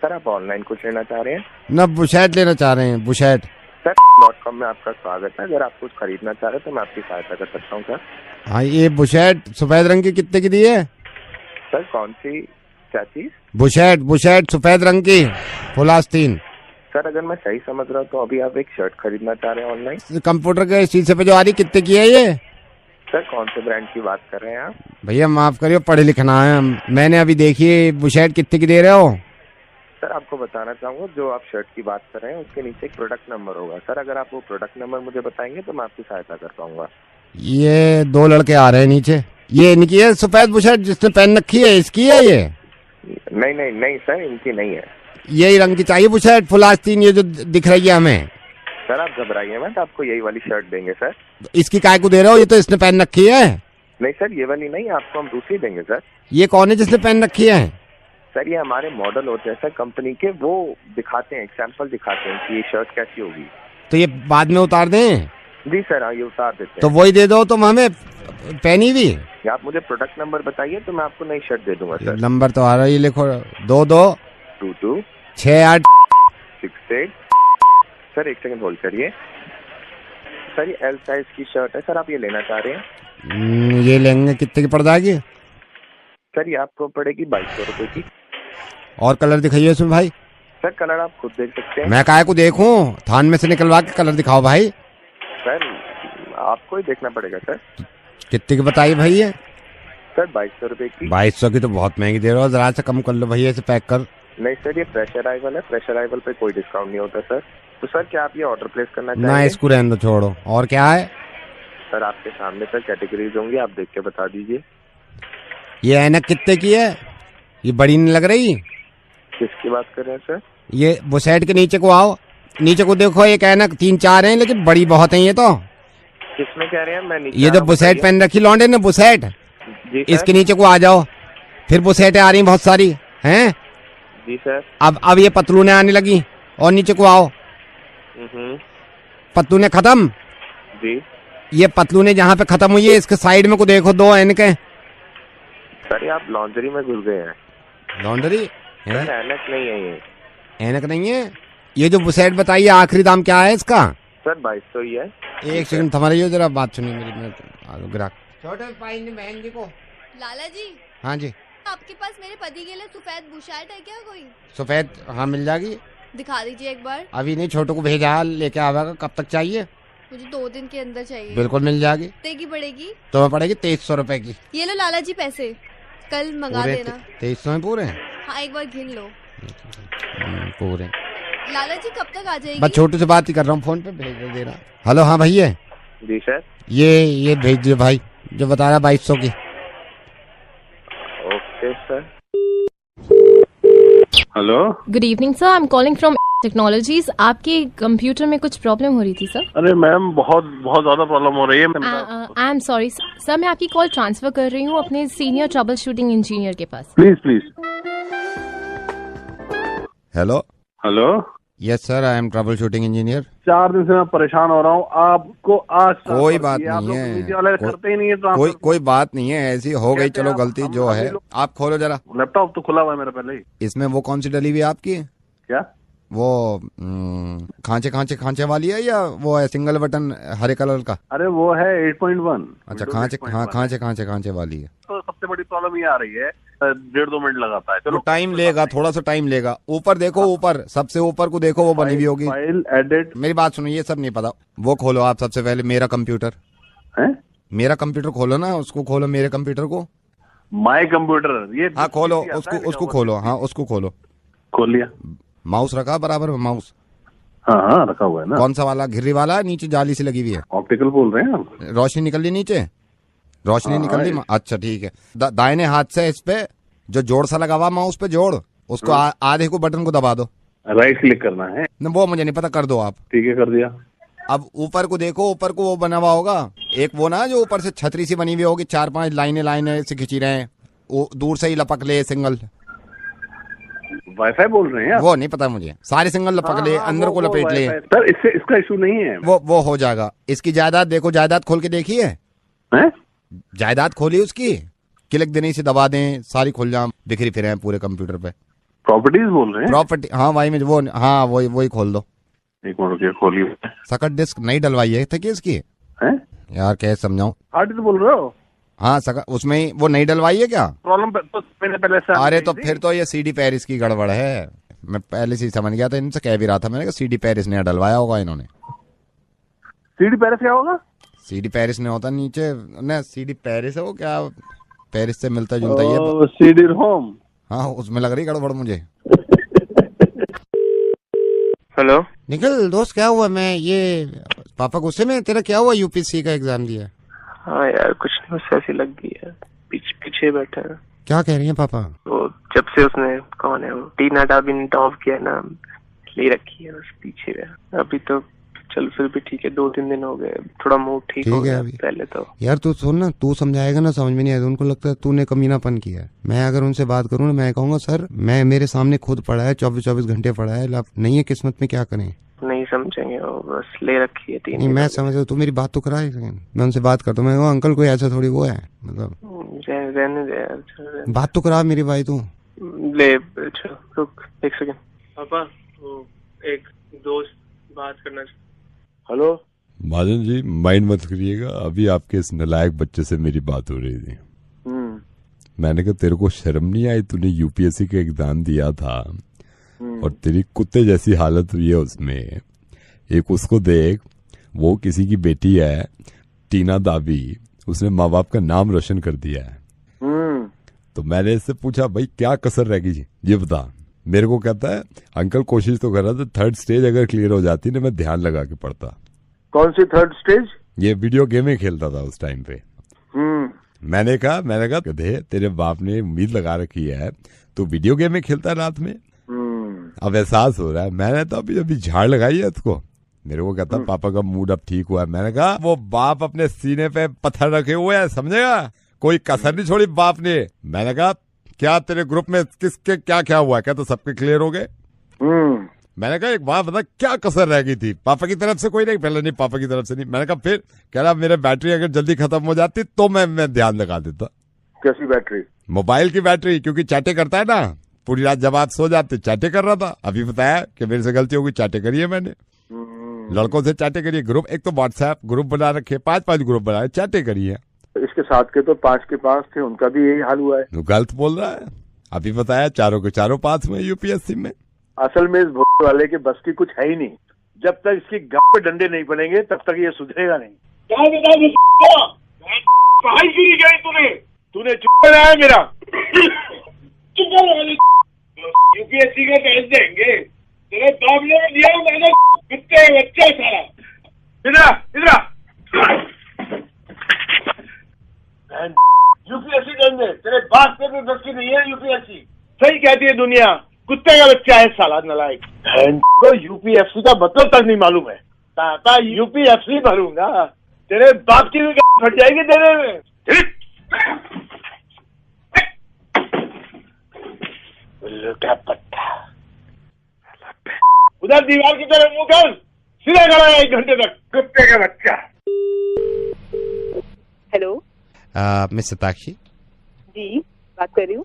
सर आप ऑनलाइन कुछ लेना चाह रहे हैं? न बुशर्ट लेना चाह रहे हैं, बुशर्ट। सर .com में आपका स्वागत है। अगर आप कुछ खरीदना चाह रहे हैं तो मैं आपकी सहायता कर सकता हूँ सर। हाँ, ये बुशर्ट सफेद रंग की कितने की दी है? सर कौन सी क्या चीज? बुशर्ट सफेद रंग की फुल आस्तीन। सर अगर मैं सही समझ रहा हूँ तो अभी आप एक शर्ट खरीदना चाह रहे हैं ऑनलाइन? कंप्यूटर के शीशे पे जो आ रही, कितने की है ये? सर कौन से ब्रांड की बात कर रहे हैं आप? भैया माफ करिए, पढ़े लिखना है। मैंने अभी देखी है, बुशर्ट कितने की दे रहे हो? सर आपको बताना चाहूंगा, जो आप शर्ट की बात कर रहे हैं उसके नीचे एक प्रोडक्ट नंबर होगा। सर अगर आप वो प्रोडक्ट नंबर मुझे बताएंगे तो मैं आपकी सहायता कर पाऊंगा। ये 2 लड़के आ रहे हैं नीचे, ये इनकी है सफेद बुशर्ट जिसने पहन रखी है, इसकी है ये? नहीं सर, इनकी नहीं है। यही रंग की चाहिए बुशर्ट फुल आस्तीन, ये जो दिख रही है हमें। सर आप घबराइए मत, आपको यही वाली शर्ट देंगे सर। इसकी काय को दे रहे हो? ये तो इसने पहन रखी है। नहीं सर, ये वाली नहीं, आपको हम दूसरी देंगे सर। ये कौन है जिसने पहन रखी है? सर ये हमारे मॉडल होते हैं सर कंपनी के, वो दिखाते हैं, एग्जाम्पल दिखाते हैं कि ये शर्ट कैसी होगी। तो ये बाद में उतार दें? जी सर हाँ, ये उतार देते हैं। तो वही दे दो तुम हमें, पहनी भी। आप मुझे प्रोडक्ट नंबर बताइए तो मैं आपको नई शर्ट दे दूंगा सर। नंबर तो आ रहा है, ये लिखो 22 68 68। सर एक सेकंड होल्ड करिए। सर ये एल साइज की शर्ट है सर, आप ये लेना चाह रहे हैं? ये लेंगे, कितने की पड़ जाएगी? सर ये आपको पड़ेगी 2200 रुपए की। और कलर दिखाइए इसमें भाई। सर कलर आप खुद देख सकते हैं। मैं काहे को देखूं? थान में से निकलवा के कलर दिखाओ भाई। सर आपको ही देखना पड़ेगा सर। कितने की बताइए भाई ये? सर 2200 रुपए की। 2200 की तो बहुत महंगी दे रहे हो, जरा सा कम कर लो भैया, इसे पैक कर। नहीं सर ये फ्रेश अराइवल है, फ्रेश अराइवल पे कोई डिस्काउंट नहीं होता सर। तो सर क्या आप ये ऑर्डर प्लेस करना चाहेंगे? ना इसको रहने दो, छोड़ो। और क्या है? सर आपके सामने सर कैटेगरीज होंगी, आप देख के बता दीजिए। ये ऐनक कितने की है? ये बड़ी नहीं लग रही? किसकी बात कर रहे हैं सर? ये बुशर्ट के नीचे को आओ, नीचे को देखो, एक ऐनक 3-4 हैं लेकिन बड़ी बहुत है ये तो। किसमें कह रहे हैं? मैं नीचे ये जो बुशर्ट पहन रखी लौंडे ने, बुशर्ट, जी इसके नीचे को आ जाओ। फिर बुशर्टें आ रही बहुत सारी हैं। जी सर। अब ये पतलूने आने लगी, और नीचे को आओ। पतलूने खत्म जी। ये पतलूने जहाँ पे खत्म हुई है इसके साइड में को देखो, 2 ऐनकें। सर ये आप लॉन्ड्री में घुस गए हैं। लॉन्ड्री? ऐनक नहीं है ये। ऐनक नहीं है? ये जो बुशर्ट बताइए आखिरी दाम क्या है इसका? सर 2200 ही है। एक सेकंड थमा रही हो, जरा बात सुनिए मेरी। ग्राहक छोटे भाई ने बहन जी को। लाला जी। हाँ जी। आपके पास मेरे पति के लिए सफेद बुशर्ट है क्या कोई? सफेद? हाँ मिल जाएगी। दिखा दीजिए एक बार। अभी नहीं, छोटू को भेजा लेके आवेगा। कब तक चाहिए? मुझे 2 दिन के अंदर चाहिए। बिल्कुल मिल जाएगी। कितने की पड़ेगी? तो पड़ेगी 2300 रुपए की। ये लो लाला जी पैसे, कल मंगा देना। 2300 में पूरे? हाँ एक बार गिन लो। पूरे। लाला जी कब तक आ जाएगी? बस छोटू से बात ही कर रहा हूँ, फोन पे भेज दे रहा। हेलो हाँ भैया। जी सर। ये भेज दियो भाई, जो बता रहा 2200 की। Okay sir. Hello, good evening sir, I am calling from technologies. आपके कंप्यूटर में कुछ प्रॉब्लम हो रही थी सर? अरे मैम बहुत ज्यादा प्रॉब्लम हो रही है। आई एम सॉरी सर, मैं आपकी कॉल ट्रांसफर कर रही हूँ अपने सीनियर ट्रबल शूटिंग इंजीनियर के पास। Please. Hello. Yes sir, I am troubleshooting engineer. 4 दिन से मैं परेशान हो रहा हूँ, आपको आज कोई बात नहीं है, करते ही नहीं है। कोई बात नहीं है, ऐसी हो गई, चलो गलती जो है। आप खोलो जरा। लैपटॉप तो खुला हुआ है मेरा पहले ही। इसमें वो कौन सी डली हुई है आपकी? क्या वो खांचे वाली है, या वो है सिंगल बटन हरे कलर का? अरे वो है 8.1। अच्छा खांचे वाली है। तो सबसे बड़ी प्रॉब्लम ये आ रही है, 1.5-2 मिनट लगाता है। चलो टाइम लेगा, थोड़ा सा टाइम लेगा। ऊपर देखो, ऊपर सबसे ऊपर को देखो, वो बनी हुई होगी फाइल एडिट। मेरी बात सुनो, ये सब नहीं पता। वो खोलो आप सबसे पहले मेरा कंप्यूटर है। मेरा कंप्यूटर खोलो ना, उसको खोलो, मेरे कंप्यूटर को। माय कंप्यूटर ये? हाँ खोलो उसको खोलो। हाँ उसको खोलो। खोल लिया। माउस रखा बराबर में? माउस हाँ रखा हुआ है ना। कौन सा वाला? घिर्री वाला? नीचे जाली से लगी हुई है? ऑप्टिकल बोल रहे हैं आप? रोशनी निकल ली नीचे? रोशनी निकल ली? अच्छा ठीक है। दाहिने हाथ से इस पे जो जोड़ सा लगा हुआ माउस पे, जोड़ उसको आधे को बटन को दबा दो। राइट क्लिक करना है न, वो मुझे नहीं पता, कर दो आप। ठीक है कर दिया। अब ऊपर को देखो, ऊपर को वो बना हुआ होगा एक, वो ना जो ऊपर से छतरी सी बनी हुई होगी, 4-5 लाइनें से खिंची रहे हैं, वो दूर से ही लपक ले सिंगल। वाईफाई बोल रहे हैं आप? वो नहीं पता मुझे, सारे सिंगल लपक ले, अंदर को लपेट ले। सर इससे इसका इशू नहीं है। वो हो जाएगा। इसकी जायदाद देखो, जायदाद खोल के देखी है? जायदाद खोली उसकी, क्लिक देने से दबा दें, सारी खुल जाए, बिखरी फिरे हैं पूरे कंप्यूटर पे। प्रॉपर्टीज बोल रहे हैं? प्रॉपर्टी, हाँ भाई में वो, हाँ वही खोल दो। एक मिनट खोलिए। सकट डिस्क नहीं डलवाई है था कि इसकी? है? यार कैसे समझाऊं? हार्ड डिस्क बोल रहे हो? हाँ उसमें ही वो नहीं डलवाई है क्या? प्रॉब्लम तो मैंने पहले से अरे तो फिर तो ये सीडी पेरिस की गड़बड़ है। मैं पहले से ही समझ गया था, इनसे कह भी रहा था मैंने कि सीडी पेरिस ने डलवाया होगा इन्होंने। सीडी पेरिस क्या होगा? सीडी पेरिस ने होता नीचे ना, सीडी पेरिस है वो क्या, पेरिस से मिलता जुलता ही है। CD ROM. हाँ उसमें लग रही गड़बड़ मुझे। हेलो निखिल दोस्त क्या हुआ? मैं ये पापा गुस्से में, तेरा क्या हुआ? यूपीएससी का एग्जाम दिया? हाँ यार कुछ नहीं, बस ऐसी लग गई है, पीछे बैठा है। क्या कह रही हैं पापा? वो जब से उसने कौन है वो टीना डाबी ने टॉप किया ना, ले रखी है बस पीछे है। अभी तो चल फिर भी ठीक है, 2-3 दिन हो गए, थोड़ा मूड ठीक हो गया पहले तो। यार तू सुन ना, तू समझाएगा ना समझ में नहीं आएगा, उनको लगता है तूने कमीनापन किया है। मैं अगर उनसे बात करूँ ना, मैं कहूँगा सर मैं मेरे सामने खुद पड़ा है, 24 घंटे पड़ा है, नहीं है किस्मत में, क्या करें? नहीं समझेंगे वो, बस ले रखी है टीना। नहीं मैं समझ रहा हूँ, तू मेरी बात तो करा, मैं उनसे बात करता हूँ। मैं अंकल कोई ऐसा थोड़ी वो है, मतलब रहने दे, बात तो करा मेरी भाई तू। ले रुक 1 सेकंड। पापा वो एक दोस्त बात करना। हेलो महाजन जी, माइंड मत करिएगा, अभी आपके इस नालायक बच्चे से मेरी बात हो रही थी। मैंने कहा तेरे को शर्म नहीं आई? तूने यूपीएससी का एग्जाम दिया था और तेरी कुत्ते जैसी हालत हुई है उसमें। एक उसको देख, वो किसी की बेटी है, टीना दाबी, उसने माँ बाप का नाम रोशन कर दिया है। तो मैंने इससे पूछा भाई क्या कसर रह गई ये बता। मेरे को कहता है अंकल कोशिश तो कर रहा था, 3rd स्टेज अगर क्लियर हो जाती ना मैं ध्यान लगा के पढ़ता। कौन सी 3rd स्टेज? ये वीडियो गेम ही खेलता था उस टाइम पे। मैंने कहा गधे तेरे बाप ने उम्मीद लगा रखी है, तो वीडियो गेम ही खेलता है रात में। अब एहसास हो रहा है। मैंने तो अभी झाड़ लगाई है उसको। मेरे को कहता पापा का मूड अब ठीक हुआ है। मैंने कहा वो बाप अपने सीने पे पत्थर रखे हुए है, समझेगा, कोई कसर नहीं छोड़ी बाप ने। मैंने कहा क्या तेरे ग्रुप में किसके क्या क्या हुआ? क्या तो सबके क्लियर हो गए? मैंने कहा एक बात बता, क्या कसर रह गई थी? पापा की तरफ से कोई नहीं? पहले नहीं, पापा की तरफ से नहीं। मैंने कहा फिर? कह रहा मेरे बैटरी अगर जल्दी खत्म हो जाती तो मैं ध्यान लगा देता। कैसी बैटरी? मोबाइल की बैटरी, क्योंकि चैटे करता है ना पूरी रात, जब आप सो जाते चैटे कर रहा था। अभी बताया कि मेरे से गलती होगी, चैटे करी है मैंने, लड़कों से चैटे करिए। ग्रुप एक तो व्हाट्सएप ग्रुप बना रखे, 5-5 ग्रुप बनाए, चैटे करिए। इसके साथ के तो 5 के पास थे, उनका भी यही हाल हुआ है। तो गलत बोल रहा है। अभी बताया चारों के चारों पास में यूपीएससी में। असल में इस भोले वाले के बस की कुछ है ही नहीं। जब तक इसकी गांव पे डंडे नहीं पड़ेंगे तब तक ये सुधरेगा नहीं। पढ़ाई क्यों नहीं करी तूने चुप कराया मेरा। यूपीएससी का टेस्ट देंगे, तेरे बाप ने दिया, मैंने कितने बच्चे सारा इधर यूपीएससी देंगे, तेरे बाप पे भी बस की नहीं है यूपीएससी। सही कहती है दुनिया, कुत्ते का बच्चा है साला नालायक। तो यूपीएससी का मतलब तक नहीं मालूम है। ताता यूपीएससी भरूंगा, तेरे बाप की भी फट जाएगी तेरे में। क्या पत्ता उधर दीवार की तरफ मुंह कर, सीधा खड़ा है 1 घंटे तक, कुत्ते का बच्चा। हेलो मिस सताक्षी जी, बात कर रही हूँ।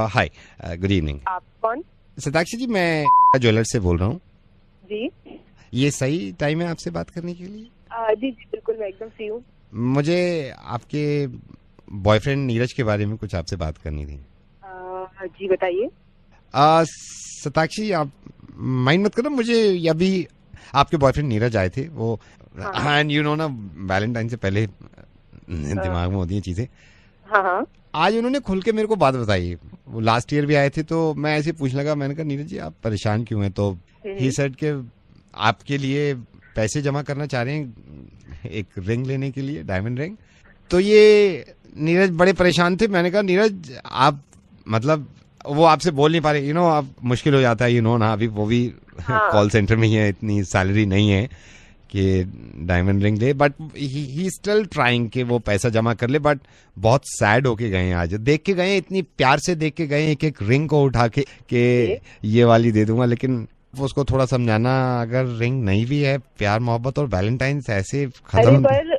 हाय, गुड इवनिंग। आप कौन? सताक्षी जी मैं ज्वेलर से बोल रहा हूँ। जी ये सही टाइम है आपसे बात करने के लिए? जी बिल्कुल, मैं एकदम फ्री हूँ। मुझे आपके बॉयफ्रेंड नीरज के बारे में कुछ आपसे बात करनी थी। जी बताइए। सताक्षी आप माइंड मत करना, मुझे अभी आपके बॉयफ्रेंड नीरज आए थे, वो एंड यू नो ना वैलेंटाइन से पहले दिमाग में होती हैं चीजें। हाँ। आज उन्होंने खुल के मेरे को बात बताई। वो लास्ट ईयर भी आए थे, तो मैं ऐसे पूछने लगा, मैंने कहा नीरज जी आप परेशान क्यों हैं? तो ही सेड के आपके लिए पैसे जमा करना चाह रहे हैं एक रिंग लेने के लिए, डायमंड रिंग। तो ये नीरज बड़े परेशान थे। मैंने कहा नीरज आप मतलब वो आपसे बोल नहीं पा रहे, अब मुश्किल हो जाता है ना, अभी वो भी कॉल सेंटर में ही है, इतनी सैलरी नहीं है कि डायमंड रिंग ले, बट ही स्टिल ट्राइंग कि वो पैसा जमा कर ले। बट बहुत सैड होके गए हैं आज, देख के गए, इतनी प्यार से देख के गए एक एक रिंग को उठा के कि ये वाली दे दूंगा। लेकिन उसको थोड़ा समझाना, अगर रिंग नहीं भी है, प्यार मोहब्बत और वैलेंटाइन ऐसे खत्म। पर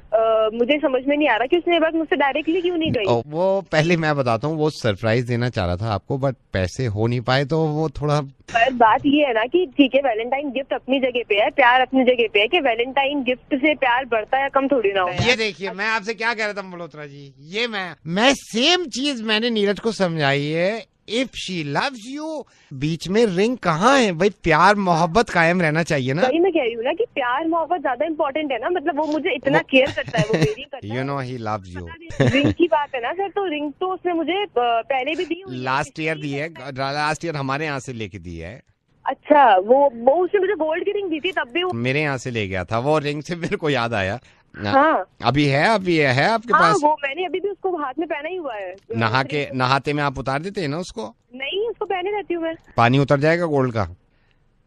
मुझे समझ में नहीं आ रहा कि उसने ये बात मुझसे डायरेक्टली क्यों नहीं कही। वो पहले मैं बताता हूँ, वो सरप्राइज देना चाह रहा था आपको, बट पैसे हो नहीं पाए तो वो थोड़ा। पर बात ये है ना कि ठीक है, वैलेंटाइन गिफ्ट अपनी जगह पे है, प्यार अपनी जगह पे है, कि वैलेंटाइन गिफ्ट से प्यार बढ़ता है कम थोड़ी ना हो। ये देखिए, मैं आपसे क्या कह रहा था मल्होत्रा जी, ये मैं सेम चीज मैंने नीरज को समझाई है। इफ शी लव्स यू, बीच में रिंग कहाँ है भाई? प्यार मोहब्बत कायम रहना चाहिए ना। वही मैं कह रही हूँ ना कि प्यार मोहब्बत ज्यादा इम्पोर्टेंट है ना, मतलब वो मुझे इतना केयर करता है, वो मेरी करता है। You know he loves you. Ring की बात है ना सर, तो रिंग तो उसने मुझे पहले भी दी। लास्ट ईयर दी है, लास्ट ईयर हमारे यहाँ से लेके दी है। अच्छा, वो उसने मुझे गोल्ड की रिंग दी थी, तब भी वो मेरे यहाँ से ले गया था। वो रिंग से मेरे को याद आया। हाँ, अभी है आपके हाँ, पास? वो मैंने अभी भी उसको हाथ में पहना ही हुआ है। नहाते में आप उतार देते हैं ना उसको? नहीं, उसको पहने रहती हूँ मैं। पानी उतर जाएगा गोल्ड का?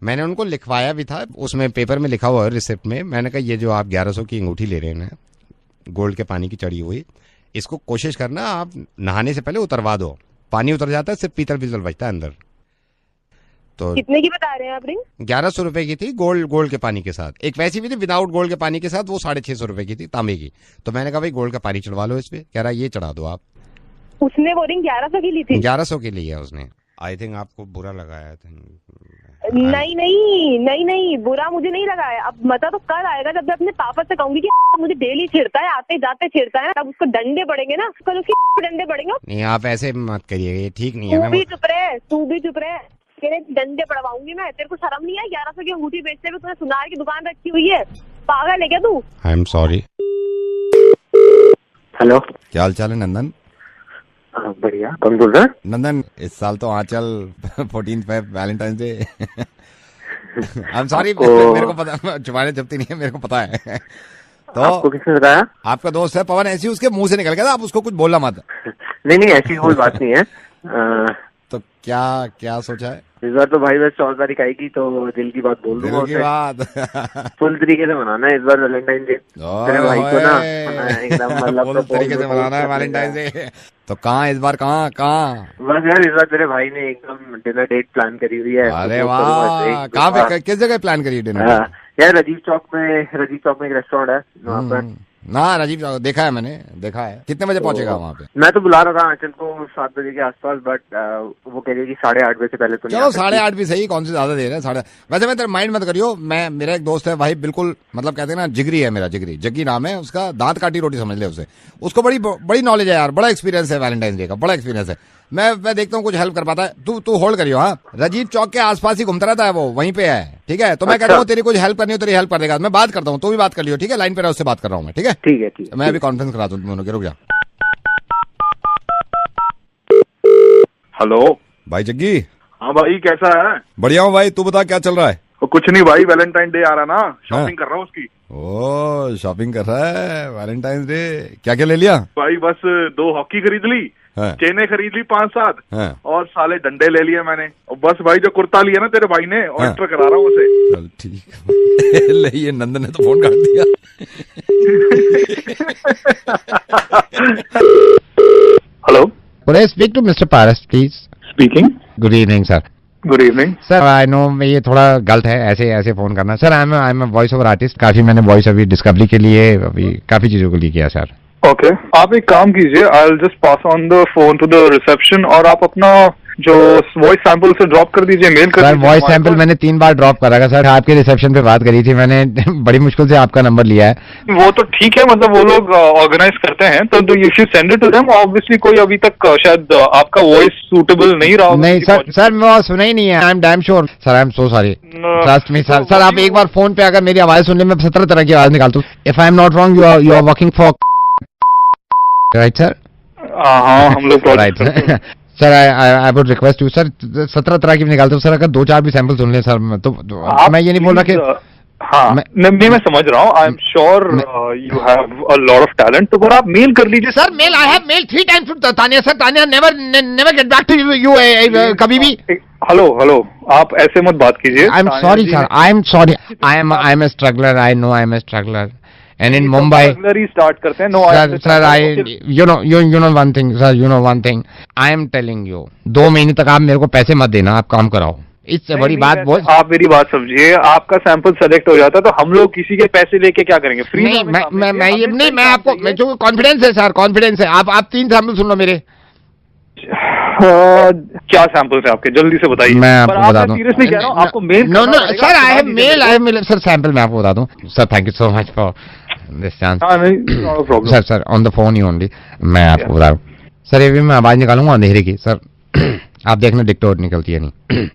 मैंने उनको लिखवाया भी था, उसमें पेपर में लिखा हुआ है रिसिप्ट में। मैंने कहा ये जो आप 1100 की अंगूठी ले रहे हैं ना, गोल्ड के पानी की चढ़ी हुई, इसको कोशिश करना आप नहाने से पहले उतरवा दो। पानी उतर जाता है, सिर्फ पीतल बचता है अंदर। तो कितने की बता रहे हैं आप रिंग? 1100 रुपए की थी, गोल्ड के पानी के साथ। एक वैसी भी थी विदाउट गोल्ड के पानी के साथ, वो 650 रुपए की थी, तांबे की। तो मैंने कहा भाई गोल्ड का पानी चढ़वा लो इस पे। कह रहा ये चढ़ा दो आप। उसने वो रिंग 1100 की ली थी? 1100 की ली है उसने। आई थिंक आपको बुरा लगा है। नहीं, बुरा मुझे नहीं लगा है। अब मजा तो कल आएगा जब मैं अपने पापा से कहूंगी कि मुझे डेली छेड़ता है, आते जाते छेड़ता है, तब उसको डंडे पड़ेंगे ना, कल उसके डंडे पड़ेंगे। नहीं, आप ऐसे मत करिए, ये ठीक नहीं है। तू भी चुप रहे, तेरे डंडे पड़वाऊंगी मैं। तेरे को शर्म नहीं है? 1100 की अंगूठी बेचते हुए तूने सुनार की दुकान रखी हुई है, पागल है क्या तू? आई एम सॉरी। हेलो, क्या हाल चाल है नंदन? बढ़िया। कौन बोल रहा है? नंदन, इस साल तो आंचल 14 Feb Valentine day. I am sorry, मेरे को पता, छुपाने जबती नहीं है, मेरे को पता है। तो आपको किसने बताया? आपका दोस्त है पवन, ऐसी उसके मुंह से निकल गया था, आप उसको कुछ बोलना मत। नहीं, ऐसी कोई बात नहीं है। तो क्या सोचा है? इस बार तो भाई बस 14 तारीख आएगी तो दिल की बात बोल दूंगा। दिल की बात फुल तरीके से मनाना है इस बार वैलेंटाइन डे। तेरे भाई को ना एकदम मतलब फुल तरीके से मनाना है वैलेंटाइन डे। तो कहाँ इस बार कहाँ? बस यार इस बार तेरे भाई ने एकदम डिनर डेट प्लान करी हुई है। अरे वाह, कहाँ पे, किस जगह प्लान करी है डिनर? यार राजीव चौक में एक रेस्टोरेंट है वहाँ पर ना। राजीव चौक देखा है मैंने, देखा है। कितने बजे पहुंचेगा वहाँ पे? मैं तो बुला रहा था आंचल को 7 बजे के आसपास, बट वो कह रही कि 8:30 बजे से पहले तो चलो 8:30 भी सही, कौन सी ज्यादा देर है 8:30। वैसे मैं तेरा माइंड मत करियो, मेरा एक दोस्त है भाई, बिल्कुल मतलब कहते हैं ना जिगरी है मेरा, जग्गी नाम है उसका, दांत काटी रोटी समझ ले उसे। उसको बड़ी नॉलेज है यार, बड़ा एक्सपीरियंस है वैलेंटाइन डे का, बड़ा एक्सपीरियंस है। मैं देखता हूँ कुछ हेल्प कर पाता है। तू होल्ड करियो। हाँ, राजीव चौक के आसपास ही घूमता रहता है वो, वहीं पे है, ठीक है? तो मैं कहता हूँ तेरी कुछ हेल्प करनी हो तेरी हेल्प कर देगा। मैं बात करता हूँ, तू भी बात कर लियो, ठीक है? लाइन पे रह, उससे बात कर रहा हूँ मैं, ठीक है? ठीक है। मैं अभी कॉन्फ्रेंस करा दूँ तुम दोनों के, रुक जा। हेलो भाई जग्गी। हाँ भाई, कैसा है? बढ़िया हूँ भाई, तू बता क्या चल रहा है? कुछ नहीं भाई, वैलेंटाइन डे आ रहा ना, शॉपिंग कर रहा हूँ उसकी। ओ, शॉपिंग कर रहा है वैलेंटाइन डे। क्या क्या ले लिया भाई? बस 2 हॉकी खरीद ली, चेने खरीद ली 5-7, और साले डंडे ले लिए मैंने। और बस भाई जो कुर्ता लिया ना तेरे भाई ने, ऑर्डर करा रहा हूँ उसे। चल ठीक ले, ये नंदन ने तो फोन काट दिया। Hello, Could I speak to Mr. Paras, please? Speaking. Good evening, sir. Good evening sir. I know ये थोड़ा गलत है ऐसे फोन करना sir. I M voice over artist. काफी मैंने वॉइस अभी डिस्कवरी के लिए अभी काफी चीजों के लिए किया सर। ओके, आप एक काम कीजिए, I will just pass on the phone to the reception, और आप अपना जो वॉइस सैंपल से ड्रॉप कर दीजिए, मेल कर दीजिए। वॉइस सैंपल मैंने 3 बार ड्रॉप करा था सर। आपके रिसेप्शन पे बात करी थी मैंने, बड़ी मुश्किल से आपका नंबर लिया है। वो तो ठीक है, मतलब वो लोग ऑर्गेनाइज करते हैं, तो you should send it to them. Obviously कोई अभी तक शायद आपका वॉइस सूटेबल नहीं रहा। नहीं सर मैं सुना ही नहीं है। I am damn sure sir, I am so sorry, trust me sir. Sir आप एक बार फोन पे अगर मेरी आवाज सुन ले, मैं 17 तरह की आवाज निकालता हूँ। If I am not wrong, you are working for right sir? हाँ, हम लोग right sir. I would request you sir, 17 तरह की निकालते हो सर, अगर 2-4 भी सैंपल सुन ले सर। तो मैं ये नहीं बोल रहा कि हाँ, मैं समझ रहा हूँ। I am sure you have a lot of talent. तो अगर आप मेल कर लीजिए सर। Mail I have mail 3 times to Tania sir. Tania never get back to you कभी भी। हेलो, आप ऐसे मत बात कीजिए। I am sorry sir, I am sorry. I am a struggler, I know I am a struggler. And in Mumbai, start karte hain. No, sir, you know one thing, sir. You know one thing. I am telling you, 2 महीने तक आप मेरे को पैसे मत देना, आप काम कराओ, इससे बड़ी बात बोल। आप मेरी बात समझिए, आपका सैंपल सेलेक्ट हो जाता तो हम लोग किसी के पैसे लेके क्या करेंगे? फ्री नहीं, मैं आपको, मैं जो कॉन्फिडेंस है सर, कॉन्फिडेंस है। आप 3 सैंपल सुन लो मेरे। क्या सैंपल्स है आपके, जल्दी से बताइए। मैं आपको बता दूं, सीरियसली कह रहा हूं, आपको mail no sir, I have mail sir, sample मैं आपको बता दूं सर। Thank you so much for this chance sir, on the phone ही ओनली। मैं आपको बता रहा हूँ सर, ये भी मैं आवाज निकालूंगा अंधेरे की सर। आप देखना डिक्टोर निकलती है नहीं।